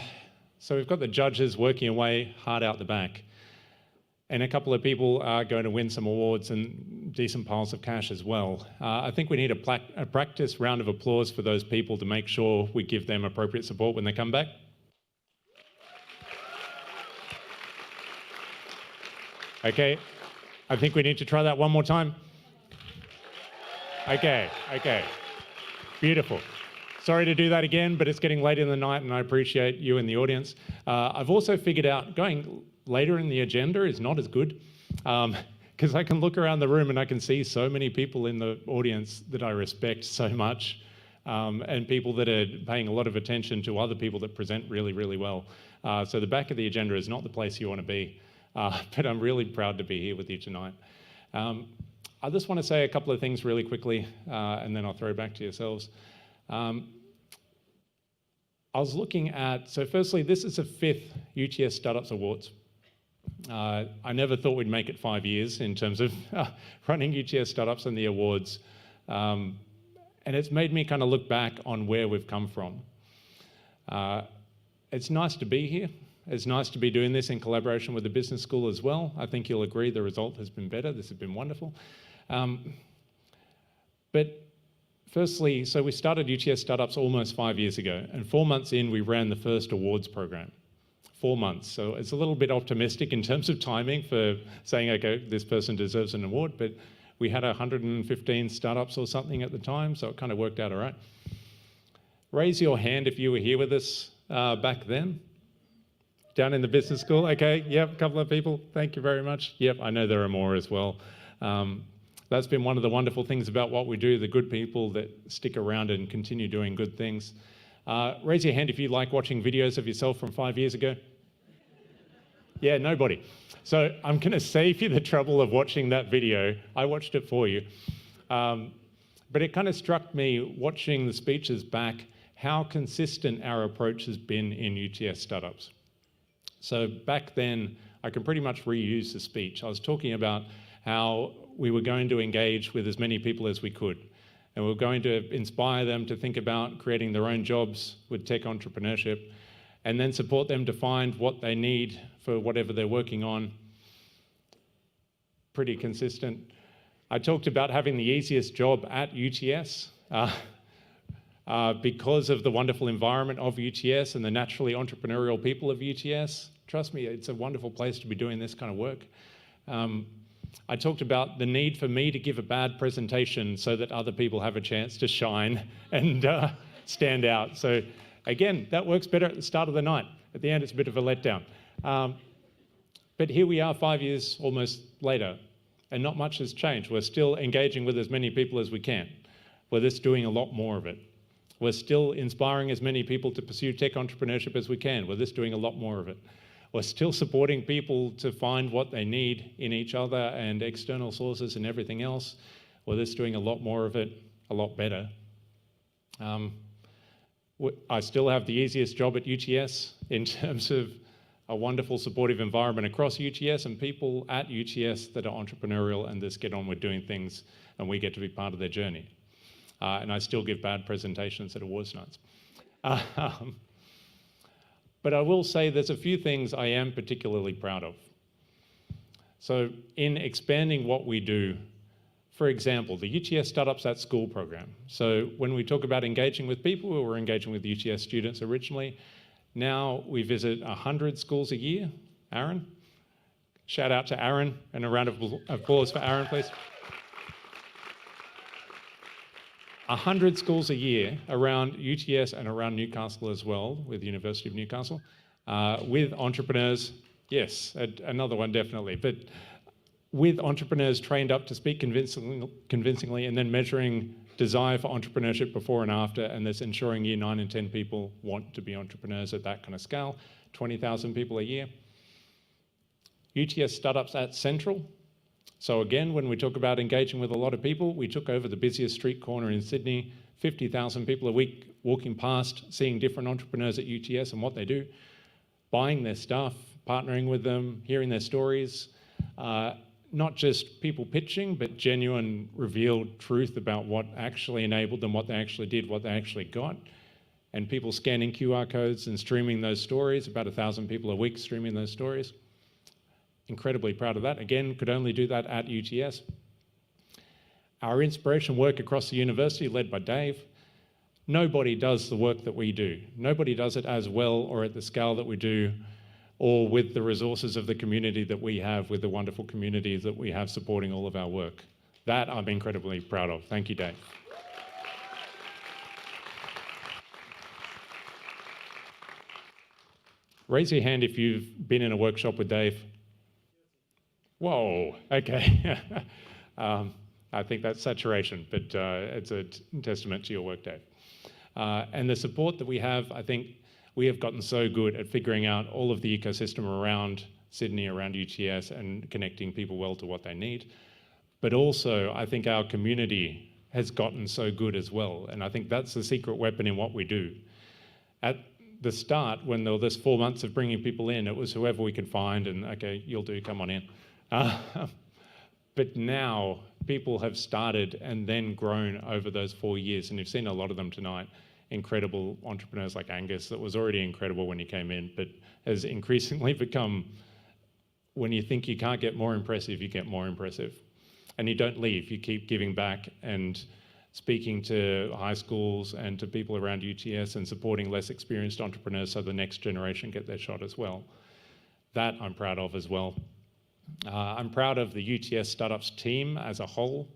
Speaker 18: we've got the judges working away hard out the back. And a couple of people are going to win some awards and decent piles of cash as well. I think we need a practice round of applause for those people to make sure we give them appropriate support when they come back. Okay, I think we need to try that one more time. Okay, beautiful. Sorry to do that again, but it's getting late in the night and I appreciate you in the audience. I've also figured out going later in the agenda is not as good because I can look around the room and I can see so many people in the audience that I respect so much and people that are paying a lot of attention to other people that present really, really well. So the back of the agenda is not the place you want to be, but I'm really proud to be here with you tonight. I just want to say a couple of things really quickly and then I'll throw it back to yourselves. I was looking at, so firstly, this is the 5th UTS Startups Awards. I never thought we'd make it 5 years in terms of running UTS Startups and the awards. And it's made me kind of look back on where we've come from. It's nice to be here. It's nice to be doing this in collaboration with the business school as well. I think you'll agree the result has been better. This has been wonderful. But firstly, so we started UTS Startups almost 5 years ago, and 4 months in, we ran the first awards program. 4 months. So it's a little bit optimistic in terms of timing for saying, okay, this person deserves an award, but we had 115 startups or something at the time, so it kind of worked out all right. Raise your hand if you were here with us back then. Down in the business school, okay, yep, a couple of people, thank you very much. Yep, I know there are more as well. That's been one of the wonderful things about what we do, the good people that stick around and continue doing good things. Raise your hand if you like watching videos of yourself from 5 years ago. Yeah, nobody. So I'm going to save you the trouble of watching that video. I watched it for you. But it kind of struck me watching the speeches back how consistent our approach has been in UTS Startups. So back then, I can pretty much reuse the speech. I was talking about how we were going to engage with as many people as we could. And we were going to inspire them to think about creating their own jobs with tech entrepreneurship, and then support them to find what they need for whatever they're working on. Pretty consistent. I talked about having the easiest job at UTS because of the wonderful environment of UTS and the naturally entrepreneurial people of UTS. Trust me, it's a wonderful place to be doing this kind of work. I talked about the need for me to give a bad presentation so that other people have a chance to shine and stand out. So again, that works better at the start of the night. At the end, it's a bit of a letdown. But here we are 5 years almost later, and not much has changed. We're still engaging with as many people as we can. We're just doing a lot more of it. We're still inspiring as many people to pursue tech entrepreneurship as we can. We're just doing a lot more of it. We're still supporting people to find what they need in each other and external sources and everything else. We're just doing a lot more of it, a lot better. I still have the easiest job at UTS in terms of a wonderful supportive environment across UTS and people at UTS that are entrepreneurial and just get on with doing things, and we get to be part of their journey. And I still give bad presentations at awards nights. But I will say there's a few things I am particularly proud of. So in expanding what we do, for example, the UTS Startups at School program. So when we talk about engaging with people, we were engaging with UTS students originally. Now we visit 100 schools a year. Aaron? Shout out to Aaron, and a round of applause for Aaron, please. 100 schools a year around UTS and around Newcastle as well, with the University of Newcastle, with entrepreneurs. Yes, another one definitely, but with entrepreneurs trained up to speak convincingly and then measuring desire for entrepreneurship before and after, and this ensuring year 9 and 10 people want to be entrepreneurs at that kind of scale, 20,000 people a year. UTS Startups at Central. So again, when we talk about engaging with a lot of people, we took over the busiest street corner in Sydney, 50,000 people a week walking past, seeing different entrepreneurs at UTS and what they do, buying their stuff, partnering with them, hearing their stories, not just people pitching, but genuine revealed truth about what actually enabled them, what they actually did, what they actually got, and people scanning QR codes and streaming those stories, about 1,000 people a week streaming those stories. Incredibly proud of that. Again, could only do that at UTS. Our inspiration work across the university, led by Dave. Nobody does the work that we do. Nobody does it as well or at the scale that we do, or with the resources of the community that we have, with the wonderful community that we have supporting all of our work. That I'm incredibly proud of. Thank you, Dave. Raise your hand if you've been in a workshop with Dave. Whoa, okay. I think that's saturation, but it's a testament to your work, Dave. And the support that we have, I think we have gotten so good at figuring out all of the ecosystem around Sydney, around UTS, and connecting people well to what they need. But also, I think our community has gotten so good as well. And I think that's the secret weapon in what we do. At the start, when there were this 4 months of bringing people in, it was whoever we could find and, okay, you'll do, come on in. But now people have started and then grown over those 4 years, and you've seen a lot of them tonight. Incredible entrepreneurs like Angus, that was already incredible when he came in, but has increasingly become, when you think you can't get more impressive, you get more impressive. And you don't leave, you keep giving back and speaking to high schools and to people around UTS and supporting less experienced entrepreneurs so the next generation get their shot as well. That I'm proud of as well. I'm proud of the UTS Startups team as a whole.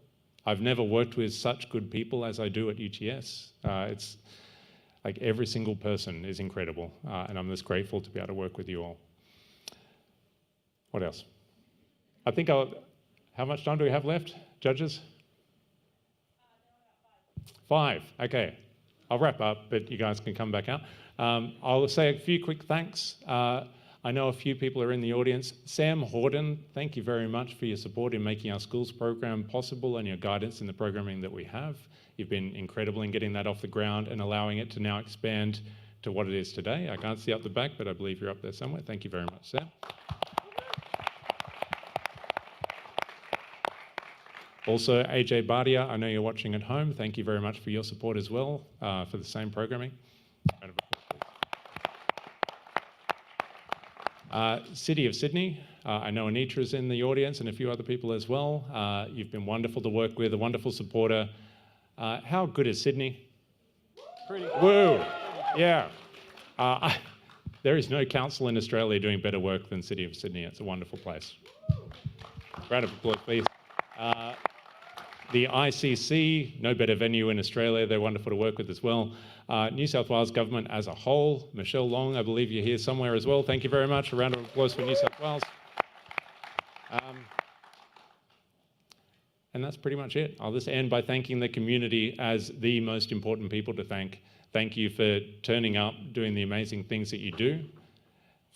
Speaker 18: I've never worked with such good people as I do at UTS. It's like every single person is incredible, and I'm just grateful to be able to work with you all. What else? I think how much time do we have left, judges? 5, okay. I'll wrap up, but you guys can come back out. I'll say a few quick thanks. I know a few people are in the audience. Sam Horden, thank you very much for your support in making our schools program possible and your guidance in the programming that we have. You've been incredible in getting that off the ground and allowing it to now expand to what it is today. I can't see up the back, but I believe you're up there somewhere. Thank you very much, Sam. Also, AJ Bardia, I know you're watching at home. Thank you very much for your support as well for the same programming. City of Sydney, I know Anitra is in the audience and a few other people as well. You've been wonderful to work with, a wonderful supporter. How good is Sydney? Pretty good. Woo! Yeah. There is no council in Australia doing better work than City of Sydney. It's a wonderful place. Round of applause, please. The ICC, no better venue in Australia. They're wonderful to work with as well. New South Wales Government as a whole. Michelle Long, I believe you're here somewhere as well. Thank you very much. A round of applause for New South Wales. And that's pretty much it. I'll just end by thanking the community as the most important people to thank. Thank you for turning up, doing the amazing things that you do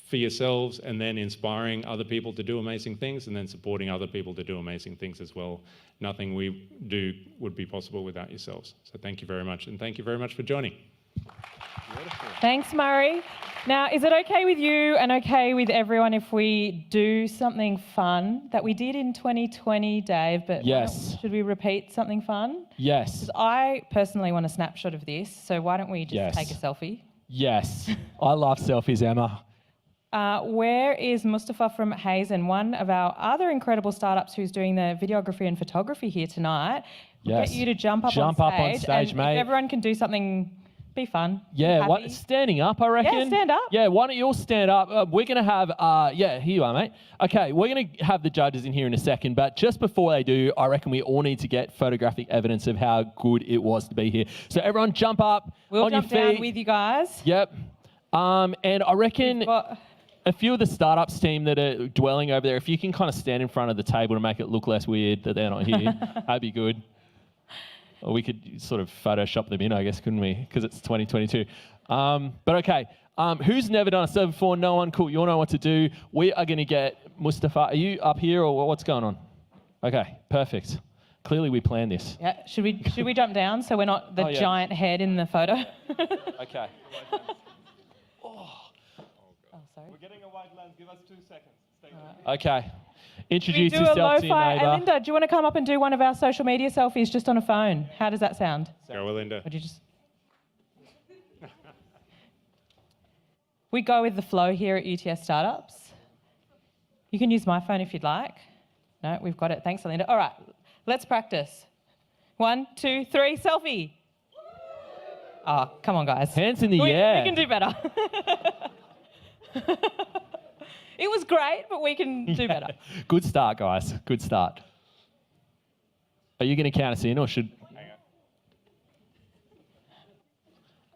Speaker 18: for yourselves, and then inspiring other people to do amazing things, and then supporting other people to do amazing things as well. Nothing we do would be possible without yourselves. So thank you very much, and thank you very much for joining.
Speaker 2: Beautiful. Thanks, Murray. Now, is it okay with you and okay with everyone if we do something fun that we did in 2020, Dave? But
Speaker 1: yes.
Speaker 2: Should we repeat something fun?
Speaker 1: Yes.
Speaker 2: 'Cause I personally want a snapshot of this, so why don't we just take a selfie?
Speaker 1: Yes. I love selfies, Emma.
Speaker 2: Where is Mustafa from Hazen, one of our other incredible startups who's doing the videography and photography here tonight? We'll get you to jump up on stage, and
Speaker 1: mate.
Speaker 2: If everyone can do something, be fun.
Speaker 1: Yeah, standing up, I reckon.
Speaker 2: Yeah, stand up.
Speaker 1: Yeah, why don't you all stand up? We're going to have, here you are, mate. Okay, we're going to have the judges in here in a second, but just before they do, I reckon we all need to get photographic evidence of how good it was to be here. So everyone jump up
Speaker 2: We'll
Speaker 1: on your
Speaker 2: jump
Speaker 1: feet.
Speaker 2: down with you guys.
Speaker 1: Yep. And I reckon a few of the startups team that are dwelling over there, if you can kind of stand in front of the table to make it look less weird that they're not here, that'd be good. Or we could sort of Photoshop them in, I guess, couldn't we? Because it's 2022. But okay, who's never done a survey before? No one? Cool, you all know what to do. We are going to get Mustafa. Are you up here or what's going on? Okay, perfect. Clearly we planned this.
Speaker 2: Yeah, should we jump down so we're not the giant head in the photo?
Speaker 1: Okay.
Speaker 2: Sorry.
Speaker 1: We're getting a wide lens. Give us 2 seconds. Okay. Introduce
Speaker 2: do a
Speaker 1: yourself to your
Speaker 2: lo-fi.
Speaker 1: neighbour.
Speaker 2: Linda, do you want to come up and do one of our social media selfies just on a phone? How does that sound?
Speaker 18: Go, Linda.
Speaker 2: Would you just... We go with the flow here at UTS Startups. You can use my phone if you'd like. No, we've got it. Thanks, Linda. All right, let's practice. 1, 2, 3, selfie. Oh, come on, guys.
Speaker 1: Hands in the air.
Speaker 2: We can do better. It was great, but we can do better.
Speaker 1: Good start, guys. Good start. Are you going to count us in or should... Hang on.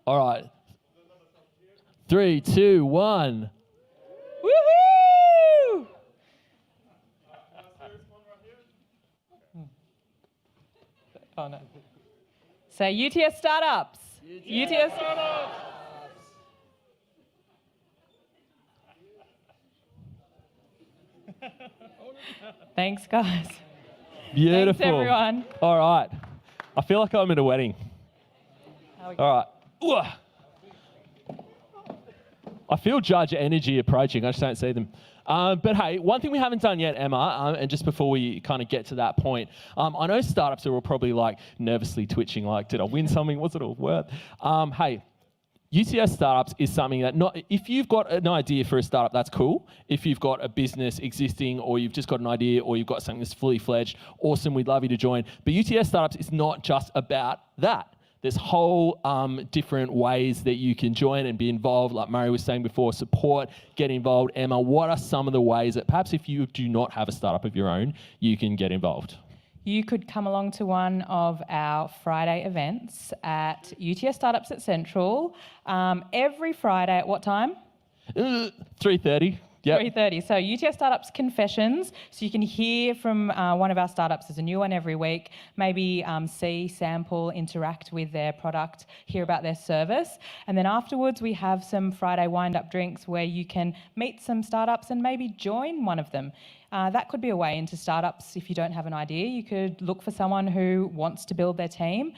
Speaker 1: All right. 3, 2, 1.
Speaker 2: Woohoo! Oh, no. Say UTS Startups. UTS Startups. Thanks, guys.
Speaker 1: Beautiful.
Speaker 2: Thanks, everyone.
Speaker 1: All right. I feel like I'm at a wedding. All right. I feel judge energy approaching. I just don't see them. But hey, one thing we haven't done yet, Emma, and just before we kind of get to that point, I know startups are all probably like nervously twitching, like, did I win something? What's it all worth? Hey, UTS Startups is something that if you've got an idea for a startup, that's cool. If you've got a business existing or you've just got an idea or you've got something that's fully fledged, awesome, we'd love you to join. But UTS Startups is not just about that. There's whole different ways that you can join and be involved. Like Murray was saying before, support, get involved. Emma, what are some of the ways that perhaps if you do not have a startup of your own, you can get involved?
Speaker 2: You could come along to one of our Friday events at UTS Startups at Central. Every Friday at what time?
Speaker 1: 3:30. Yep.
Speaker 2: 3:30. So UTS Startups Confessions. So you can hear from one of our startups. There's a new one every week. Maybe see, sample, interact with their product, hear about their service. And then afterwards we have some Friday wind-up drinks where you can meet some startups and maybe join one of them. That could be a way into startups if you don't have an idea. You could look for someone who wants to build their team,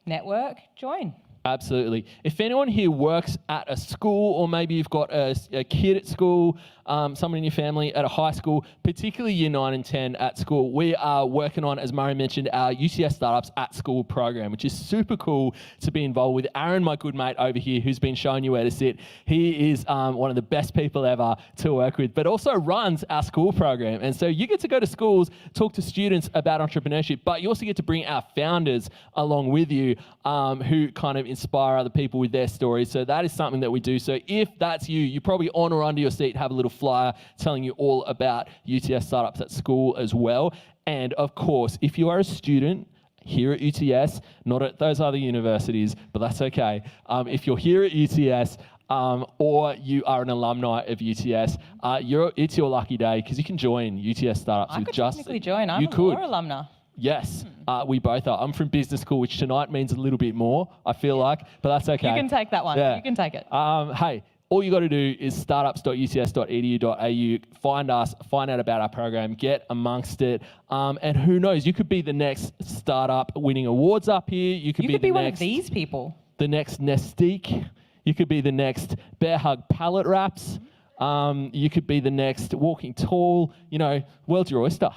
Speaker 2: network, join.
Speaker 1: Absolutely. If anyone here works at a school or maybe you've got a kid at school, someone in your family at a high school, particularly year 9 and 10 at school, we are working on, as Murray mentioned, our UTS Startups at School program, which is super cool to be involved with. Aaron, my good mate over here, who's been showing you where to sit, he is one of the best people ever to work with, but also runs our school program. And so you get to go to schools, talk to students about entrepreneurship, but you also get to bring our founders along with you who kind of inspire other people with their stories. So that is something that we do. So if that's you, you're probably on or under your seat, have a little flyer telling you all about UTS Startups at school as well. And of course, if you are a student here at UTS, not at those other universities, but that's okay. If you're here at UTS, or you are an alumni of UTS, it's your lucky day because you can join UTS Startups.
Speaker 2: I could technically join. I'm a law alumna.
Speaker 1: Yes, we both are. I'm from business school, which tonight means a little bit more, I feel like, but that's okay.
Speaker 2: You can take that one.
Speaker 1: Yeah.
Speaker 2: You can take it.
Speaker 1: Hey, all you got to do is startups.uts.edu.au, find us, find out about our program, get amongst it, and who knows, you could be the next startup winning awards up here. You could be
Speaker 2: one of these people.
Speaker 1: The next Nestique. You could be the next Bear Hug Pallet Wraps. You could be the next Walking Tall. You know, world's your oyster.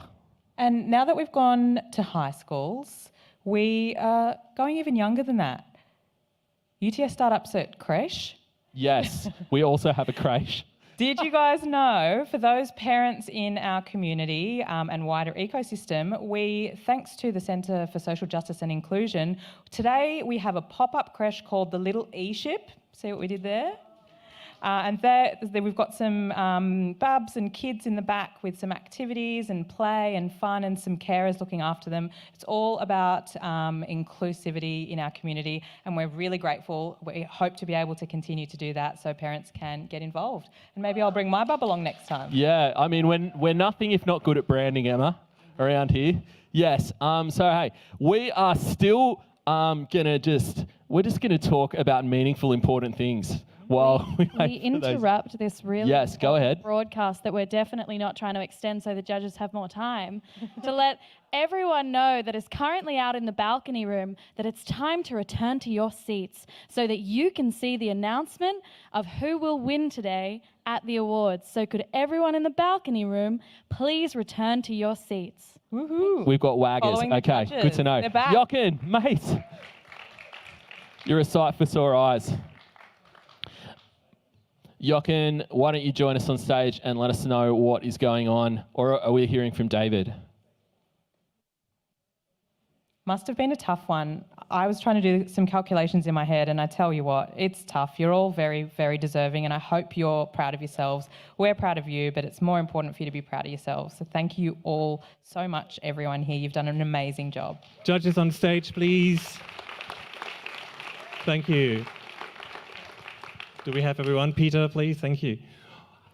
Speaker 2: And now that we've gone to high schools, we are going even younger than that. UTS Startups at creche.
Speaker 1: Yes, we also have a creche.
Speaker 2: Did you guys know, for those parents in our community and wider ecosystem, thanks to the Centre for Social Justice and Inclusion, today we have a pop-up creche called the Little E-Ship. See what we did there? And there we've got some babs and kids in the back with some activities and play and fun and some carers looking after them. It's all about inclusivity in our community, and we're really grateful. We hope to be able to continue to do that so parents can get involved. And maybe I'll bring my bub along next time.
Speaker 1: Yeah, I mean, we're nothing if not good at branding, Emma, around here. Yes, so hey, we are still we're just gonna talk about meaningful, important things. While we
Speaker 11: interrupt this really
Speaker 1: go ahead.
Speaker 11: broadcast that we're definitely not trying to extend so the judges have more time, to let everyone know that is currently out in the balcony room that it's time to return to your seats so that you can see the announcement of who will win today at the awards. So could everyone in the balcony room please return to your seats?
Speaker 2: Woohoo!
Speaker 1: We've got waggers. Okay, good to know.
Speaker 11: They're back.
Speaker 1: Jochen, mate, you're a sight for sore eyes. Jochen, why don't you join us on stage and let us know what is going on, or are we hearing from David?
Speaker 2: Must have been a tough one. I was trying to do some calculations in my head, and I tell you what, it's tough. You're all very, very deserving, and I hope you're proud of yourselves. We're proud of you, but it's more important for you to be proud of yourselves. So thank you all so much, everyone here. You've done an amazing job.
Speaker 19: Judges on stage, please. Thank you. Do we have everyone? Peter, please. Thank you.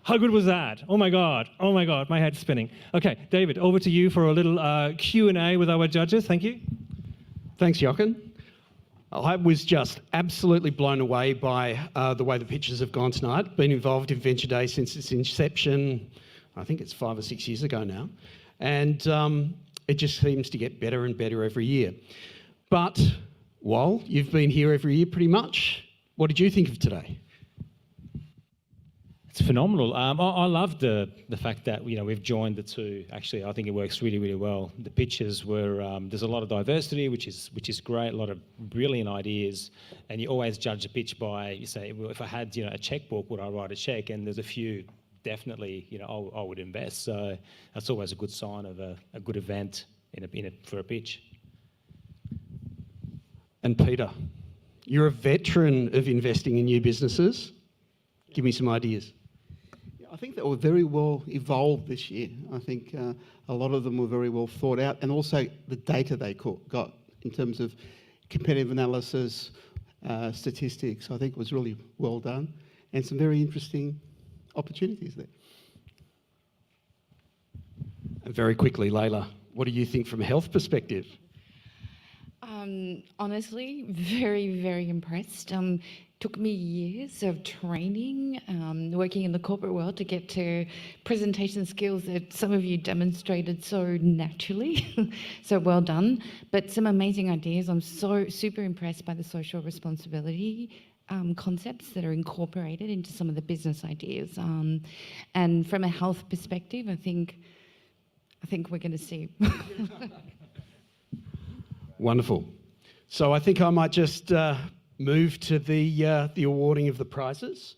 Speaker 19: How good was that? Oh my God. Oh my God. My head's spinning. Okay, David, over to you for a little Q&A with our judges. Thank you.
Speaker 7: Thanks, Jochen. I was just absolutely blown away by the way the pitches have gone tonight. Been involved in Venture Day since its inception, I think it's 5 or 6 years ago now. And it just seems to get better and better every year. But while you've been here every year pretty much, what did you think of today?
Speaker 16: It's phenomenal. I love the fact that we've joined the two. Actually, I think it works really, really well. The pitches were there's a lot of diversity, which is great. A lot of brilliant ideas, and you always judge a pitch by you say, well, if I had a checkbook, would I write a check? And there's a few definitely I would invest. So that's always a good sign of a good event for a pitch.
Speaker 7: And Peter, you're a veteran of investing in new businesses. Give me some ideas.
Speaker 6: I think they were very well evolved this year. I think a lot of them were very well thought out, and also the data they got in terms of competitive analysis, statistics, I think was really well done, and some very interesting opportunities there.
Speaker 7: And very quickly, Layla, what do you think from a health perspective?
Speaker 20: Honestly, very, very impressed. Took me years of training, working in the corporate world to get to presentation skills that some of you demonstrated so naturally. So well done. But some amazing ideas. I'm so super impressed by the social responsibility concepts that are incorporated into some of the business ideas. And from a health perspective, I think we're going to see.
Speaker 7: Wonderful. So I think I might just move to the awarding of the prizes.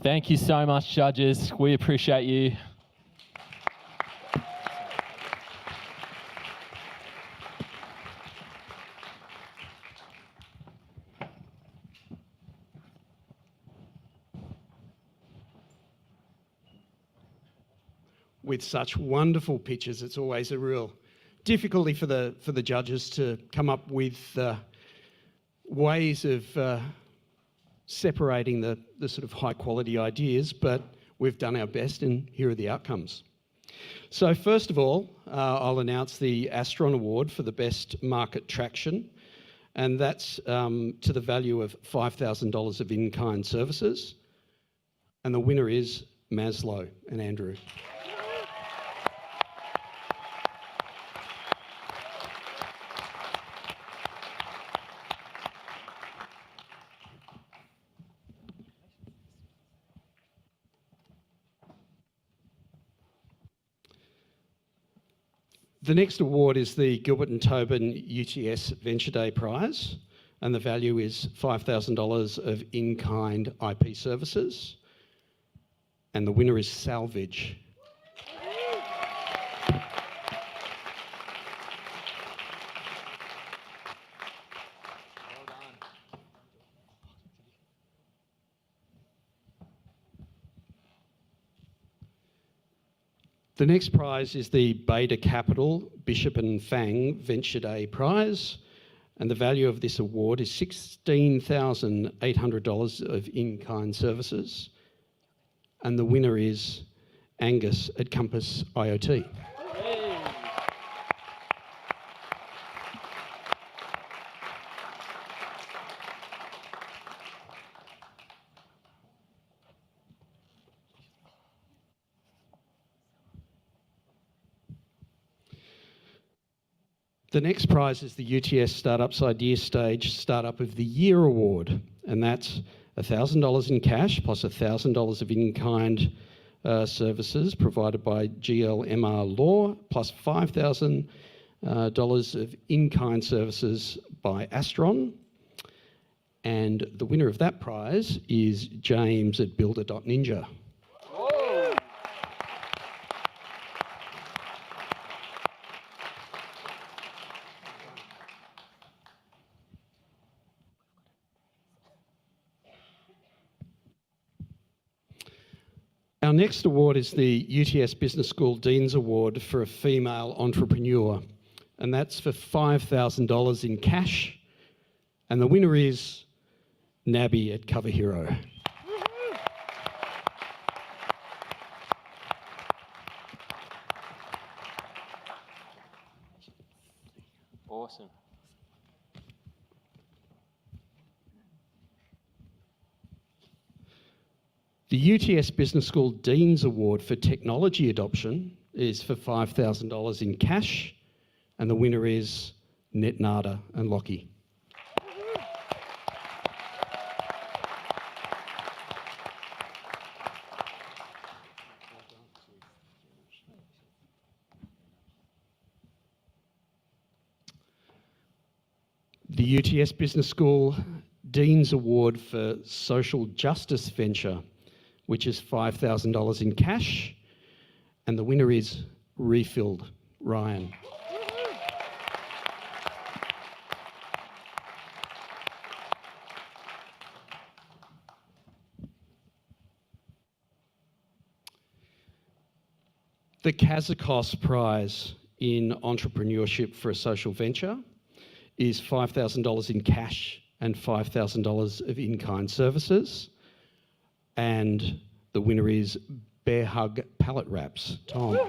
Speaker 1: Thank you so much, judges. We appreciate you.
Speaker 6: with such wonderful pitches. It's always a real difficulty for the judges to come up with ways of separating the sort of high quality ideas, but we've done our best and here are the outcomes. So first of all, I'll announce the Astron Award for the best market traction, and that's to the value of $5,000 of in-kind services. And the winner is Maslow and Andrew. The next award is the Gilbert and Tobin UTS Venture Day Prize, and the value is $5,000 of in-kind IP services. And the winner is Salvage. The next prize is the Beta Capital Bishop and Fang Venture Day Prize, and the value of this award is $16,800 of in-kind services, and the winner is Angus at Compass IoT. The next prize is the UTS Startups Idea Stage Startup of the Year Award, and that's $1,000 in cash plus $1,000 of in-kind services provided by GLMR Law, plus $5,000 of in-kind services by Astron. And the winner of that prize is James at builder.ninja. Our next award is the UTS Business School Dean's Award for a female entrepreneur, and that's for $5,000 in cash, and the winner is Nabby at Cover Hero.
Speaker 15: Awesome.
Speaker 6: The UTS Business School Dean's Award for Technology Adoption is for $5,000 in cash, and the winner is Netnada and Lockie. The UTS Business School Dean's Award for Social Justice Venture, which is $5,000 in cash, and the winner is Refilled Ryan. The Kazakos Prize in Entrepreneurship for a Social Venture is $5,000 in cash and $5,000 of in-kind services. And the winner is Bear Hug Pallet Wraps. Tom.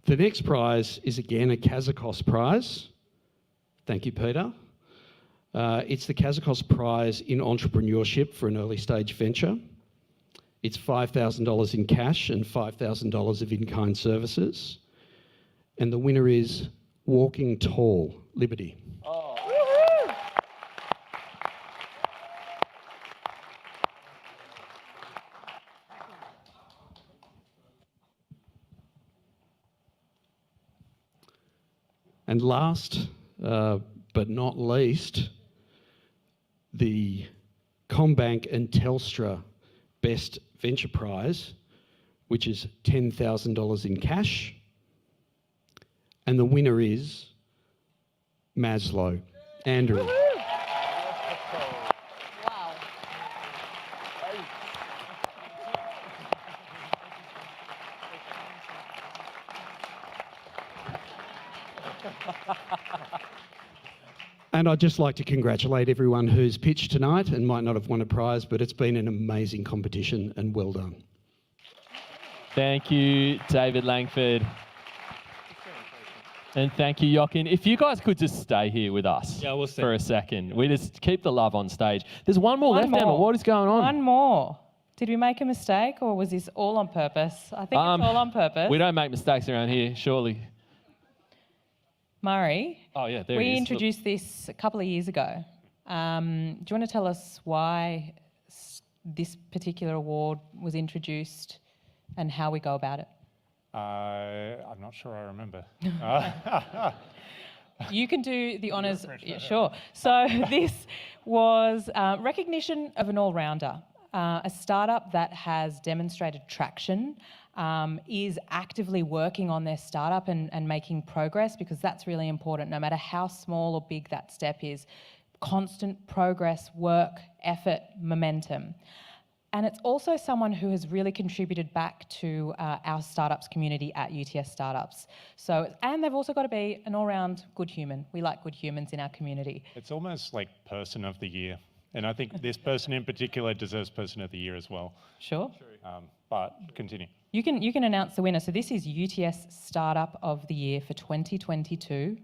Speaker 6: The next prize is again a Kazakos Prize. Thank you, Peter. It's the Kazakos Prize in Entrepreneurship for an early stage venture. It's $5,000 in cash and $5,000 of in-kind services. And the winner is Walking Tall, Liberty.
Speaker 15: Oh.
Speaker 6: And last but not least, the Combank and Telstra Best Venture Prize, which is $10,000 in cash, And the winner is Maslow. Andrew. And I'd just like to congratulate everyone who's pitched tonight and might not have won a prize, but it's been an amazing competition and well done.
Speaker 1: Thank you, David Langford. And thank you, Jochen. If you guys could just stay here with us for a second. We just keep the love on stage. There's one more left, Emma. What is going on?
Speaker 2: One more. Did we make a mistake or was this all on purpose? I think it's all on purpose.
Speaker 1: We don't make mistakes around here, surely.
Speaker 2: Murray,
Speaker 1: oh, yeah, there
Speaker 2: we
Speaker 1: he is.
Speaker 2: introduced this a couple of years ago. Do you want to tell us why this particular award was introduced and how we go about it?
Speaker 18: I'm not sure I remember.
Speaker 2: You can do the honours, yeah, sure. So this was recognition of an all-rounder, a startup that has demonstrated traction, is actively working on their startup and making progress, because that's really important, no matter how small or big that step is. Constant progress, work, effort, momentum. And it's also someone who has really contributed back to our startups community at UTS Startups. So, and they've also got to be an all-round good human. We like good humans in our community.
Speaker 18: It's almost like Person of the Year. And I think this person in particular deserves Person of the Year as well.
Speaker 2: Sure.
Speaker 18: But continue.
Speaker 2: You can announce the winner. So this is UTS Startup of the Year for 2022.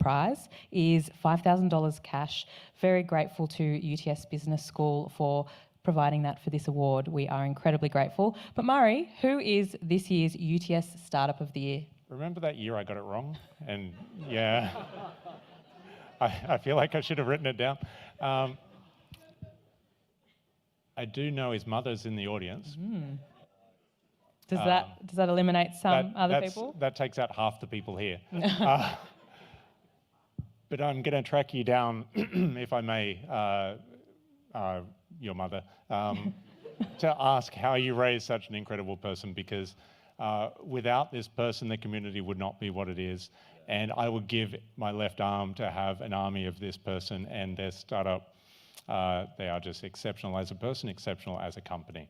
Speaker 2: Prize is $5,000 cash. Very grateful to UTS Business School for providing that for this award. We are incredibly grateful. But Murray, who is this year's UTS Startup of the Year?
Speaker 18: Remember that year I got it wrong? And yeah, I feel like I should have written it down. I do know his mother's in the audience.
Speaker 2: Does that eliminate some other people?
Speaker 18: That takes out half the people here. But I'm going to track you down, if I may, your mother, to ask how you raised such an incredible person, because without this person, the community would not be what it is. And I would give my left arm to have an army of this person and their startup. They are just exceptional as a person, exceptional as a company.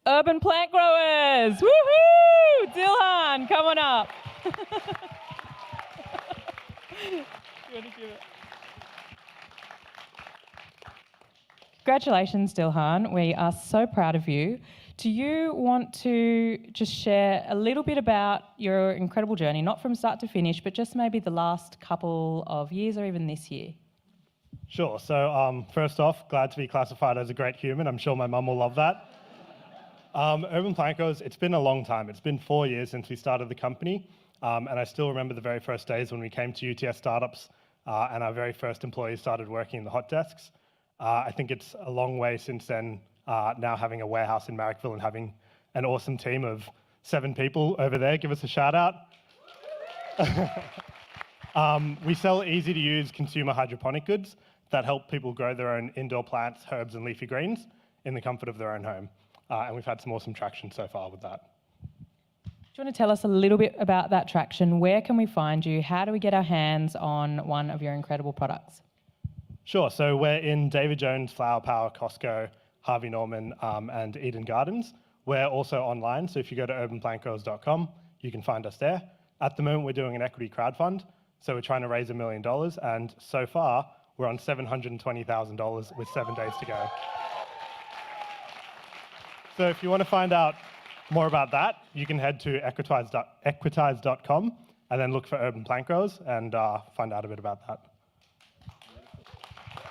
Speaker 2: Urban Plant Growers! Woohoo! Dilhan, come on up. Congratulations, Dilhan. We are so proud of you. Do you want to just share a little bit about your incredible journey, not from start to finish, but just maybe the last couple of years or even this year?
Speaker 4: Sure. So first off, glad to be classified as a great human. I'm sure my mum will love that. Urban Plant Growers, it's been a long time. It's been 4 years since we started the company. And I still remember the very first days when we came to UTS Startups and our very first employees started working in the hot desks. I think it's a long way since then, now having a warehouse in Marrickville and having an awesome team of 7 people over there. Give us a shout out. We sell easy to use consumer hydroponic goods that help people grow their own indoor plants, herbs and leafy greens in the comfort of their own home. And we've had some awesome traction so far with that.
Speaker 2: Do you want to tell us a little bit about that traction? Where can we find you? How do we get our hands on one of your incredible products?
Speaker 4: Sure. So we're in David Jones, Flower Power, Costco, Harvey Norman, and Eden Gardens. We're also online. So if you go to urbanplantgrowers.com, you can find us there. At the moment, we're doing an equity crowdfund. So we're trying to raise $1 million. And so far, we're on $720,000 with 7 days to go. So if you want to find out more about that, you can head to equitize.com and then look for Urban Plant Growers and find out a bit about that.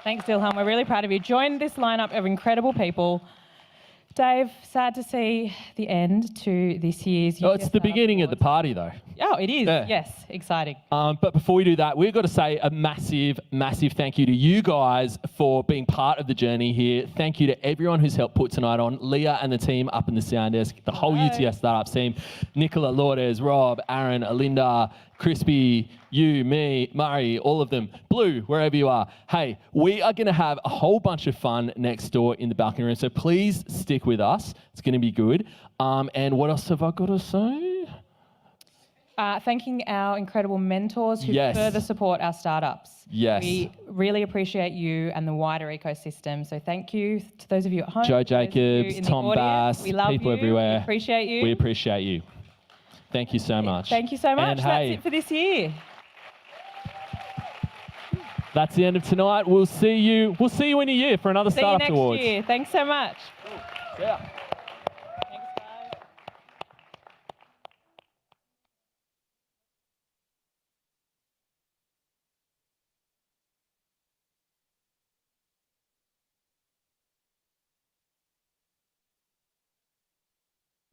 Speaker 2: Thanks, Dilhan. We're really proud of you. Join this lineup of incredible people. Dave, sad to see the end to this year's...
Speaker 1: Oh, it's the beginning of the party, though.
Speaker 2: Oh, it is.
Speaker 1: Yeah.
Speaker 2: Yes, exciting.
Speaker 1: But before we do that, we've got to say a massive, massive thank you to you guys for being part of the journey here. Thank you to everyone who's helped put tonight on. Leah and the team up in the sound desk, the whole UTS Startups team, Nicola, Lourdes, Rob, Aaron, Alinda, Crispy, you, me, Murray, all of them, Blue, wherever you are. Hey, we are going to have a whole bunch of fun next door in the balcony room, so please stick with us. It's going to be good. And what else have I got to say?
Speaker 2: thanking our incredible mentors who
Speaker 1: Yes.
Speaker 2: further support our startups.
Speaker 1: Yes.
Speaker 2: We really appreciate you and the wider ecosystem. So thank you to those of you at home.
Speaker 1: Joe
Speaker 2: those of you
Speaker 1: Jacobs,
Speaker 2: in the
Speaker 1: Tom
Speaker 2: audience.
Speaker 1: Bass,
Speaker 2: We love
Speaker 1: people
Speaker 2: you.
Speaker 1: everywhere.
Speaker 2: We appreciate you.
Speaker 1: We appreciate you. Thank you so much.
Speaker 2: Thank you so much.
Speaker 1: And
Speaker 2: That's
Speaker 1: hey,
Speaker 2: it for this year.
Speaker 1: that's the end of tonight. We'll see you in a year for another
Speaker 2: See you
Speaker 1: Startups
Speaker 2: next
Speaker 1: Awards.
Speaker 2: year. Thanks so much.
Speaker 1: Yeah.